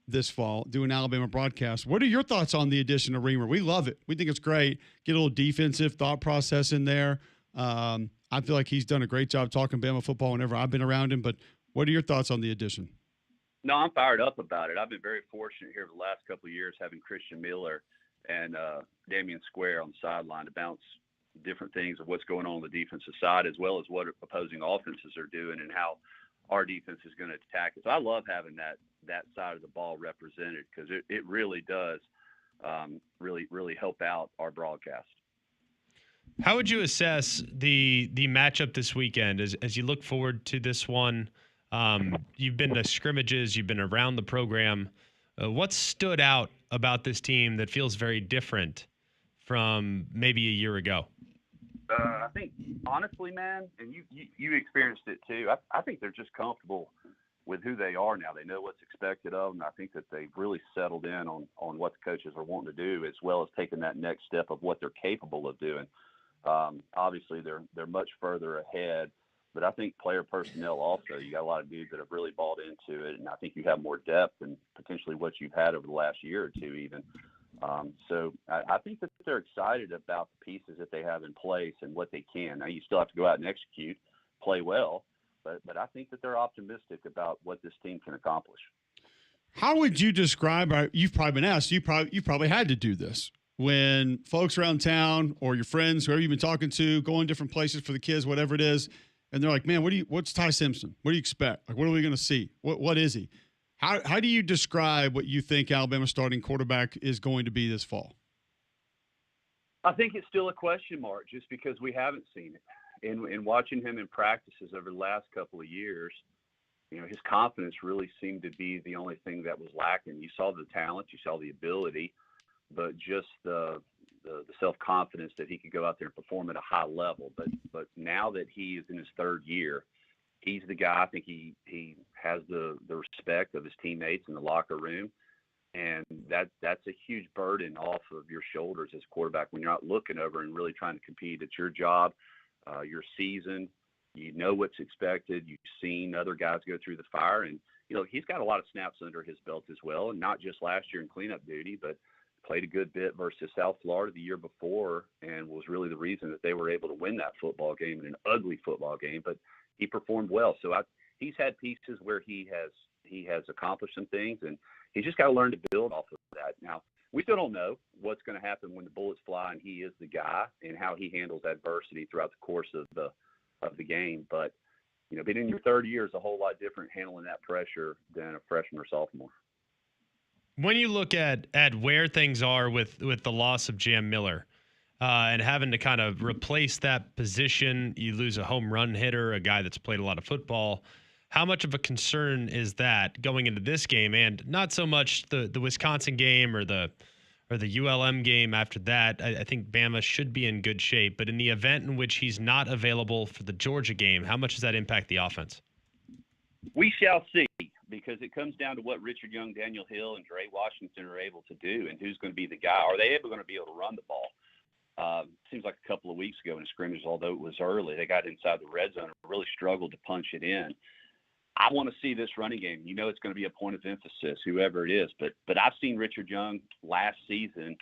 this fall doing Alabama broadcast. What are your thoughts on the addition of Reamer? We love it. We think it's great. Get a little defensive thought process in there. I feel like he's done a great job talking Bama football whenever I've been around him, but what are your thoughts on the addition? No, I'm fired up about it. I've been very fortunate here over the last couple of years having Christian Miller and Damian Square on the sideline to bounce different things of what's going on the defensive side, as well as what opposing offenses are doing and how our defense is going to attack it. So I love having that side of the ball represented because it really does really help out our broadcast. How would you assess the matchup this weekend as you look forward to this one? You've been to scrimmages, you've been around the program. What stood out about this team that feels very different from maybe a year ago? I think, honestly, man, and you experienced it too, I think they're just comfortable with who they are now. They know what's expected of them. I think that they've really settled in on what the coaches are wanting to do, as well as taking that next step of what they're capable of doing. Obviously, they're much further ahead, but I think player personnel also, you got a lot of dudes that have really bought into it, and I think you have more depth than potentially what you've had over the last year or two even. So I think that they're excited about the pieces that they have in place and what they can. Now, you still have to go out and execute, play well, but I think that they're optimistic about what this team can accomplish. How would you describe – you've probably been asked, you've probably had to do this. When folks around town or your friends, whoever you've been talking to, going different places for the kids, whatever it is, and they're like, man, what's Ty Simpson? What do you expect? Like, what are we going to see? What is he? How do you describe what you think Alabama's starting quarterback is going to be this fall? I think it's still a question mark just because we haven't seen it. And watching him in practices over the last couple of years, his confidence really seemed to be the only thing that was lacking. You saw the talent, you saw the ability, but just the self-confidence that he could go out there and perform at a high level. But now that he is in his 3rd year, he's the guy. I think he has the respect of his teammates in the locker room, and that's a huge burden off of your shoulders as a quarterback when you're not looking over and really trying to compete. It's your job, your season. You know what's expected. You've seen other guys go through the fire, and he's got a lot of snaps under his belt as well, and not just last year in cleanup duty, but played a good bit versus South Florida the year before and was really the reason that they were able to win that football game, in an ugly football game, but he performed well. So he's had pieces where he has accomplished some things, and he's just got to learn to build off of that. Now, we still don't know what's going to happen when the bullets fly and he is the guy, and how he handles adversity throughout the course of the game. But being in your 3rd year is a whole lot different handling that pressure than a freshman or sophomore. When you look at where things are with the loss of Jam Miller and having to kind of replace that position, you lose a home run hitter, a guy that's played a lot of football. How much of a concern is that going into this game, and not so much the Wisconsin game or the ULM game after that? I think Bama should be in good shape, but in the event in which he's not available for the Georgia game, how much does that impact the offense? We shall see, because it comes down to what Richard Young, Daniel Hill, and Dre Washington are able to do, and who's going to be the guy. Are they going to be able to run the ball? Seems like a couple of weeks ago in a scrimmage, although it was early, they got inside the red zone and really struggled to punch it in. I want to see this running game. You know, it's going to be a point of emphasis, whoever it is. But I've seen Richard Young last season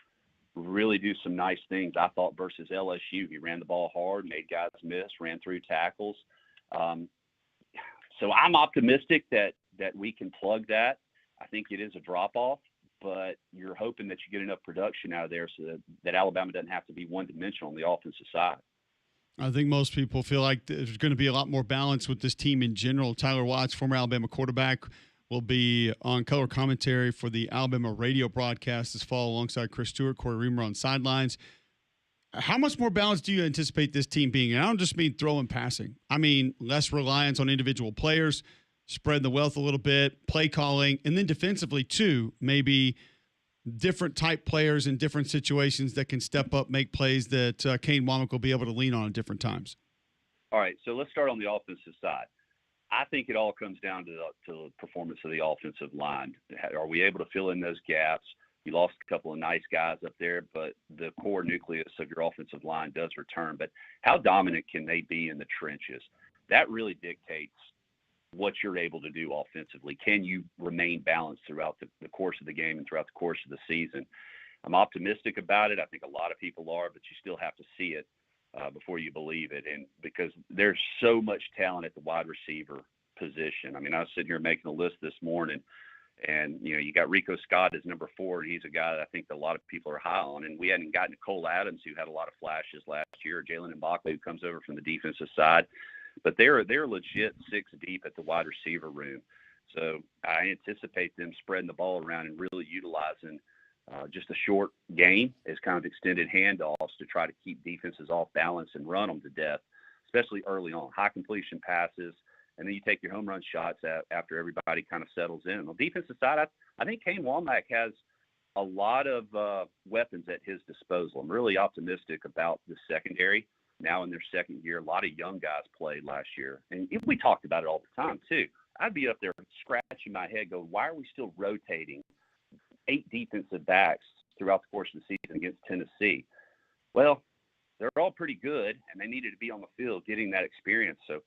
really do some nice things. I thought versus LSU, he ran the ball hard, made guys miss, ran through tackles. So I'm optimistic that we can plug that. I think it is a drop-off, but you're hoping that you get enough production out of there so that Alabama doesn't have to be one-dimensional on the offensive side. I think most people feel like there's going to be a lot more balance with this team in general. Tyler Watts, former Alabama quarterback, will be on color commentary for the Alabama radio broadcast this fall alongside Chris Stewart, Corey Reamer on sidelines. How much more balance do you anticipate this team being? And I don't just mean throwing passing. I mean less reliance on individual players, spread the wealth a little bit, play calling, and then defensively too, maybe different type players in different situations that can step up, make plays that Kane Womack will be able to lean on at different times. All right, so let's start on the offensive side. I think it all comes down to the performance of the offensive line. Are we able to fill in those gaps? You lost a couple of nice guys up there, but the core nucleus of your offensive line does return. But how dominant can they be in the trenches? That really dictates what you're able to do offensively. Can you remain balanced throughout the course of the game and throughout the course of the season? I'm optimistic about it. I think a lot of people are, but you still have to see it before you believe it. And because there's so much talent at the wide receiver position. I mean, I was sitting here making a list this morning, and, you know, you got Rico Scott as number 4, and he's a guy that I think that a lot of people are high on. And we hadn't gotten Cole Adams, who had a lot of flashes last year, Jalen Mbakwe, who comes over from the defensive side. But they're legit 6 deep at the wide receiver room. So I anticipate them spreading the ball around and really utilizing just a short game as kind of extended handoffs to try to keep defenses off balance and run them to death, especially early on. High completion passes, and then you take your home run shots after everybody kind of settles in. On the defensive side, I think Kane Womack has a lot of weapons at his disposal. I'm really optimistic about the secondary. Now in their second year, a lot of young guys played last year. And we talked about it all the time, too. I'd be up there scratching my head going, why are we still rotating 8 defensive backs throughout the course of the season against Tennessee? Well, they're all pretty good, and they needed to be on the field getting that experience. So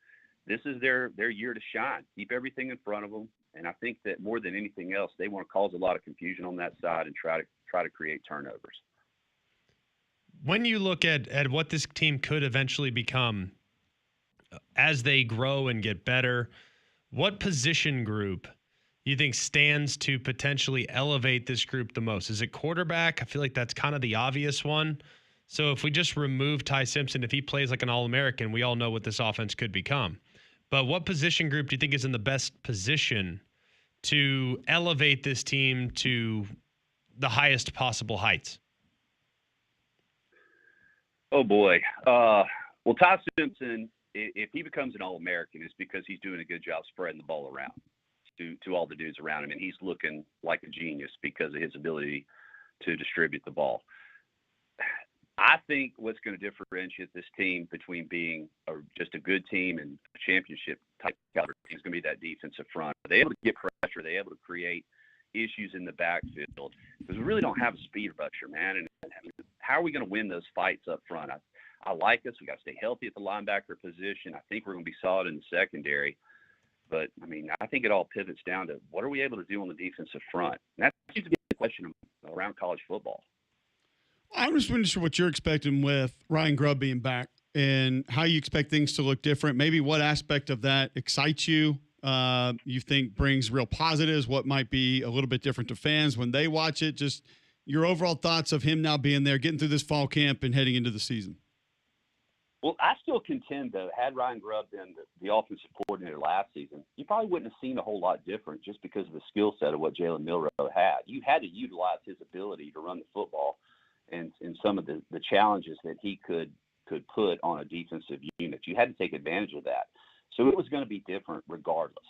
this is their year to shine. Keep everything in front of them. And I think that more than anything else, they want to cause a lot of confusion on that side and try to create turnovers. When you look at what this team could eventually become as they grow and get better, what position group you think stands to potentially elevate this group the most? Is it quarterback? I feel like that's kind of the obvious one. So if we just remove Ty Simpson, if he plays like an All-American, we all know what this offense could become. But what position group do you think is in the best position to elevate this team to the highest possible heights? Oh, boy. Well, Ty Simpson, if he becomes an All-American, it's because he's doing a good job spreading the ball around to all the dudes around him, and he's looking like a genius because of his ability to distribute the ball. I think what's going to differentiate this team between being just a good team and a championship-type caliber team is going to be that defensive front. Are they able to get pressure? Are they able to create issues in the backfield? Because we really don't have a speed rusher, man. And how are we going to win those fights up front? I like us. We got to stay healthy at the linebacker position. I think we're going to be solid in the secondary. But, I mean, I think it all pivots down to what are we able to do on the defensive front? And that seems to be the question around college football. I'm just wondering what you're expecting with Ryan Grubb being back and how you expect things to look different. Maybe what aspect of that excites you, you think brings real positives, what might be a little bit different to fans when they watch it. Just your overall thoughts of him now being there, getting through this fall camp and heading into the season. Well, I still contend, though, had Ryan Grubb been the offensive coordinator last season, you probably wouldn't have seen a whole lot different just because of the skill set of what Jalen Milroe had. You had to utilize his ability to run the football and some of the challenges that he could put on a defensive unit. You had to take advantage of that. So it was going to be different regardless.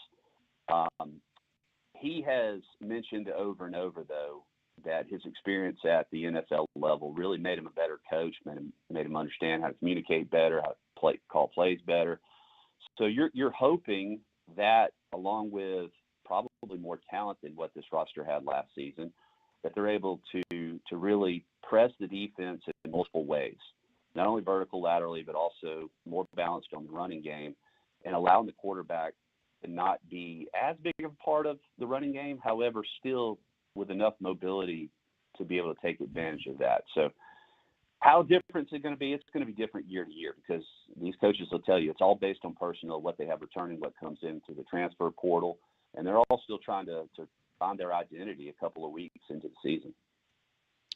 He has mentioned over and over, though, that his experience at the NFL level really made him a better coach, made him understand how to communicate better, how to call plays better. So you're hoping that, along with probably probably more talent than what this roster had last season, that they're able to really press the defense in multiple ways, not only vertical, laterally, but also more balanced on the running game, and allowing the quarterback to not be as big of a part of the running game, however, still with enough mobility to be able to take advantage of that. So how different is it going to be? It's going to be different year to year because these coaches will tell you it's all based on personnel, what they have returning, what comes into the transfer portal, and they're all still trying to find their identity a couple of weeks into the season.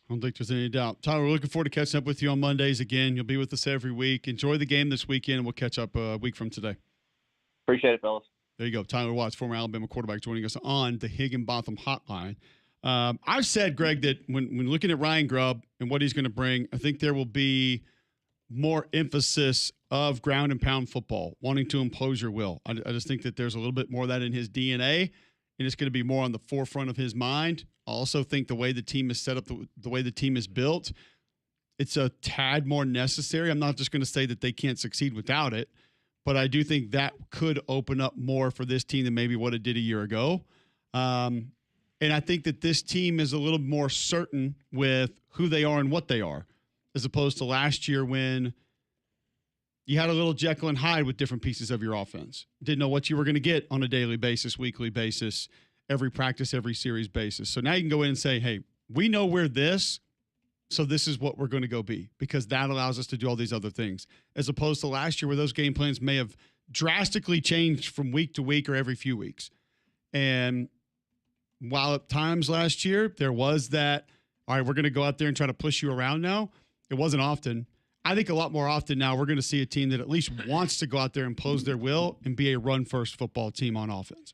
I don't think there's any doubt. Tyler, we're looking forward to catching up with you on Mondays again. You'll be with us every week. Enjoy the game this weekend, and we'll catch up a week from today. Appreciate it, fellas. There you go. Tyler Watts, former Alabama quarterback, joining us on the Higginbotham Hotline. I've said, Greg, that when looking at Ryan Grubb and what he's going to bring, I think there will be more emphasis of ground and pound football, wanting to impose your will. I just think that there's a little bit more of that in his DNA, and it's going to be more on the forefront of his mind. I also think the way the team is set up, the way the team is built, it's a tad more necessary. I'm not just going to say that they can't succeed without it, but I do think that could open up more for this team than maybe what it did a year ago. And I think that this team is a little more certain with who they are and what they are, as opposed to last year when you had a little Jekyll and Hyde with different pieces of your offense. Didn't know what you were going to get on a daily basis, weekly basis, every practice, every series basis. So now you can go in and say, hey, we know we're this, so this is what we're going to go be, because that allows us to do all these other things, as opposed to last year where those game plans may have drastically changed from week to week or every few weeks. And while at times last year there was that, all right, we're going to go out there and try to push you around now, it wasn't often. I think a lot more often now we're going to see a team that at least wants to go out there and impose their will and be a run-first football team on offense.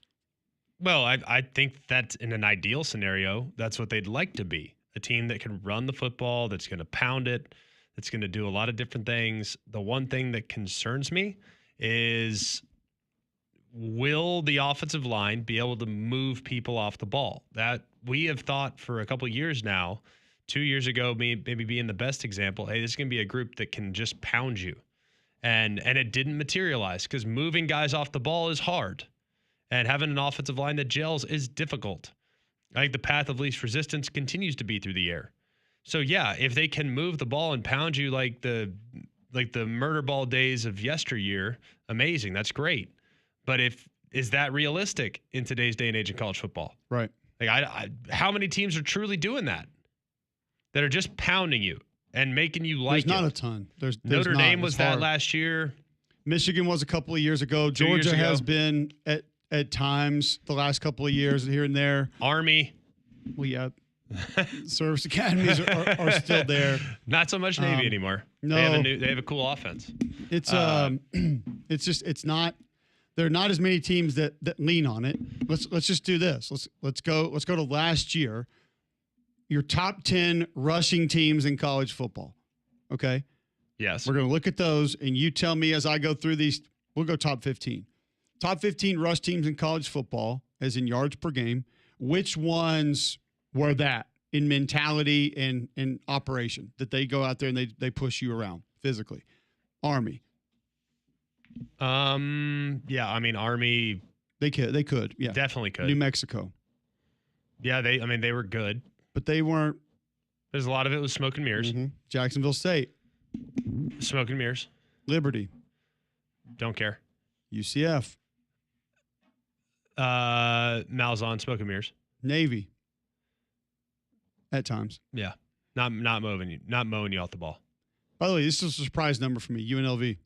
Well, I think that's in an ideal scenario, that's what they'd like to be. A team that can run the football, that's going to pound it, that's going to do a lot of different things. The one thing that concerns me is, will the offensive line be able to move people off the ball? That we have thought for a couple of years now. 2 years ago, maybe being the best example, hey, this is going to be a group that can just pound you. And it didn't materialize because moving guys off the ball is hard. And having an offensive line that gels is difficult. I think the path of least resistance continues to be through the air. So, yeah, if they can move the ball and pound you like the murder ball days of yesteryear, amazing. That's great. But is that realistic in today's day and age in college football? Right. Like how many teams are truly doing that? That are just pounding you and making you like it? There's not a ton. There's Notre not. Dame was It's that hard. last year. Michigan was a couple of years ago. 2 years Georgia ago. has been at times the last couple of years here and there. Army. Well, yeah. Service academies are still there. Not so much Navy anymore. No. They have a cool offense. It's it's not. There are not as many teams that lean on it. Let's just do this. Let's go to last year. Your top 10 rushing teams in college football. Okay? Yes. We're going to look at those, and you tell me as I go through these, we'll go top 15. Top 15 rush teams in college football, as in yards per game. Which ones were that in mentality and operation, that they go out there and they push you around physically? Army. Yeah, I mean, Army. They could. Yeah. Definitely could. New Mexico. Yeah, they were good. But they weren't. There's a lot of it was smoke and mirrors. Mm-hmm. Jacksonville State. Smoke and mirrors. Liberty. Don't care. UCF. Malzahn, smoke and mirrors. Navy. At times. Yeah. Not mowing you off the ball. By the way, this is a surprise number for me, UNLV.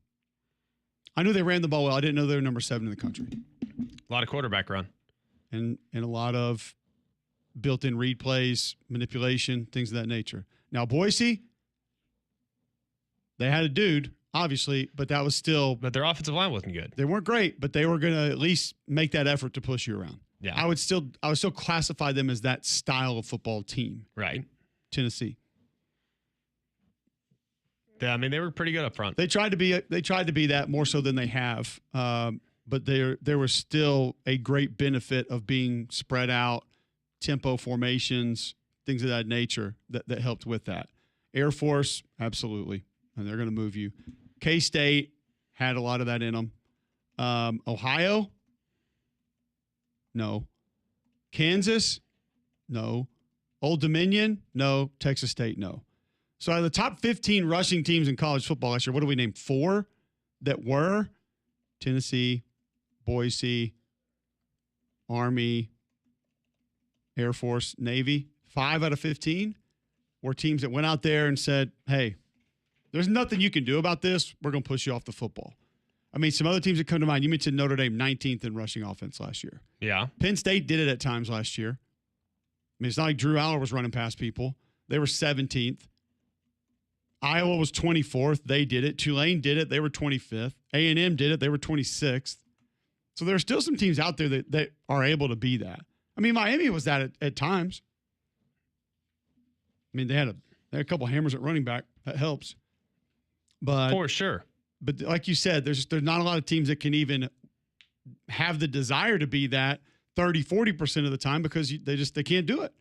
I knew they ran the ball well. I didn't know they were number 7 in the country. A lot of quarterback run. And a lot of built-in read plays, manipulation, things of that nature. Now, Boise, they had a dude, obviously, but that was still... But their offensive line wasn't good. They weren't great, but they were going to at least make that effort to push you around. Yeah. I would still classify them as that style of football team. Right. Tennessee. Yeah, I mean, they were pretty good up front. They tried to be that more so than they have, but there was still a great benefit of being spread out, tempo formations, things of that nature that helped with that. Air Force, absolutely, and they're going to move you. K-State had a lot of that in them. Ohio, no. Kansas, no. Old Dominion, no. Texas State, no. So out of the top 15 rushing teams in college football last year, what do we name? 4 that were? Tennessee, Boise, Army, Air Force, Navy. 5 out of 15 were teams that went out there and said, hey, there's nothing you can do about this. We're going to push you off the football. I mean, some other teams that come to mind, you mentioned Notre Dame, 19th in rushing offense last year. Yeah. Penn State did it at times last year. I mean, it's not like Drew Aller was running past people. They were 17th. Iowa was 24th. They did it. Tulane did it. They were 25th. A&M did it. They were 26th. So there are still some teams out there that are able to be that. I mean, Miami was that at times. I mean, they had a couple hammers at running back. That helps. But for sure. But like you said, there's not a lot of teams that can even have the desire to be that 30, 40% of the time because they can't do it.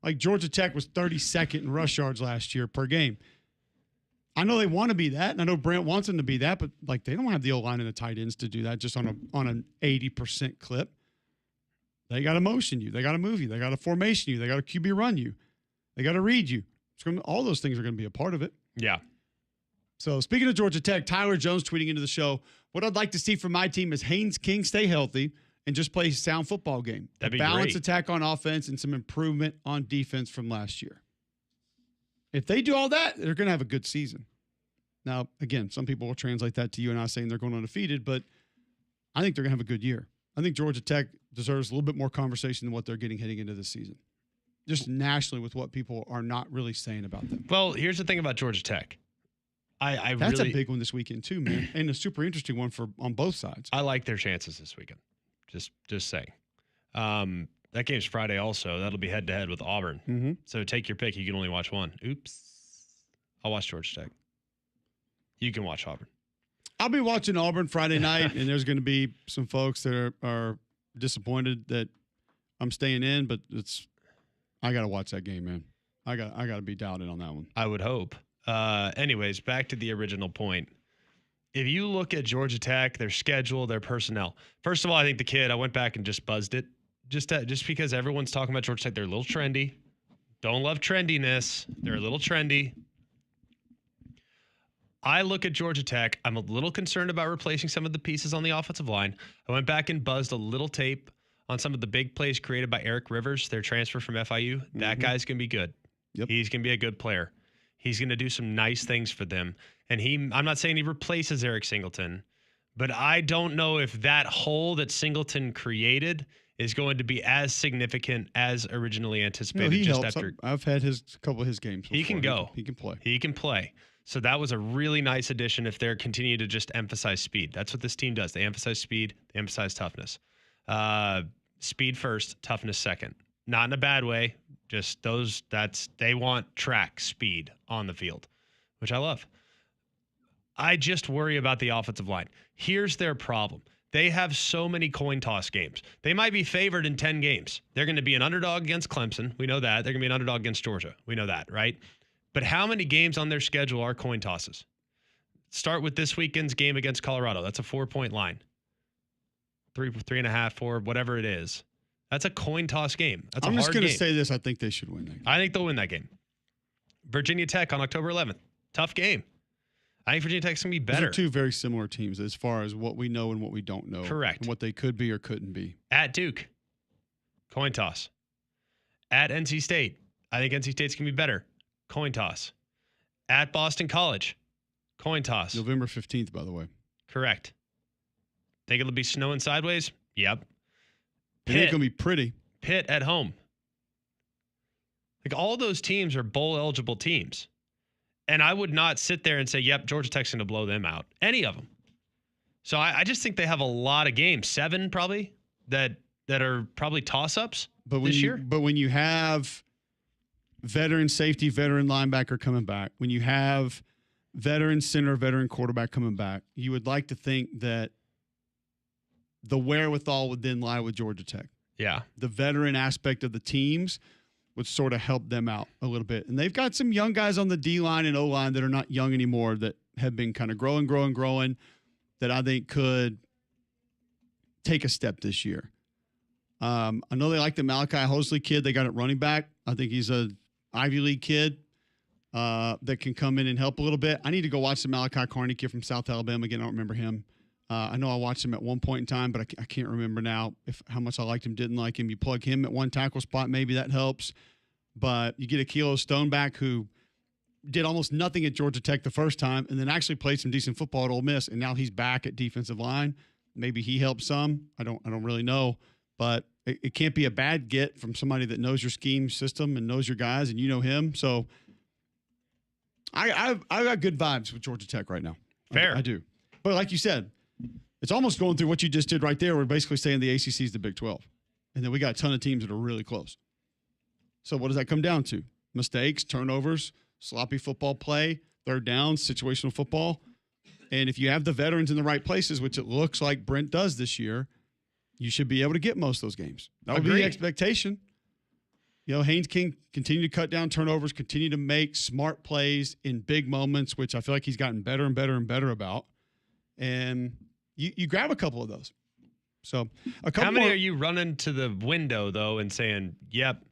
Like Georgia Tech was 32nd in rush yards last year per game. I know they want to be that, and I know Brent wants them to be that, but like they don't have the O-line and the tight ends to do that just on an 80% clip. They got to motion you. They got to move you. They got to formation you. They got to QB run you. They got to read you. All those things are going to be a part of it. Yeah. So speaking of Georgia Tech, Tyler Jones tweeting into the show, what I'd like to see from my team is Haynes King stay healthy and just play a sound football game. That'd be balanced great. Attack on offense and some improvement on defense from last year. If they do all that, they're going to have a good season. Now, again, some people will translate that to you and I saying they're going undefeated, but I think they're going to have a good year. I think Georgia Tech deserves a little bit more conversation than what they're getting heading into this season. Just nationally with what people are not really saying about them. Well, here's the thing about Georgia Tech. That's a big one this weekend too, man, and a super interesting one on both sides. I like their chances this weekend. Just saying. That game's Friday also. That'll be head-to-head with Auburn. Mm-hmm. So take your pick. You can only watch one. Oops. I'll watch Georgia Tech. You can watch Auburn. I'll be watching Auburn Friday night, and there's going to be some folks that are disappointed that I'm staying in, but I got to watch that game, man. I got to be dialed in on that one. I would hope. Anyways, back to the original point. If you look at Georgia Tech, their schedule, their personnel. First of all, I think the kid, I went back and just buzzed it. Just because everyone's talking about Georgia Tech, they're a little trendy. Don't love trendiness. They're a little trendy. I look at Georgia Tech. I'm a little concerned about replacing some of the pieces on the offensive line. I went back and buzzed a little tape on some of the big plays created by Eric Rivers, their transfer from FIU. That guy's going to be good. Yep. He's going to be a good player. He's going to do some nice things for them. And I'm not saying he replaces Eric Singleton, but I don't know if that hole that Singleton created is going to be as significant as originally anticipated. No, he helps. I've had a couple of his games before. He can go. He can play. He can play. So that was a really nice addition if they're continuing to just emphasize speed. That's what this team does. They emphasize speed. They emphasize toughness. Speed first, toughness second. Not in a bad way. Just they want track speed on the field, which I love. I just worry about the offensive line. Here's their problem. They have so many coin toss games. They might be favored in 10 games. They're going to be an underdog against Clemson. We know that. They're going to be an underdog against Georgia. We know that, right? But how many games on their schedule are coin tosses? Start with this weekend's game against Colorado. That's a 4-point line. 3.5, 4, whatever it is. That's a coin toss game. That's a hard game. I'm just going to say this. I think they should win that game. I think they'll win that game. Virginia Tech on October 11th. Tough game. I think Virginia Tech's going to be better. Those are two very similar teams as far as what we know and what we don't know. Correct. And what they could be or couldn't be. At Duke. Coin toss. At NC State. I think NC State's going to be better. Coin toss. At Boston College. Coin toss. November 15th, by the way. Correct. Think it'll be snowing sideways? Yep. It ain't going to be pretty. Pitt at home. Like all those teams are bowl eligible teams. And I would not sit there and say, yep, Georgia Tech's going to blow them out. Any of them. So I just think they have a lot of games. 7 probably that are probably toss-ups this year. But when you have veteran safety, veteran linebacker coming back, when you have veteran center, veteran quarterback coming back, you would like to think that the wherewithal would then lie with Georgia Tech. Yeah. The veteran aspect of the teams would sort of help them out a little bit. And they've got some young guys on the D-line and O-line that are not young anymore that have been kind of growing that I think could take a step this year. I know they like the Malachi Hosley kid. They got at running back. I think he's a Ivy League kid that can come in and help a little bit. I need to go watch the Malachi Carney kid from South Alabama again. I don't remember him. I know I watched him at one point in time, but I can't remember now how much I liked him, didn't like him. You plug him at one tackle spot, maybe that helps. But you get a Kilo Stone back who did almost nothing at Georgia Tech the first time and then actually played some decent football at Ole Miss, and now he's back at defensive line. Maybe he helps some. I don't really know. But it can't be a bad get from somebody that knows your scheme system and knows your guys, and you know him. So I got good vibes with Georgia Tech right now. Fair. I do. But like you said, it's almost going through what you just did right there. We're basically saying the ACC is the Big 12. And then we got a ton of teams that are really close. So what does that come down to? Mistakes, turnovers, sloppy football play, third downs, situational football. And if you have the veterans in the right places, which it looks like Brent does this year, you should be able to get most of those games. That would be the expectation. You know, Haynes King continue to cut down turnovers, continue to make smart plays in big moments, which I feel like he's gotten better and better and better about. And you grab a couple of those. So a couple. How many are you running to the window though and saying, "Yep,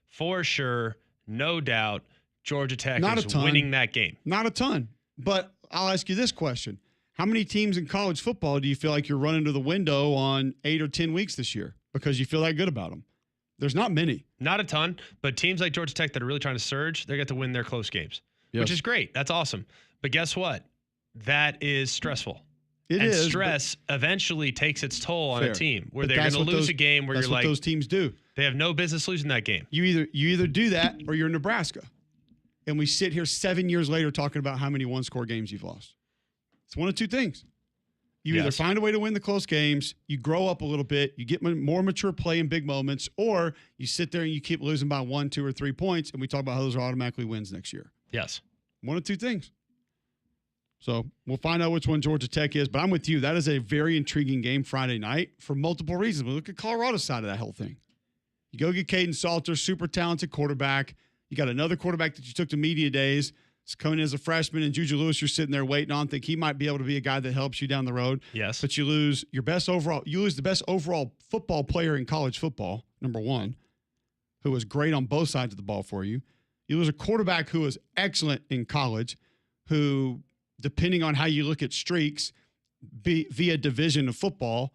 for sure, no doubt, Georgia Tech is winning that game"? Not a ton, but I'll ask you this question: how many teams in college football do you feel like you're running to the window on 8 or 10 weeks this year because you feel that good about them? There's not many. Not a ton, but teams like Georgia Tech that are really trying to surge, they get to win their close games, which is great. That's awesome. But guess what? That is stressful. It and is, stress eventually takes its toll on a team where they're going to lose a game where that's you're what like, those teams do. They have no business losing that game. You either do that or you're Nebraska. And we sit here 7 years later talking about how many one-score games you've lost. It's one of two things. You either find a way to win the close games, you grow up a little bit, you get more mature play in big moments, or you sit there and you keep losing by 1, 2, or 3 points, and we talk about how those are automatically wins next year. Yes. One of two things. So we'll find out which one Georgia Tech is, but I'm with you. That is a very intriguing game Friday night for multiple reasons. We look at Colorado's side of that whole thing. You go get Caden Salter, super talented quarterback. You got another quarterback that you took to media days. It's coming in as a freshman, and Juju Lewis you're sitting there waiting on. Think he might be able to be a guy that helps you down the road. Yes. But you lose your best overall. You lose the best overall football player in college football, number one, who was great on both sides of the ball for you. You lose a quarterback who was excellent in college, who, depending on how you look at streaks, via division of football,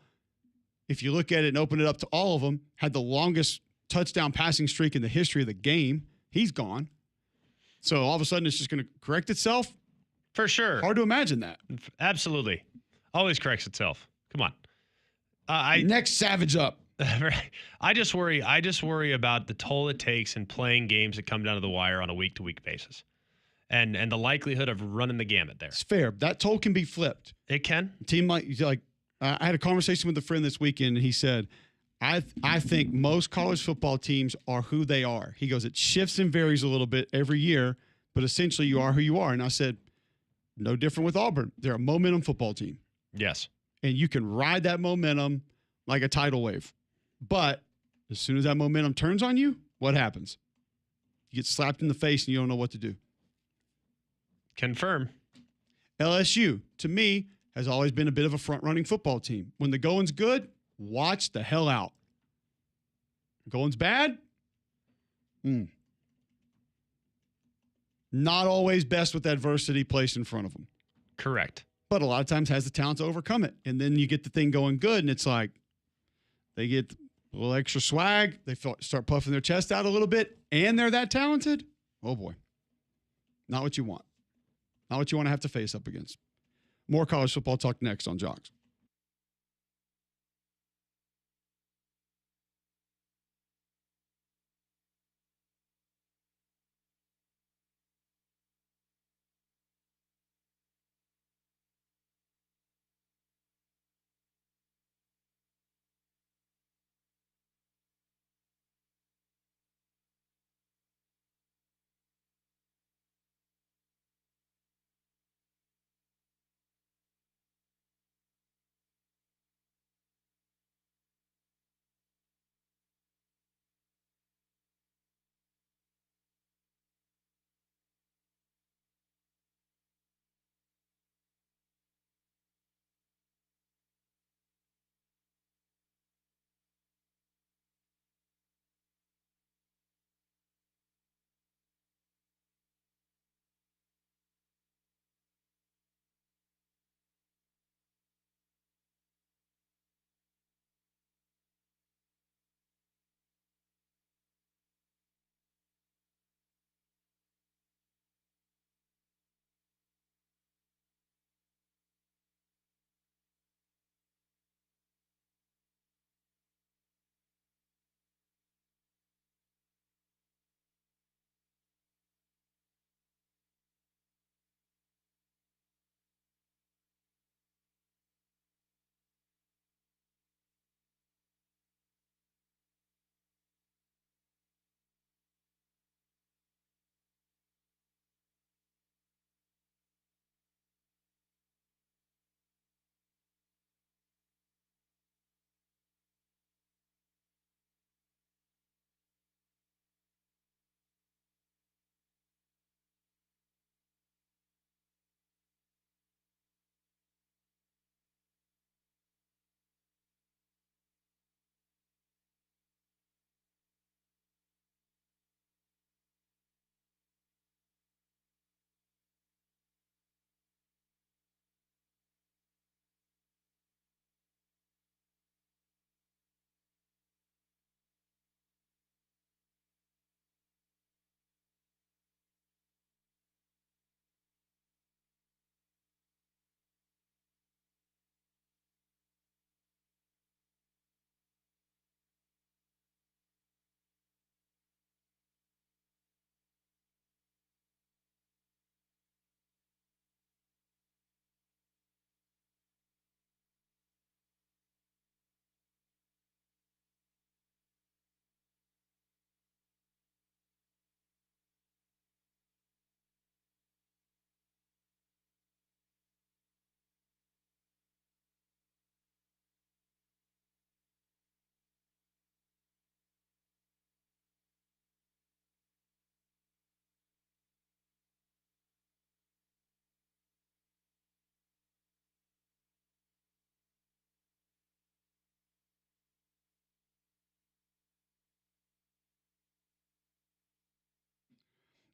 if you look at it and open it up to all of them, had the longest touchdown passing streak in the history of the game. He's gone. So all of a sudden it's just going to correct itself? For sure. Hard to imagine that. Absolutely. Always corrects itself. Come on. Next Savage up. I just worry about the toll it takes in playing games that come down to the wire on a week-to-week basis. And the likelihood of running the gamut there. It's fair. That toll can be flipped. It can. Team like I had a conversation with a friend this weekend, and he said, I think most college football teams are who they are. He goes, it shifts and varies a little bit every year, but essentially you are who you are. And I said, no different with Auburn. They're a momentum football team. Yes. And you can ride that momentum like a tidal wave. But as soon as that momentum turns on you, what happens? You get slapped in the face and you don't know what to do. Confirm. LSU, to me, has always been a bit of a front-running football team. When the going's good, watch the hell out. Going's bad? Not always best with adversity placed in front of them. Correct. But a lot of times has the talent to overcome it. And then you get the thing going good, and it's like they get a little extra swag. They start puffing their chest out a little bit, and they're that talented. Oh, boy. Not what you want. Not what you want to have to face up against. More college football talk next on Jox.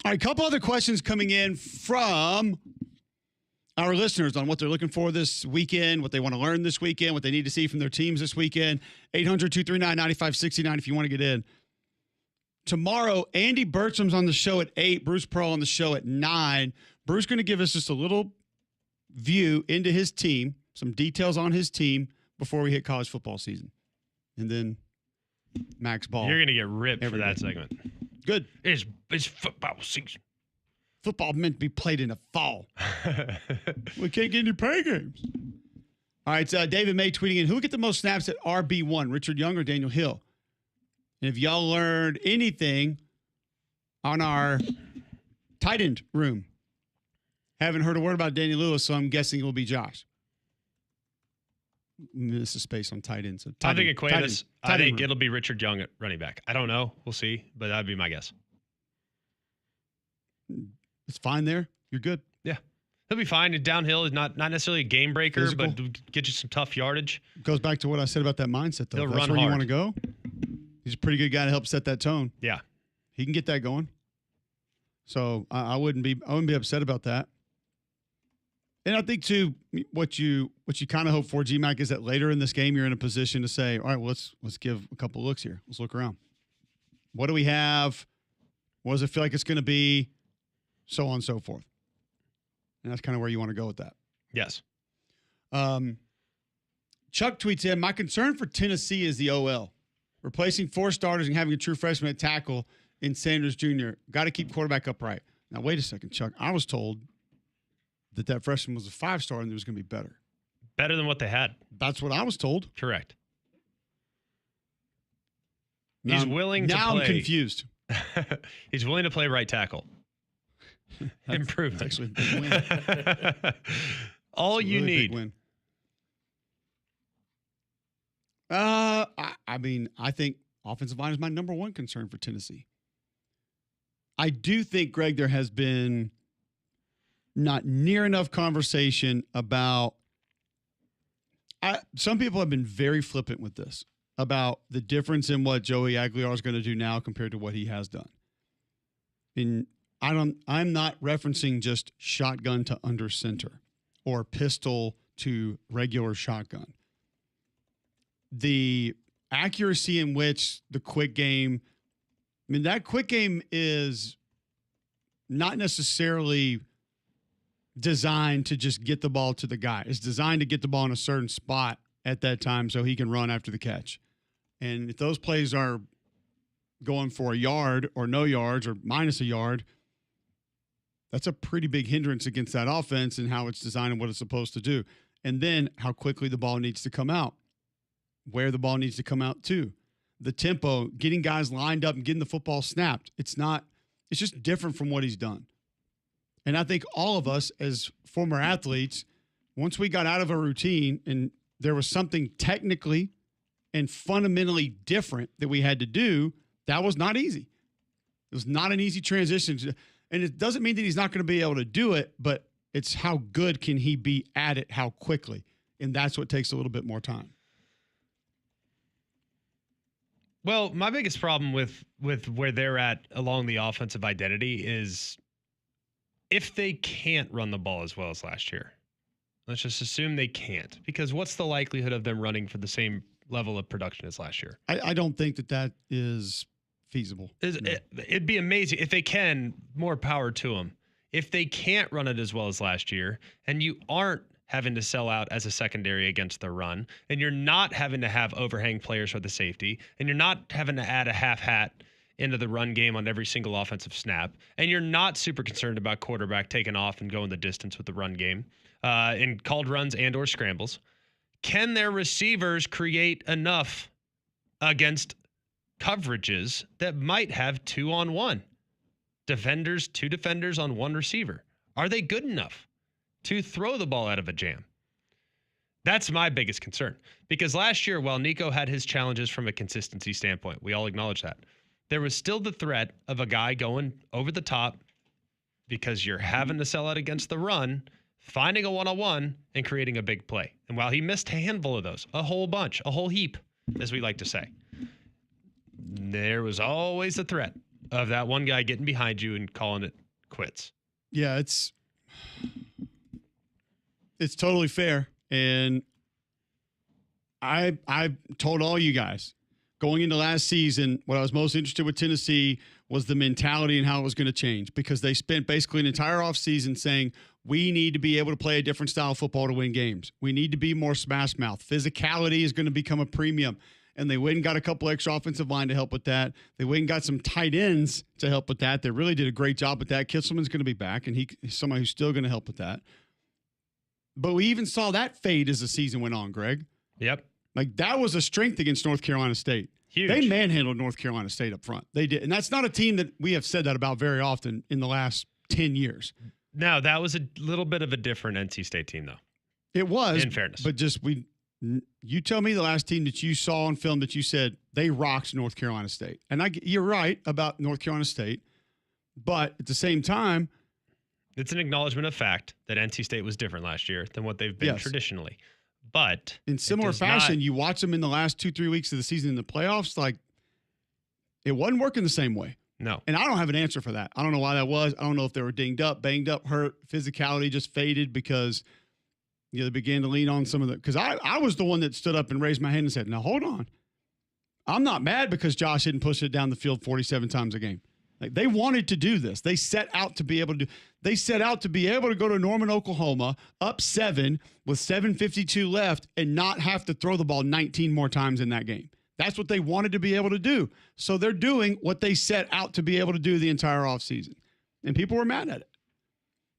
All right, a couple other questions coming in from our listeners on what they're looking for this weekend, what they want to learn this weekend, what they need to see from their teams this weekend. 800-239-9569 if you want to get in. Tomorrow, Andy Bertram's on the show at 8, Bruce Pearl on the show at 9. Bruce going to give us just a little view into his team, some details on his team before we hit college football season. And then Max Ball. You're going to get ripped for that segment. Good. It's football season. Football meant to be played in the fall. We can't get any pay games. All right, David May tweeting in, who will get the most snaps at RB1, Richard Young or Daniel Hill? And if y'all learned anything on our tight end room, haven't heard a word about Danny Lewis, so I'm guessing it will be Josh. Miss a space on tight end. So I think Aquinas. I think it'll be Richard Young at running back. I don't know. We'll see, but that'd be my guess. It's fine there. You're good. Yeah. He'll be fine. Downhill is not necessarily a game breaker, Physical. but get you some tough yardage. Goes back to what I said about that mindset, though. He'll That's run where hard. you want to go. He's a pretty good guy to help set that tone. Yeah. He can get that going. So I wouldn't be upset about that. And I think too, what you kind of hope for, GMAC, is that later in this game you're in a position to say, all right, well, let's give a couple looks here. Let's look around. What do we have? What does it feel like it's going to be? So on and so forth. And that's kind of where you want to go with that. Yes. Chuck tweets in, my concern for Tennessee is the OL. Replacing 4 starters and having a true freshman at tackle in Sanders Jr. Got to keep quarterback upright. Now, wait a second, Chuck. I was told that freshman was a 5-star and it was going to be better. Better than what they had. That's what I was told. Correct. Now, He's willing to play. Now I'm confused. He's willing to play right tackle. Improvement. That's actually a big win. All It's a you really need. big win. I mean, I think offensive line is my number one concern for Tennessee. I do think, Greg, there has been not near enough conversation about some people have been very flippant with this about the difference in what Joey Aguilar is going to do now compared to what he has done. And I'm not referencing just shotgun to under center or pistol to regular shotgun. The accuracy in which the quick game, I mean, that quick game is not necessarily designed to just get the ball to the guy. It's designed to get the ball in a certain spot at that time so he can run after the catch. And if those plays are going for a yard or no yards or minus a yard, that's a pretty big hindrance against that offense and how it's designed and what it's supposed to do. And then how quickly the ball needs to come out, where the ball needs to come out to, the tempo, getting guys lined up and getting the football snapped. It's just different from what he's done. And I think all of us as former athletes, once we got out of a routine and there was something technically and fundamentally different that we had to do, that was not easy. It was not an easy transition. And it doesn't mean that he's not going to be able to do it, but it's how good can he be at it, how quickly. And that's what takes a little bit more time. Well, my biggest problem with where they're at along the offensive identity is if they can't run the ball as well as last year. Let's just assume they can't, because what's the likelihood of them running for the same level of production as last year? I don't think that is feasible. It'd be amazing. If they can, more power to them. If they can't run it as well as last year, and you aren't having to sell out as a secondary against the run, and you're not having to have overhang players for the safety, and you're not having to add a half hat into the run game on every single offensive snap, and you're not super concerned about quarterback taking off and going the distance with the run game in called runs and or scrambles, can their receivers create enough against coverages that might have 2-on-1 defenders, 2 defenders on 1 receiver? Are they good enough to throw the ball out of a jam? That's my biggest concern, because last year, while Nico had his challenges from a consistency standpoint, we all acknowledge that, there was still the threat of a guy going over the top because you're having to sell out against the run, finding a one-on-one and creating a big play. And while he missed a handful of those, a whole bunch, a whole heap, as we like to say, there was always a threat of that one guy getting behind you and calling it quits. Yeah, it's totally fair. And I told all you guys going into last season, what I was most interested with Tennessee was the mentality and how it was going to change, because they spent basically an entire offseason saying, we need to be able to play a different style of football to win games. We need to be more smash mouth. Physicality is going to become a premium. And they went and got a couple extra offensive line to help with that. They went and got some tight ends to help with that. They really did a great job with that. Kitselman's going to be back, and he's somebody who's still going to help with that. But we even saw that fade as the season went on, Greg. Yep. Like, that was a strength against North Carolina State. Huge. They manhandled North Carolina State up front. They did. And that's not a team that we have said that about very often in the last 10 years. Now, that was a little bit of a different NC State team, though. It was. In fairness. But you tell me the last team that you saw on film that you said they rocked North Carolina State. And you're right about North Carolina State. But at the same time, it's an acknowledgement of fact that NC State was different last year than what they've been traditionally. But in similar fashion, you watch them in the last 2-3 weeks of the season in the playoffs, like, it wasn't working the same way. No. And I don't have an answer for that. I don't know why that was. I don't know if they were dinged up, banged up, hurt. Physicality just faded because they began to lean on some of the – because I was the one that stood up and raised my hand and said, now, hold on. I'm not mad because Josh didn't push it down the field 47 times a game. Like, they wanted to do this. They set out to be able to do – they set out to be able to go to Norman, Oklahoma, up 7 with 7:52 left and not have to throw the ball 19 more times in that game. That's what they wanted to be able to do. So they're doing what they set out to be able to do the entire offseason. And people were mad at it.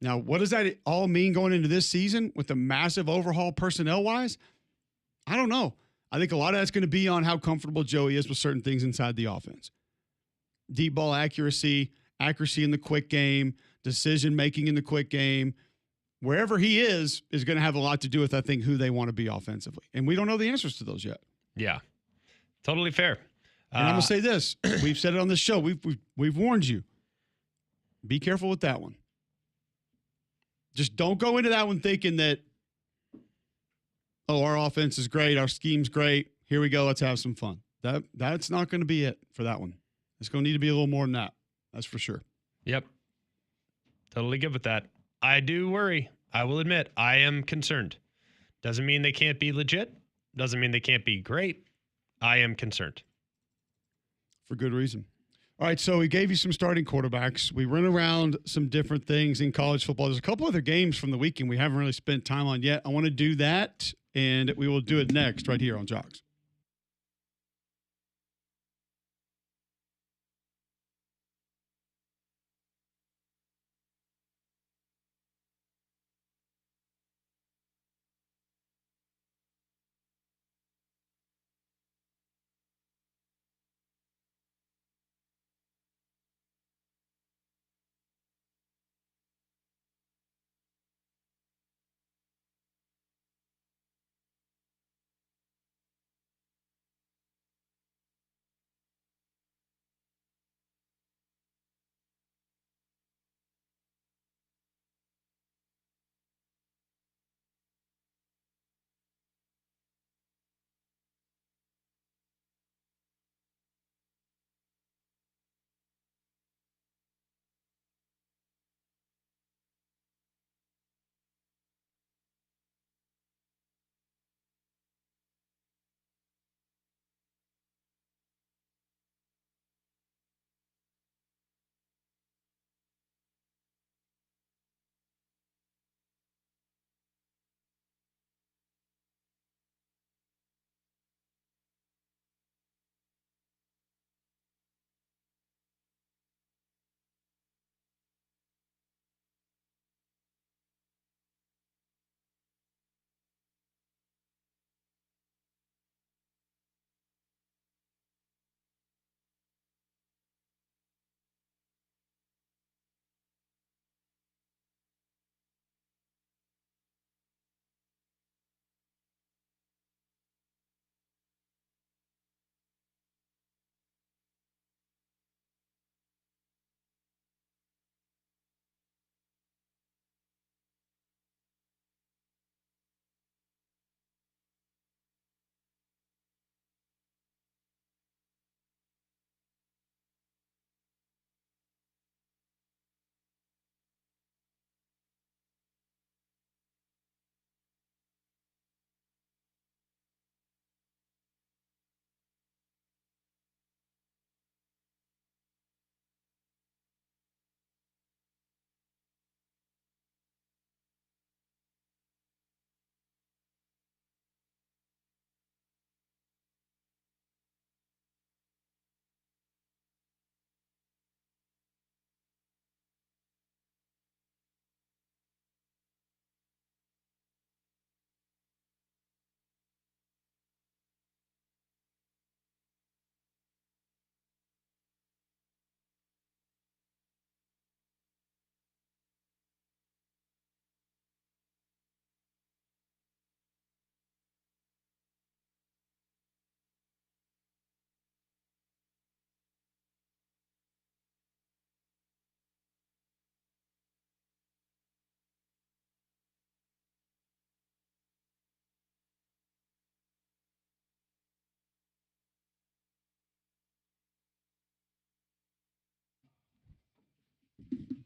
Now, what does that all mean going into this season with the massive overhaul personnel-wise? I don't know. I think a lot of that's going to be on how comfortable Joey is with certain things inside the offense. Deep ball accuracy in the quick game, decision-making in the quick game. Wherever he is going to have a lot to do with, I think, who they want to be offensively. And we don't know the answers to those yet. Yeah. Totally fair. And I'm going to say this. We've said it on this show. We've warned you. Be careful with that one. Just don't go into that one thinking that, our offense is great, our scheme's great, here we go, let's have some fun. That's not going to be it for that one. It's going to need to be a little more than that. That's for sure. Yep. Totally good with that. I do worry. I will admit, I am concerned. Doesn't mean they can't be legit. Doesn't mean they can't be great. I am concerned. For good reason. All right, so we gave you some starting quarterbacks. We run around some different things in college football. There's a couple other games from the weekend we haven't really spent time on yet. I want to do that, and we will do it next right here on Jox.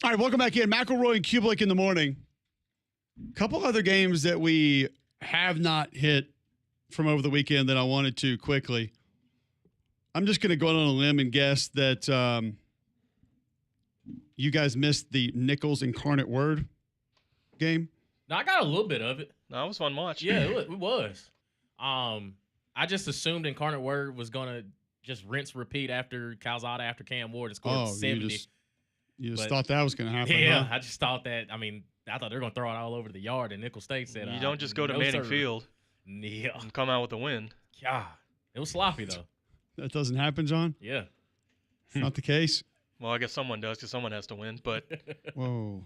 All right, welcome back in. McElroy and Cubelic in the morning. A couple other games that we have not hit from over the weekend that I wanted to quickly. I'm just going to go out on a limb and guess that you guys missed the Nichols Incarnate Word game. No, I got a little bit of it. No, it was fun watch. Yeah, it was. I just assumed Incarnate Word was gonna just rinse repeat after Calzada after Cam Ward scored 70. You just thought that was going to happen. Yeah, huh? I just thought that. I mean, I thought they were gonna throw it all over the yard, and Nicholls State said, You don't just go to no, Manning sir. Field Yeah, and come out with a win. God, it was sloppy though. That doesn't happen, John? Yeah. It's not the case? Well, I guess someone does because someone has to win. But Whoa.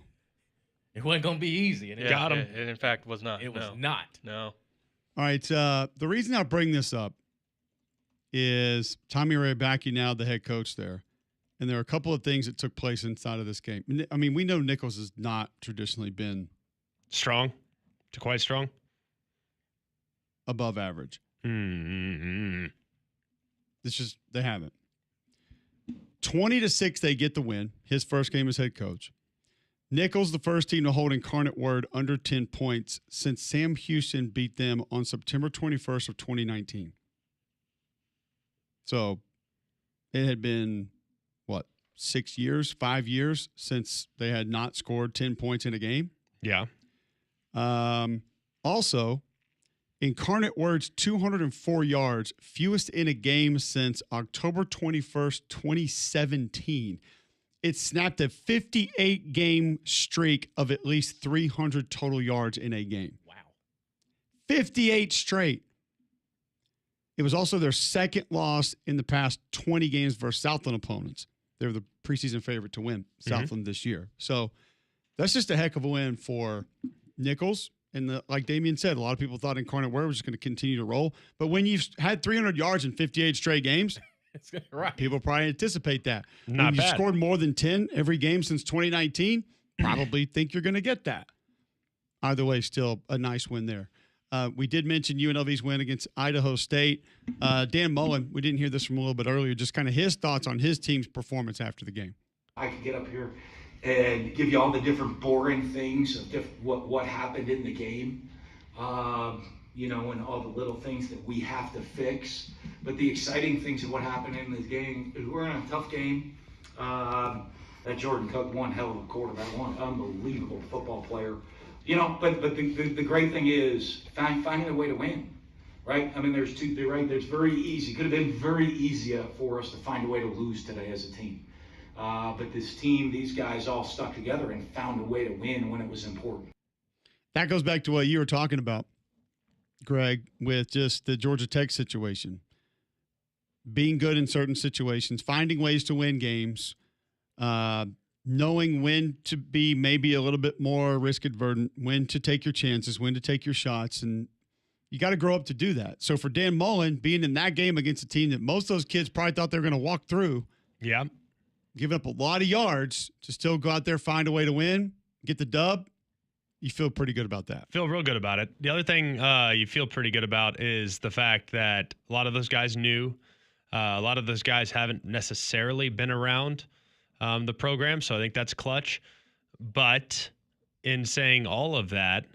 It wasn't gonna be easy, and it got him. It in fact was not. It was not. No. All right. The reason I bring this up is Tommy Rabacki, now the head coach there. And there are a couple of things that took place inside of this game. I mean, we know Nichols has not traditionally been strong, to quite strong, above average. Mm-hmm. It's just they haven't. 20-6, they get the win. His first game as head coach. Nichols, the first team to hold Incarnate Word under 10 points since Sam Houston beat them on September 21st of 2019. So it had been, 5 years since they had not scored 10 points in a game? Yeah. Also, Incarnate Word's 204 yards, fewest in a game since October 21st, 2017. It snapped a 58-game streak of at least 300 total yards in a game. Wow. 58 straight. It was also their second loss in the past 20 games versus Southland opponents. They were the preseason favorite to win Southland this year. So that's just a heck of a win for Nichols. And like Damian said, a lot of people thought Incarnate Word was just going to continue to roll. But when you've had 300 yards in 58 straight games, right. People probably anticipate that. Not when you bad. scored more than 10 every game since 2019, probably think you're going to get that. Either way, still a nice win there. We did mention UNLV's win against Idaho State. Dan Mullen, we didn't hear this from a little bit earlier, just kind of his thoughts on his team's performance after the game. I could get up here and give you all the different boring things of what happened in the game, and all the little things that we have to fix. But the exciting things of what happened in this game is we're in a tough game. That Jordan Cook, one hell of a quarterback, one unbelievable football player. But the great thing is finding a way to win, right? I mean, there's very easy. Could have been very easy for us to find a way to lose today as a team. But this team, these guys all stuck together and found a way to win when it was important. That goes back to what you were talking about, Greg, with just the Georgia Tech situation. Being good in certain situations, finding ways to win games, knowing when to be maybe a little bit more risk averse, when to take your chances, when to take your shots. And you got to grow up to do that. So for Dan Mullen, being in that game against a team that most of those kids probably thought they were going to walk through. Yeah. Giving up a lot of yards to still go out there, find a way to win, get the dub. You feel pretty good about that. Feel real good about it. The other thing you feel pretty good about is the fact that a lot of those guys knew. A lot of those guys haven't necessarily been around the program, so I think that's clutch. But in saying all of that,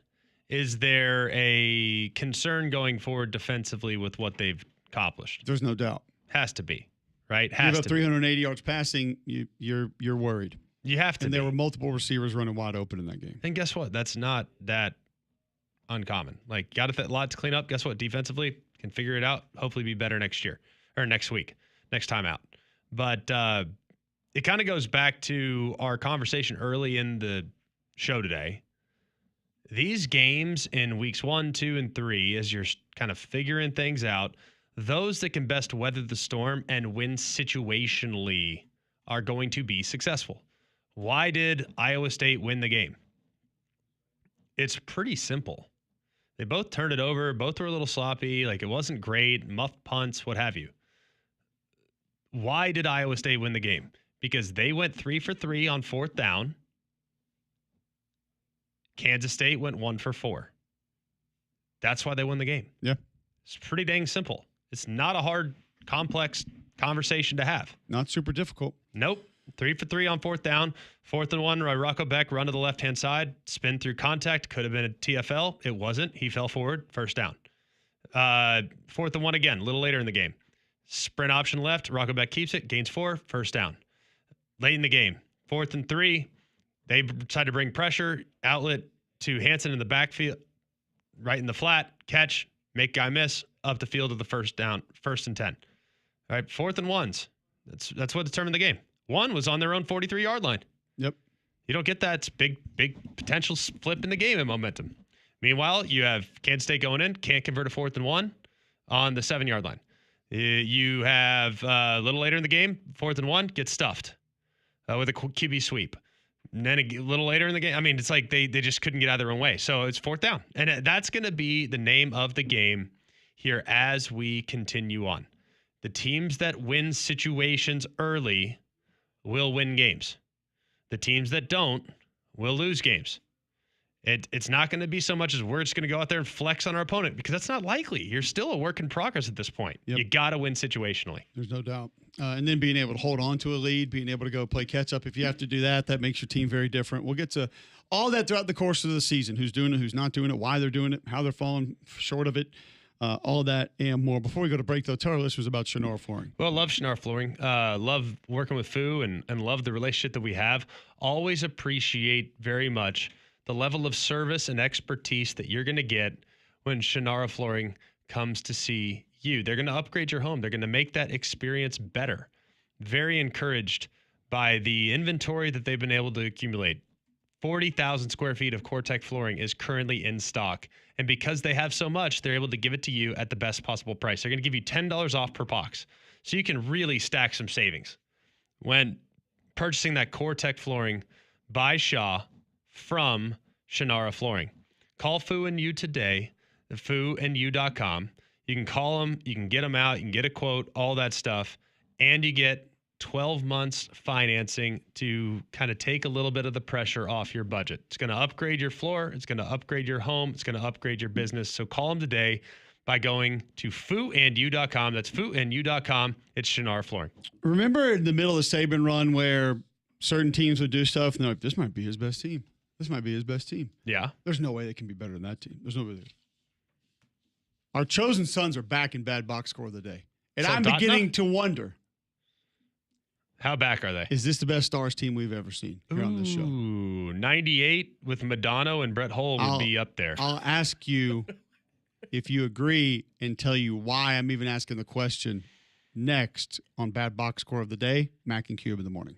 is there a concern going forward defensively with what they've accomplished? There's no doubt. Has to be, right? You Has have to 380 yards passing, you're worried. You have to. And there were multiple receivers running wide open in that game. And guess what? That's not that uncommon. Like, got a lot to clean up. Guess what? Defensively, can figure it out. Hopefully be better next year or next week, next time out. But it kind of goes back to our conversation early in the show today. These games in weeks 1, 2, and 3, as you're kind of figuring things out, those that can best weather the storm and win situationally are going to be successful. Why did Iowa State win the game? It's pretty simple. They both turned it over. Both were a little sloppy. Like, it wasn't great. Muffed punts, what have you. Why did Iowa State win the game? Because they went 3 for 3 on 4th down. Kansas State went 1 for 4. That's why they won the game. Yeah. It's pretty dang simple. It's not a hard, complex conversation to have. Not super difficult. Nope. 3 for 3 on 4th down. 4th and 1, Rocco Beck run to the left-hand side, spin through contact. Could have been a TFL. It wasn't. He fell forward. First down. 4th and 1 again, a little later in the game. Sprint option left. Rocco Beck keeps it. Gains 4. First down. Late in the game. 4th and 3. They decide to bring pressure. Outlet to Hansen in the backfield. Right in the flat. Catch. Make guy miss. Up the field to the first down. 1st and 10. All right. 4th and 1s. That's what determined the game. One was on their own 43-yard line. Yep. You don't get that. It's big potential flip in the game and momentum. Meanwhile, you have Kansas State going in, can't convert a 4th and 1 on the 7-yard line. You have a little later in the game, 4th and 1, get stuffed with a QB sweep. And then a little later in the game, I mean, it's like they just couldn't get out of their own way. So it's 4th down. And that's going to be the name of the game here as we continue on. The teams that win situations early will win games. The teams that don't will lose games. It's not going to be so much as we're just going to go out there and flex on our opponent, because that's not likely. You're still a work in progress at this point. Yep. You got to win situationally. There's no doubt. And then being able to hold on to a lead, being able to go play catch up. If you have to do that, that makes your team very different. We'll get to all that throughout the course of the season. Who's doing it, who's not doing it, why they're doing it, how they're falling short of it. All that and more. Before we go to break, though, tell our listeners about Chenora Flooring. Well, love Chenora Flooring. Love working with Fu and love the relationship that we have. Always appreciate very much the level of service and expertise that you're going to get when Chenora Flooring comes to see you. They're going to upgrade your home. They're going to make that experience better. Very encouraged by the inventory that they've been able to accumulate. 40,000 square feet of CoreTech flooring is currently in stock. And because they have so much, they're able to give it to you at the best possible price. They're going to give you $10 off per box. So you can really stack some savings when purchasing that CoreTech flooring by Shaw from Chenora Flooring. Call Fu and You today, fuandyou.com. You can call them, you can get them out, you can get a quote, all that stuff. And you get 12 months financing to kind of take a little bit of the pressure off your budget. It's going to upgrade your floor. It's going to upgrade your home. It's going to upgrade your business. So call them today by going to fuandyou.com. That's fuandyou.com. It's Chenora Flooring. Remember in the middle of the Saban run where certain teams would do stuff and they're like, this might be his best team. This might be his best team. Yeah. There's no way they can be better than that team. There's no way. Our chosen sons are back in bad box score of the day. And I'm beginning to wonder. How back are they? Is this the best Stars team we've ever seen here on this show? Ooh, 98 with Madonna and Brett Hull would be up there. I'll ask you if you agree and tell you why I'm even asking the question next on Bad Box Score of the Day, Mac and Cube in the morning.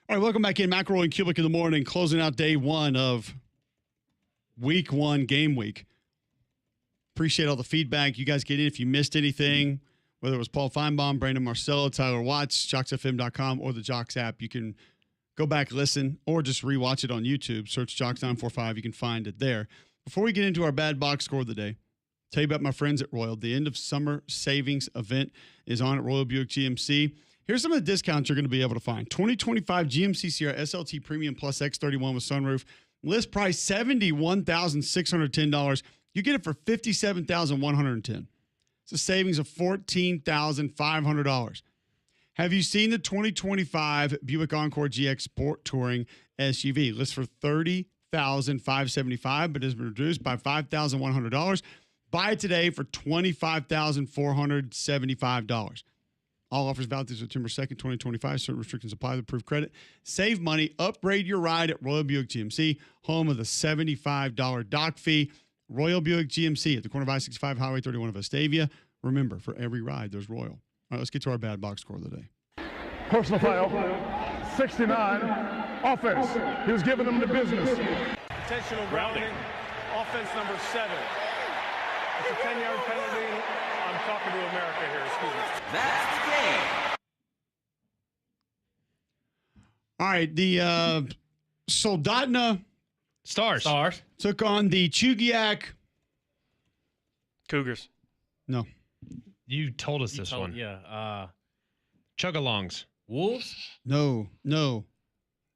All right, welcome back in. McElroy and Cubelic in the morning, closing out day one of week one, game week. Appreciate all the feedback you guys get in. If you missed anything, whether it was Paul Finebaum, Brandon Marcelo, Tyler Watts, JoxFM.com, or the Jox app, you can go back, listen, or just rewatch it on YouTube. Search Jox945. You can find it there. Before we get into our bad box score of the day, tell you about my friends at Royal. The end of summer savings event is on at Royal Buick GMC. Here's some of the discounts you're going to be able to find. 2025 GMC Sierra SLT Premium Plus X31 with sunroof. List price $71,610. You get it for $57,110. It's a savings of $14,500. Have you seen the 2025 Buick Encore GX Sport Touring SUV? List for $30,575, but has been reduced by $5,100. Buy it today for $25,475. All offers valid through September 2nd, 2025. Certain restrictions apply to approved credit. Save money. Upgrade your ride at Royal Buick GMC, home of the $75 dock fee. Royal Buick GMC at the corner of I-65 Highway 31 of Vestavia. Remember, for every ride, there's Royal. All right, let's get to our bad box score of the day. Personal foul, 69, offense. He was giving them the business. Intentional grounding, offense number 7. It's a 10-yard penalty. I'm talking to America here, excuse me. That's the game. All right, the Soldotna Stars took on the Chugiak Cougars. No. You told us this one. Yeah. Chugalongs. Wolves? No.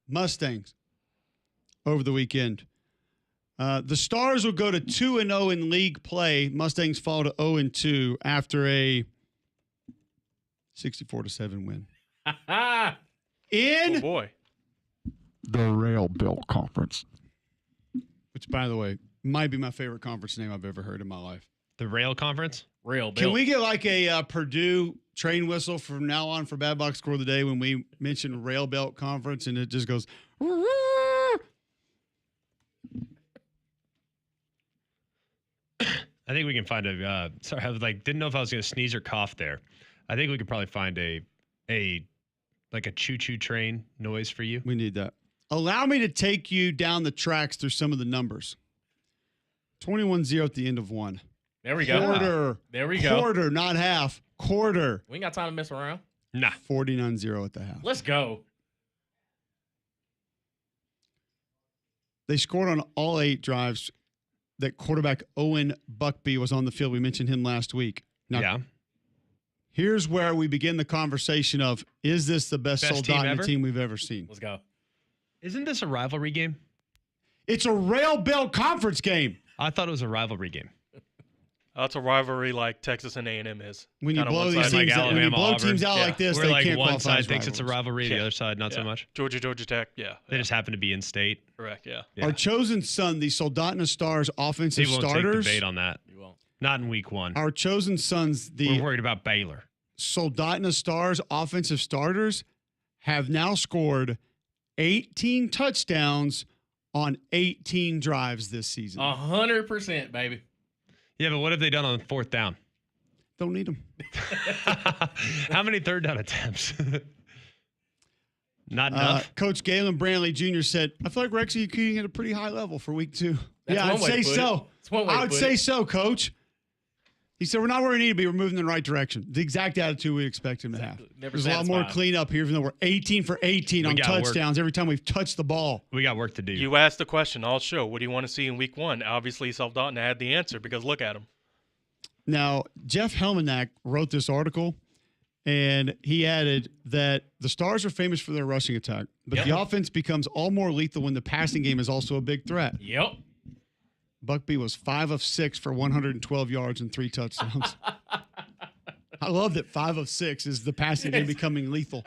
Mustangs over the weekend. The Stars will go to 2-0 in league play. Mustangs fall to 0-2 after a 64-7 win. Oh boy. The Rail Belt Conference. Which, by the way, might be my favorite conference name I've ever heard in my life. The Rail Conference? Rail Belt. Can we get like a Purdue train whistle from now on for Bad Box Score of the Day when we mention Rail Belt Conference and it just goes... I think we can find a. Sorry, I was didn't know if I was going to sneeze or cough there. I think we could probably find a choo-choo train noise for you. We need that. Allow me to take you down the tracks through some of the numbers. 21-0 at the end of one. There we go. Quarter. There we go. Quarter, not half. Quarter. We ain't got time to mess around. Nah. 49-0 at the half. Let's go. They scored on all 8 drives. That quarterback Owen Buckby was on the field. We mentioned him last week. Now, yeah. Here's where we begin the conversation of, is this the best Soldotna team we've ever seen? Let's go. Isn't this a rivalry game? It's a Rail Belt Conference game. I thought it was a rivalry game. That's a rivalry like Texas and A&M is. When you Kinda blow one these side. teams, Like out, when you Alabama, blow Auburn. teams out Yeah. like this, Where they like can't one qualify side as thinks it's a rivals. rivalry, the other side not so Yeah. much. Georgia Tech, yeah. They just happen to be in state. Correct, yeah. Our chosen son, the Soldotna Stars offensive He won't starters. take debate on that. You won't. Not in week one. Our chosen sons, the We're worried about Baylor. Soldotna Stars offensive starters, have now scored 18 touchdowns on 18 drives this season. 100%, baby. Yeah, but what have they done on 4th down? Don't need them. How many 3rd down attempts? Not enough. Coach Galen Brantley Jr. said, I feel like we're executing at a pretty high level for week 2. That's yeah, one I'd way say to put so. it. That's one way I to would put say it. so, Coach. He said, we're not where we need to be. We're moving in the right direction. The exact attitude we expect him to have. Never There's a lot more satisfied. cleanup here, even though we're 18 for 18 on got work. touchdowns every time we've touched the ball. We got work to do. You asked the question all show. What do you want to see in week 1? Obviously, Soldotna had the answer because look at him. Now, Jeff Helmanack wrote this article, and he added that the Stars are famous for their rushing attack, but the offense becomes all more lethal when the passing game is also a big threat. Yep. Buckby was 5 of 6 for 112 yards and 3 touchdowns. I love that 5 of 6 is the passing game becoming lethal.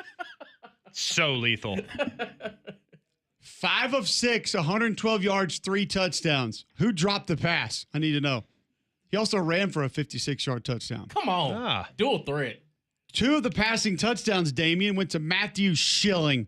So lethal. 5 of 6, 112 yards, 3 touchdowns. Who dropped the pass? I need to know. He also ran for a 56-yard touchdown. Come on. Dual threat. 2 of the passing touchdowns, Damian, went to Matthew Schilling.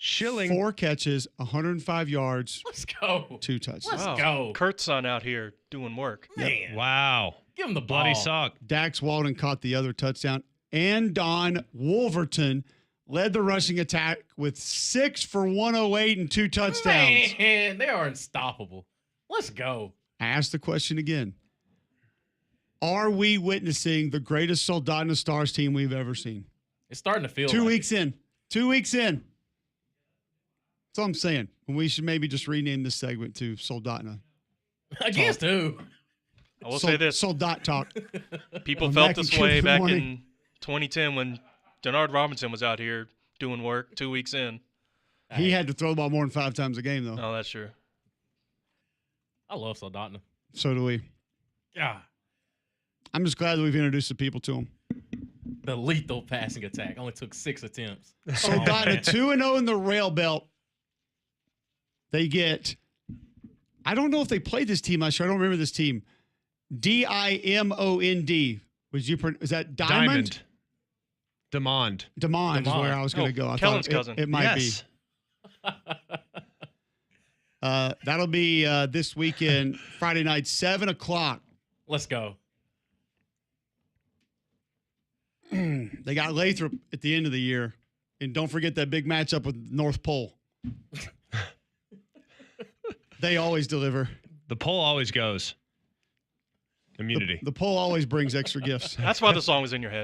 4 catches, 105 yards. Let's go. 2 touchdowns. Let's go. Kurt's son out here doing work. Man. Wow. Give him the ball. Bloody sock. Dax Walden caught the other touchdown. And Don Wolverton led the rushing attack with 6 for 108 and 2 touchdowns. Man, they are unstoppable. Let's go. I asked the question again. Are we witnessing the greatest Soldotna Stars team we've ever seen? It's starting to feel 2 like weeks in. 2 weeks in. That's all I'm saying. We should maybe just rename this segment to Soldotna. Against who? I will say this. Soldat Talk. People felt this way back in 2010 when Denard Robinson was out here doing work 2 weeks in. He had to throw the ball more than 5 times a game, though. Oh, that's true. I love Soldotna. So do we. Yeah. I'm just glad that we've introduced the people to him. The lethal passing attack only took 6 attempts. Soldotna 2-0 in the rail belt. They get, I don't know if they played this team last year. I don't remember this team. Dimond. Is that Diamond? Demond is where I was going to go. I Kellen's thought cousin. It might be. That'll be this weekend, Friday night, 7 o'clock. Let's go. They got Lathrop at the end of the year. And don't forget that big matchup with North Pole. They always deliver. The poll always goes. Immunity. The poll always brings extra gifts. That's why the song was in your head.